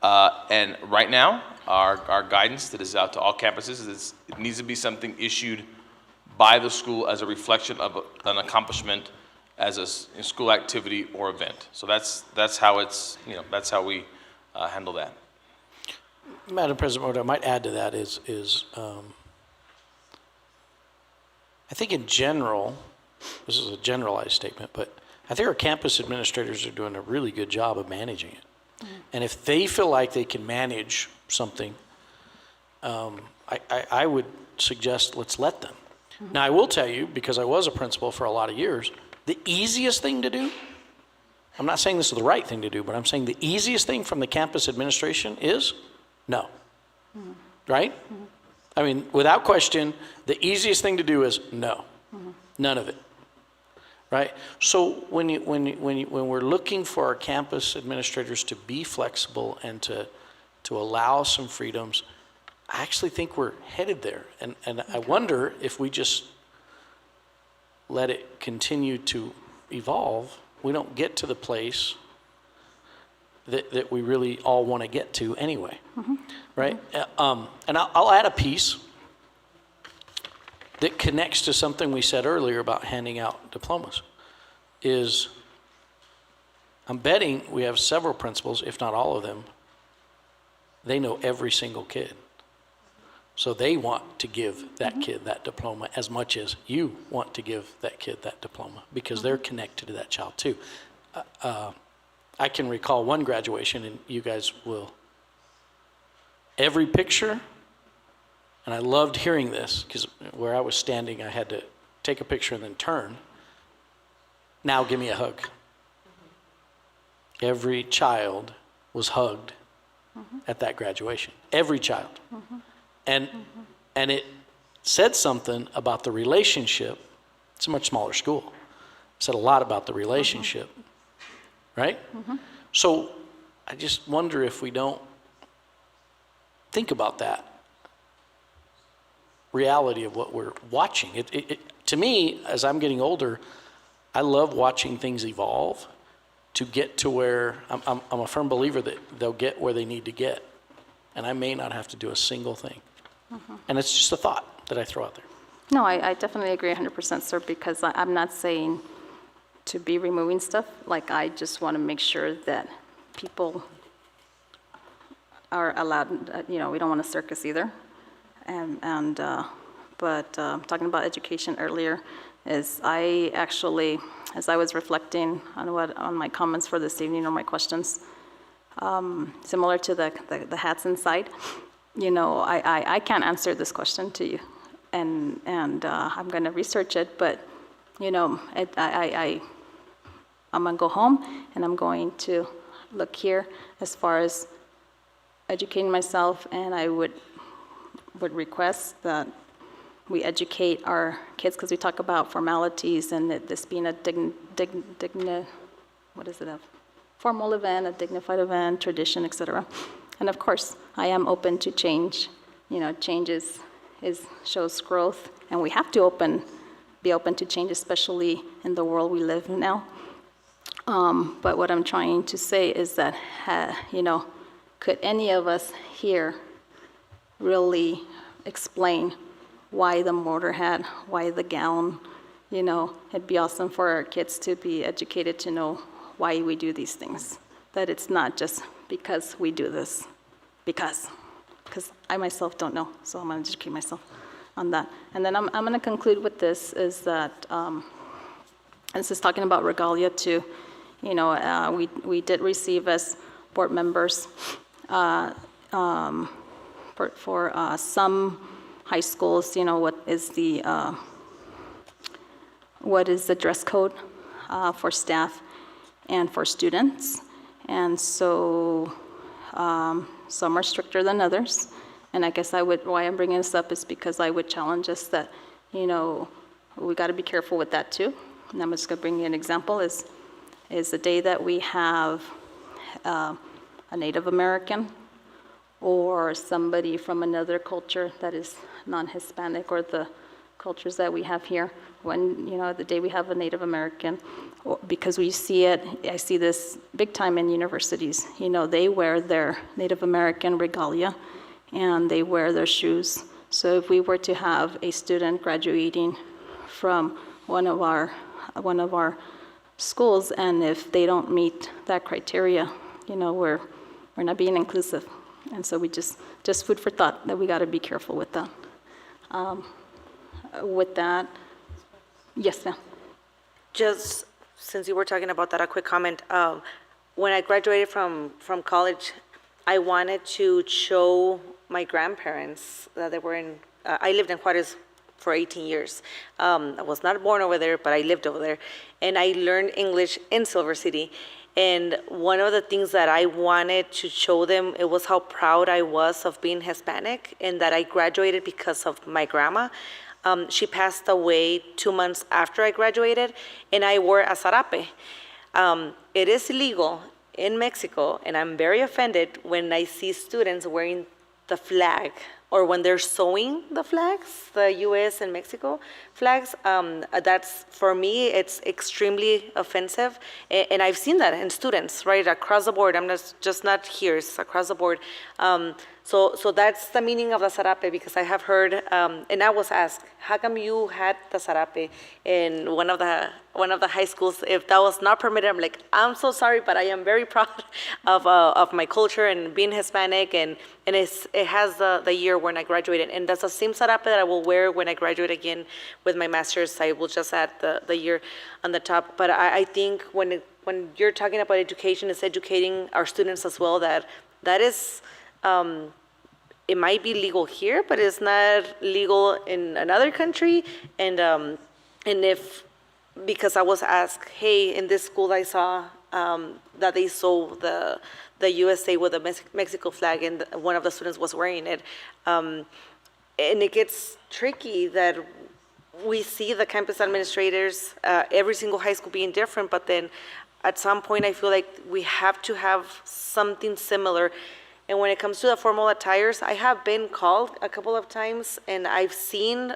And right now, our guidance that is out to all campuses is it needs to be something issued by the school as a reflection of an accomplishment as a school activity or event. So that's how it's, that's how we handle that. Madam President, what I might add to that is I think in general, this is a generalized statement, but I think our campus administrators are doing a really good job of managing it. Mm-hmm. And if they feel like they can manage something, I would suggest let's let them. Mm-hmm. Now, I will tell you, because I was a principal for a lot of years, the easiest thing to do, I'm not saying this is the right thing to do, but I'm saying the easiest thing from the campus administration is no. Mm-hmm. Right? Mm-hmm. I mean, without question, the easiest thing to do is no. Mm-hmm. None of it. Right? So when we're looking for our campus administrators to be flexible and to allow some freedoms, I actually think we're headed there. And okay. I wonder if we just let it continue to evolve, we don't get to the place that we really all want to get to anyway. Mm-hmm. Right? And I'll add a piece that connects to something we said earlier about handing out diplomas. Is I'm betting we have several principals, if not all of them, they know every single kid. So they want to give that mm-hmm. kid that diploma as much as you want to give that kid that diploma because mm-hmm. they're connected to that child too. I can recall one graduation, and you guys will. Every picture, and I loved hearing this because where I was standing, I had to take a picture and then turn. Now give me a hug. Every child was hugged at that graduation. Every child. And it said something about the relationship. It's a much smaller school. It said a lot about the relationship, right? So I just wonder if we don't think about that reality of what we're watching. To me, as I'm getting older, I love watching things evolve to get to where, I'm a firm believer that they'll get where they need to get. And I may not have to do a single thing. And it's just a thought that I throw out there. No, I definitely agree 100%, sir, because I'm not saying to be removing stuff. Like, I just want to make sure that people are allowed, we don't want a circus either. But talking about education earlier, is I actually, as I was reflecting on my comments for this evening or my questions, similar to the hats inside, I can't answer this question to you, and I'm going to research it. But I'm going to go home and I'm going to look here as far as educating myself, and I would request that we educate our kids, because we talk about formalities and this being a formal event, a dignified event, tradition, etc. And of course, I am open to change. Change shows growth, and we have to be open to change, especially in the world we live in now. But what I'm trying to say is that, could any of us here really explain why the motor hat, why the gown? It'd be awesome for our kids to be educated to know why we do these things. That it's not just because we do this, because I myself don't know, so I'm going to educate myself on that. And then I'm going to conclude with this, is that, this is talking about regalia too. We did receive as board members for some high schools, what is the dress code for staff and for students. And so some are stricter than others. And I guess why I'm bringing this up is because I would challenge us that, we got to be careful with that too. And I'm just going to bring you an example, is the day that we have a Native American or somebody from another culture that is non-Hispanic, or the cultures that we have here, when, the day we have a Native American, because we see it, I see this big time in universities, they wear their Native American regalia and they wear their shoes. So if we were to have a student graduating from one of our schools, and if they don't meet that criteria, we're not being inclusive. And so we just food for thought that we got to be careful with that. With that, yes, ma'am. Just since you were talking about that, a quick comment. When I graduated from college, I wanted to show my grandparents that they were in, I lived in Juarez for 18 years. I was not born over there, but I lived over there. And I learned English in Silver City. And one of the things that I wanted to show them, it was how proud I was of being Hispanic, and that I graduated because of my grandma. She passed away 2 months after I graduated, and I wore a zarape. It is illegal in Mexico, and I'm very offended when I see students wearing the flag, or when they're sewing the flags, the US and Mexico flags. That's, for me, it's extremely offensive. And I've seen that in students, right, across the board. I'm just not here, it's across the board. So that's the meaning of the zarape, because I have heard, and I was asked, how come you had the zarape in one of the high schools? If that was not permitted, I'm like, I'm so sorry, but I am very proud of my culture and being Hispanic, and it has the year when I graduated, and that's the same zarape that I will wear when I graduate again with my master's. I will just add the year on the top. But I think when you're talking about education, it's educating our students as well, that is, it might be legal here, but it's not legal in another country. And if because I was asked, hey, in this school I saw that they sold the USA with the Mexico flag, and one of the students was wearing it. And it gets tricky that we see the campus administrators, every single high school being different, but then at some point I feel like we have to have something similar. And when it comes to the formal attires, I have been called a couple of times, and I've seen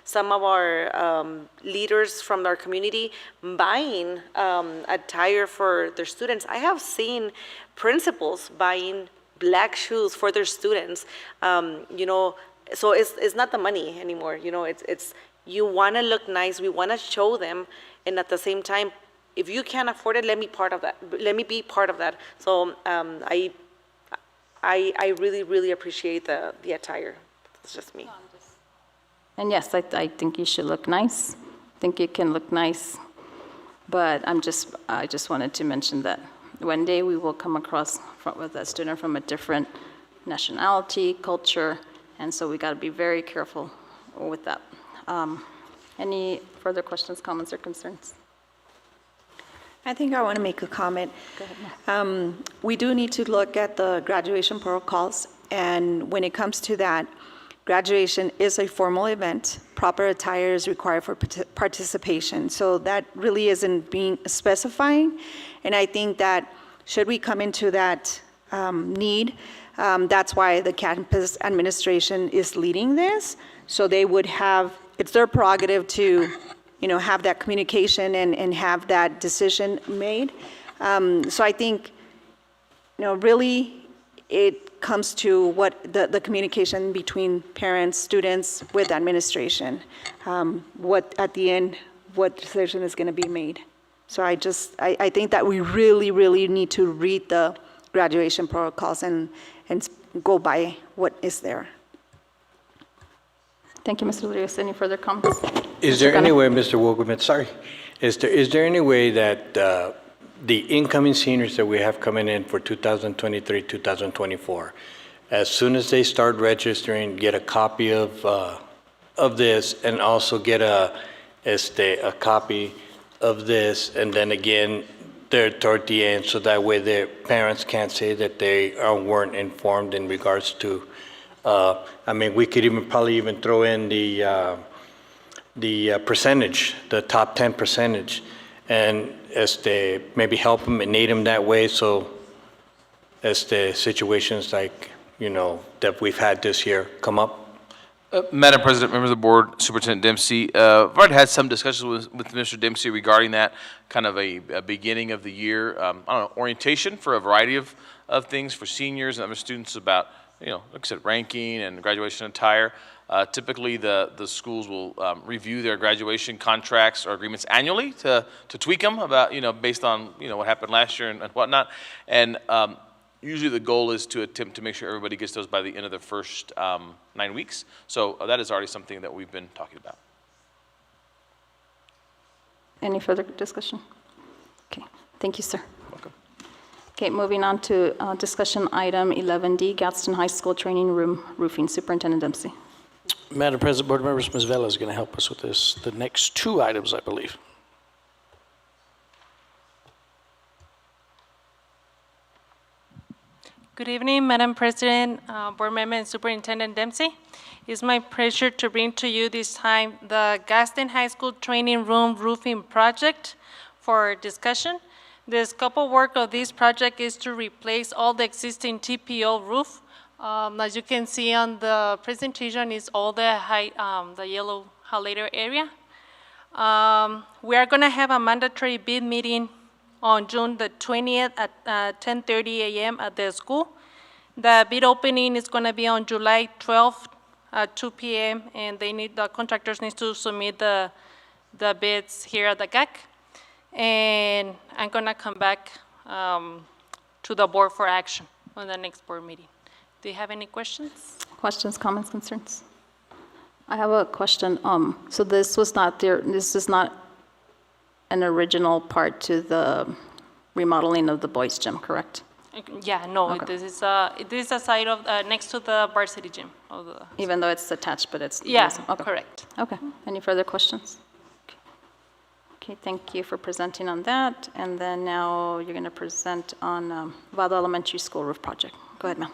some of our leaders from our community buying attire for their students. I have seen principals buying black shoes for their students. You know, so it's not the money anymore. You know, it's you want to look nice. We want to show them, and at the same time, if you can't afford it, let me part of that. Let me be part of that. So I really, really appreciate the attire. It's just me. And yes, I think you should look nice. I think you can look nice. But I just wanted to mention that one day we will come across with a student from a different nationality, culture, and so we got to be very careful with that. Any further questions, comments, or concerns? I think I want to make a comment. Go ahead. We do need to look at the graduation protocols, and when it comes to that, graduation is a formal event. Proper attire is required for participation. So that really isn't being specifying, and I think that should we come into that need, that's why the campus administration is leading this. So they would have, it's their prerogative to, you know, have that communication and have that decision made. So I think, you know, really it comes to what the communication between parents, students, with administration. What at the end, what decision is going to be made. So I think that we really, really need to read the graduation protocols and go by what is there. Thank you, Mr. Rios. Any further comments? Is there any way, Mr. Wogelman, sorry, is there any way that the incoming seniors that we have coming in for 2023, 2024, as soon as they start registering, get a copy of this, and also get a copy of this, and then again, they're toward the end, so that way their parents can't say that they weren't informed in regards to, I mean, we could even probably even throw in the percentage, the top 10 percentage, and maybe help them and aid them that way, so as the situations like, you know, that we've had this year come up. Madam President, members of the board, Superintendent Dempsey, I've already had some discussions with Mr. Dempsey regarding that, kind of a beginning of the year, I don't know, orientation for a variety of things for seniors and other students about, you know, like I said, ranking and graduation attire. Typically, the schools will review their graduation contracts or agreements annually to tweak them about, you know, based on, you know, what happened last year and whatnot. And usually the goal is to attempt to make sure everybody gets those by the end of the first 9 weeks. So that is already something that we've been talking about. Any further discussion? Okay, thank you, sir. Welcome. Okay, moving on to discussion item 11D, Gadsden High School Training Room Roofing. Superintendent Dempsey. Madam President, board members, Ms. Vela is going to help us with this, the next two items, I believe. Good evening, Madam President, board member, and Superintendent Dempsey. It's my pleasure to bring to you this time the Gadsden High School Training Room Roofing Project for discussion. The scope of work of this project is to replace all the existing TPO roof. As you can see on the presentation, is all the yellow highlighter area. We are going to have a mandatory bid meeting on June the 20th at 10:30 a.m. at the school. The bid opening is going to be on July 12th at 2 p.m. and the contractors need to submit the bids here at the GAC. And I'm going to come back to the board for action on the next board meeting. Do you have any questions? Questions, comments, concerns? I have a question. So this is not an original part to the remodeling of the boys' gym, correct? Yeah, no, Okay. this is a site of next to the varsity gym. Even though it's attached, but it's... Yeah, okay. correct. Okay, any further questions? Okay, thank you for presenting on that. And then now you're going to present on Vado Elementary School roof project. Go ahead, ma'am.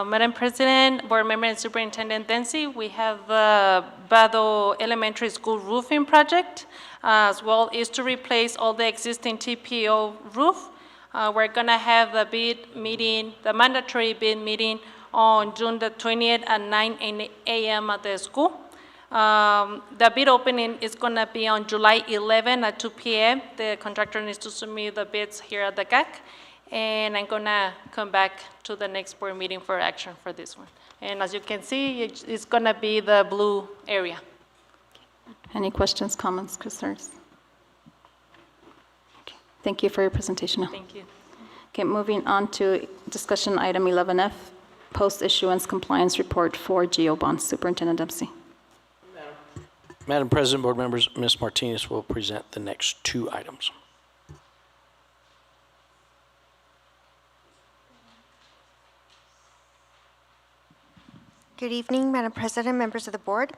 Madam President, Board Member and Superintendent Dempsey, we have the Vado Elementary School roofing project, as well is to replace all the existing TPO roof. We're gonna have the bid meeting, the mandatory bid meeting on June the 20th at 9 a.m. at the school. The bid opening is gonna be on July 11 at 2 p.m. The contractor needs to submit the bids here at the GAC. And I'm gonna come back to the next board meeting for action for this one. And as you can see, it's gonna be the blue area. Any questions, comments, concerns? Okay, thank you for your presentation. Thank you. Okay, moving on to discussion item 11F, post-issuance compliance report for GO bonds. Superintendent Dempsey. Madam President, board members, Ms. Martinez will present the next two items. Good evening, Madam President, members of the board.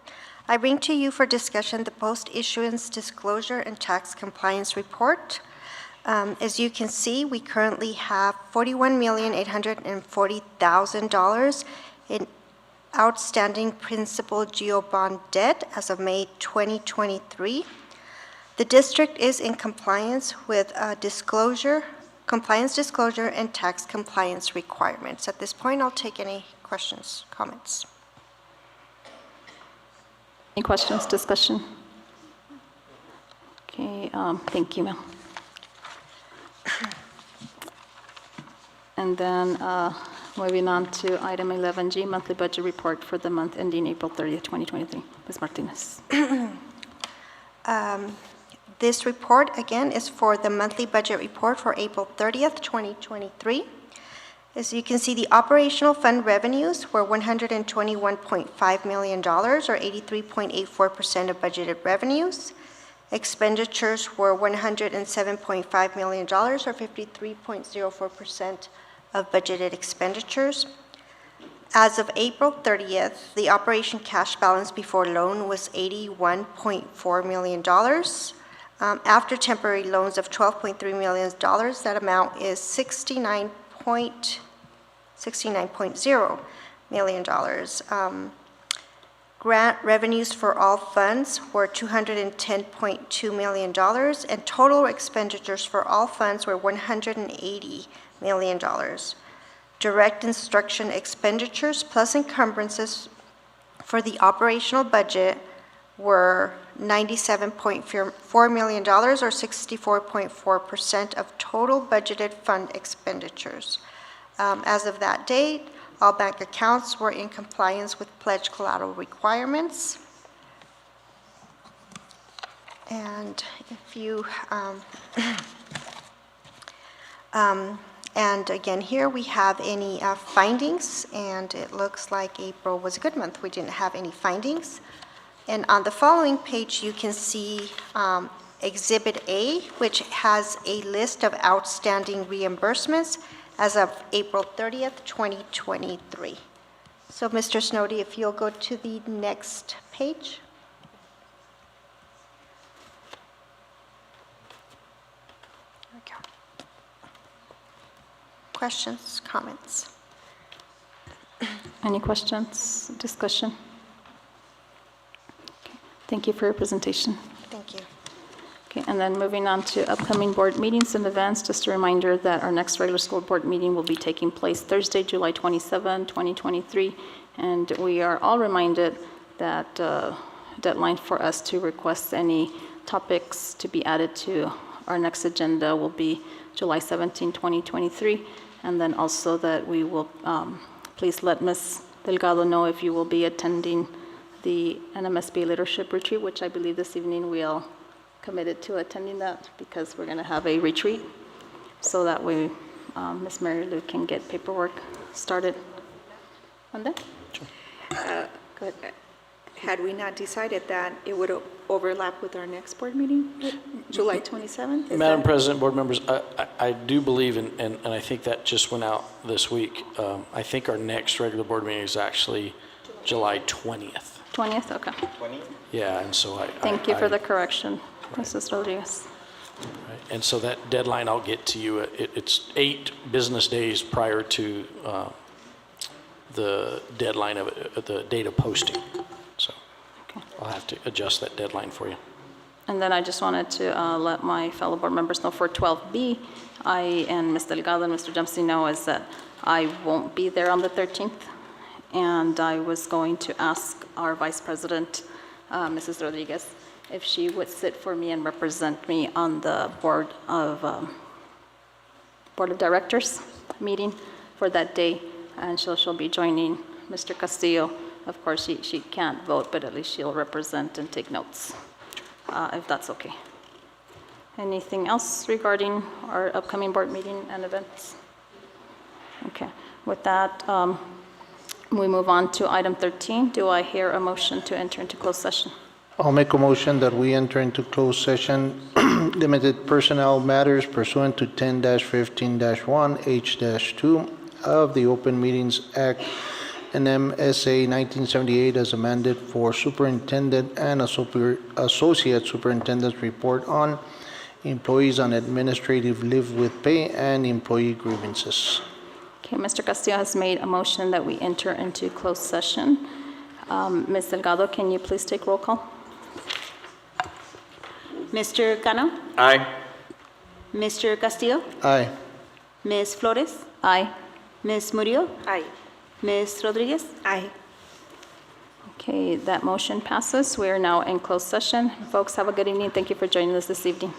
I bring to you for discussion the post-issuance disclosure and tax compliance report. As you can see, we currently have $41,840,000 in outstanding principal GO bond debt as of May 2023. The district is in compliance with compliance disclosure and tax compliance requirements. At this point, I'll take any questions, comments. Any questions, discussion? Okay, thank you, ma'am. And then moving on to item 11G, monthly budget report for the month ending April 30th, 2023. Ms. Martinez. This report, again, is for the monthly budget report for April 30th, 2023. As you can see, the operational fund revenues were $121.5 million, or 83.84% of budgeted revenues. Expenditures were $107.5 million, or 53.04% of budgeted expenditures. As of April 30th, the operation cash balance before loan was $81.4 million. After temporary loans of $12.3 million, that amount is $69.0 million. Grant revenues for all funds were $210.2 million, and total expenditures for all funds were $180 million. Direct instruction expenditures plus encumbrances for the operational budget were $97.4 million, or 64.4% of total budgeted fund expenditures. As of that date, all bank accounts were in compliance with pledge collateral requirements. And if you, and again here we have any findings, and it looks like April was a good month. We didn't have any findings. And on the following page, you can see Exhibit A, which has a list of outstanding reimbursements as of April 30th, 2023. So, Mr. Snowdy, if you'll go to the next page. There we go. Questions, comments? Any questions, discussion? Okay. Thank you for your presentation. Thank you. Okay, and then moving on to upcoming board meetings in advance, just a reminder that our next regular school board meeting will be taking place Thursday, July 27, 2023, and we are all reminded that deadline for us to request any topics to be added to our next agenda will be July 17, 2023, and then also that we will please let Ms. Delgado know if you will be attending the NMSB Leadership Retreat, which I believe this evening we all committed to attending that because we're going to have a retreat, so that way Ms. Mary Lou can get paperwork started on that. Sure. Go ahead. Had we not decided that it would overlap with our next board meeting, July 27th? Madam President, board members, I do believe, and I think that just went out this week, I think our next regular board meeting is actually July 20th. 20th, okay. Yeah, and so Thank you for the correction, Mrs. Rodriguez. And so that deadline I'll get to you, it's 8 business days prior to the deadline of the date of posting. So I'll have to adjust that deadline for you. And then I just wanted to let my fellow board members know for 12B, I and Ms. Delgado and Mr. Dempsey know is that I won't be there on the 13th. And I was going to ask our Vice President, Mrs. Rodriguez, if she would sit for me and represent me on the Board of Directors meeting for that day. And she'll be joining Mr. Castillo. Of course, she can't vote, but at least she'll represent and take notes, if that's okay. Anything else regarding our upcoming board meeting and events? Okay, with that, we move on to item 13. Do I hear a motion to enter into closed session? I'll make a motion that we enter into closed session, limited personnel matters pursuant to 10-15-1H-2 of the Open Meetings Act and MSA 1978 as amended for superintendent and associate superintendent's report on employees on administrative leave with pay and employee grievances. Okay, Mr. Castillo has made a motion that we enter into closed session. Ms. Delgado, can you please take roll call? Mr. Cano? Aye. Mr. Castillo? Aye. Ms. Flores? Aye. Ms. Murillo? Aye. Ms. Rodriguez? Aye. Okay, that motion passes. We are now in closed session. Folks, have a good evening. Thank you for joining us this evening.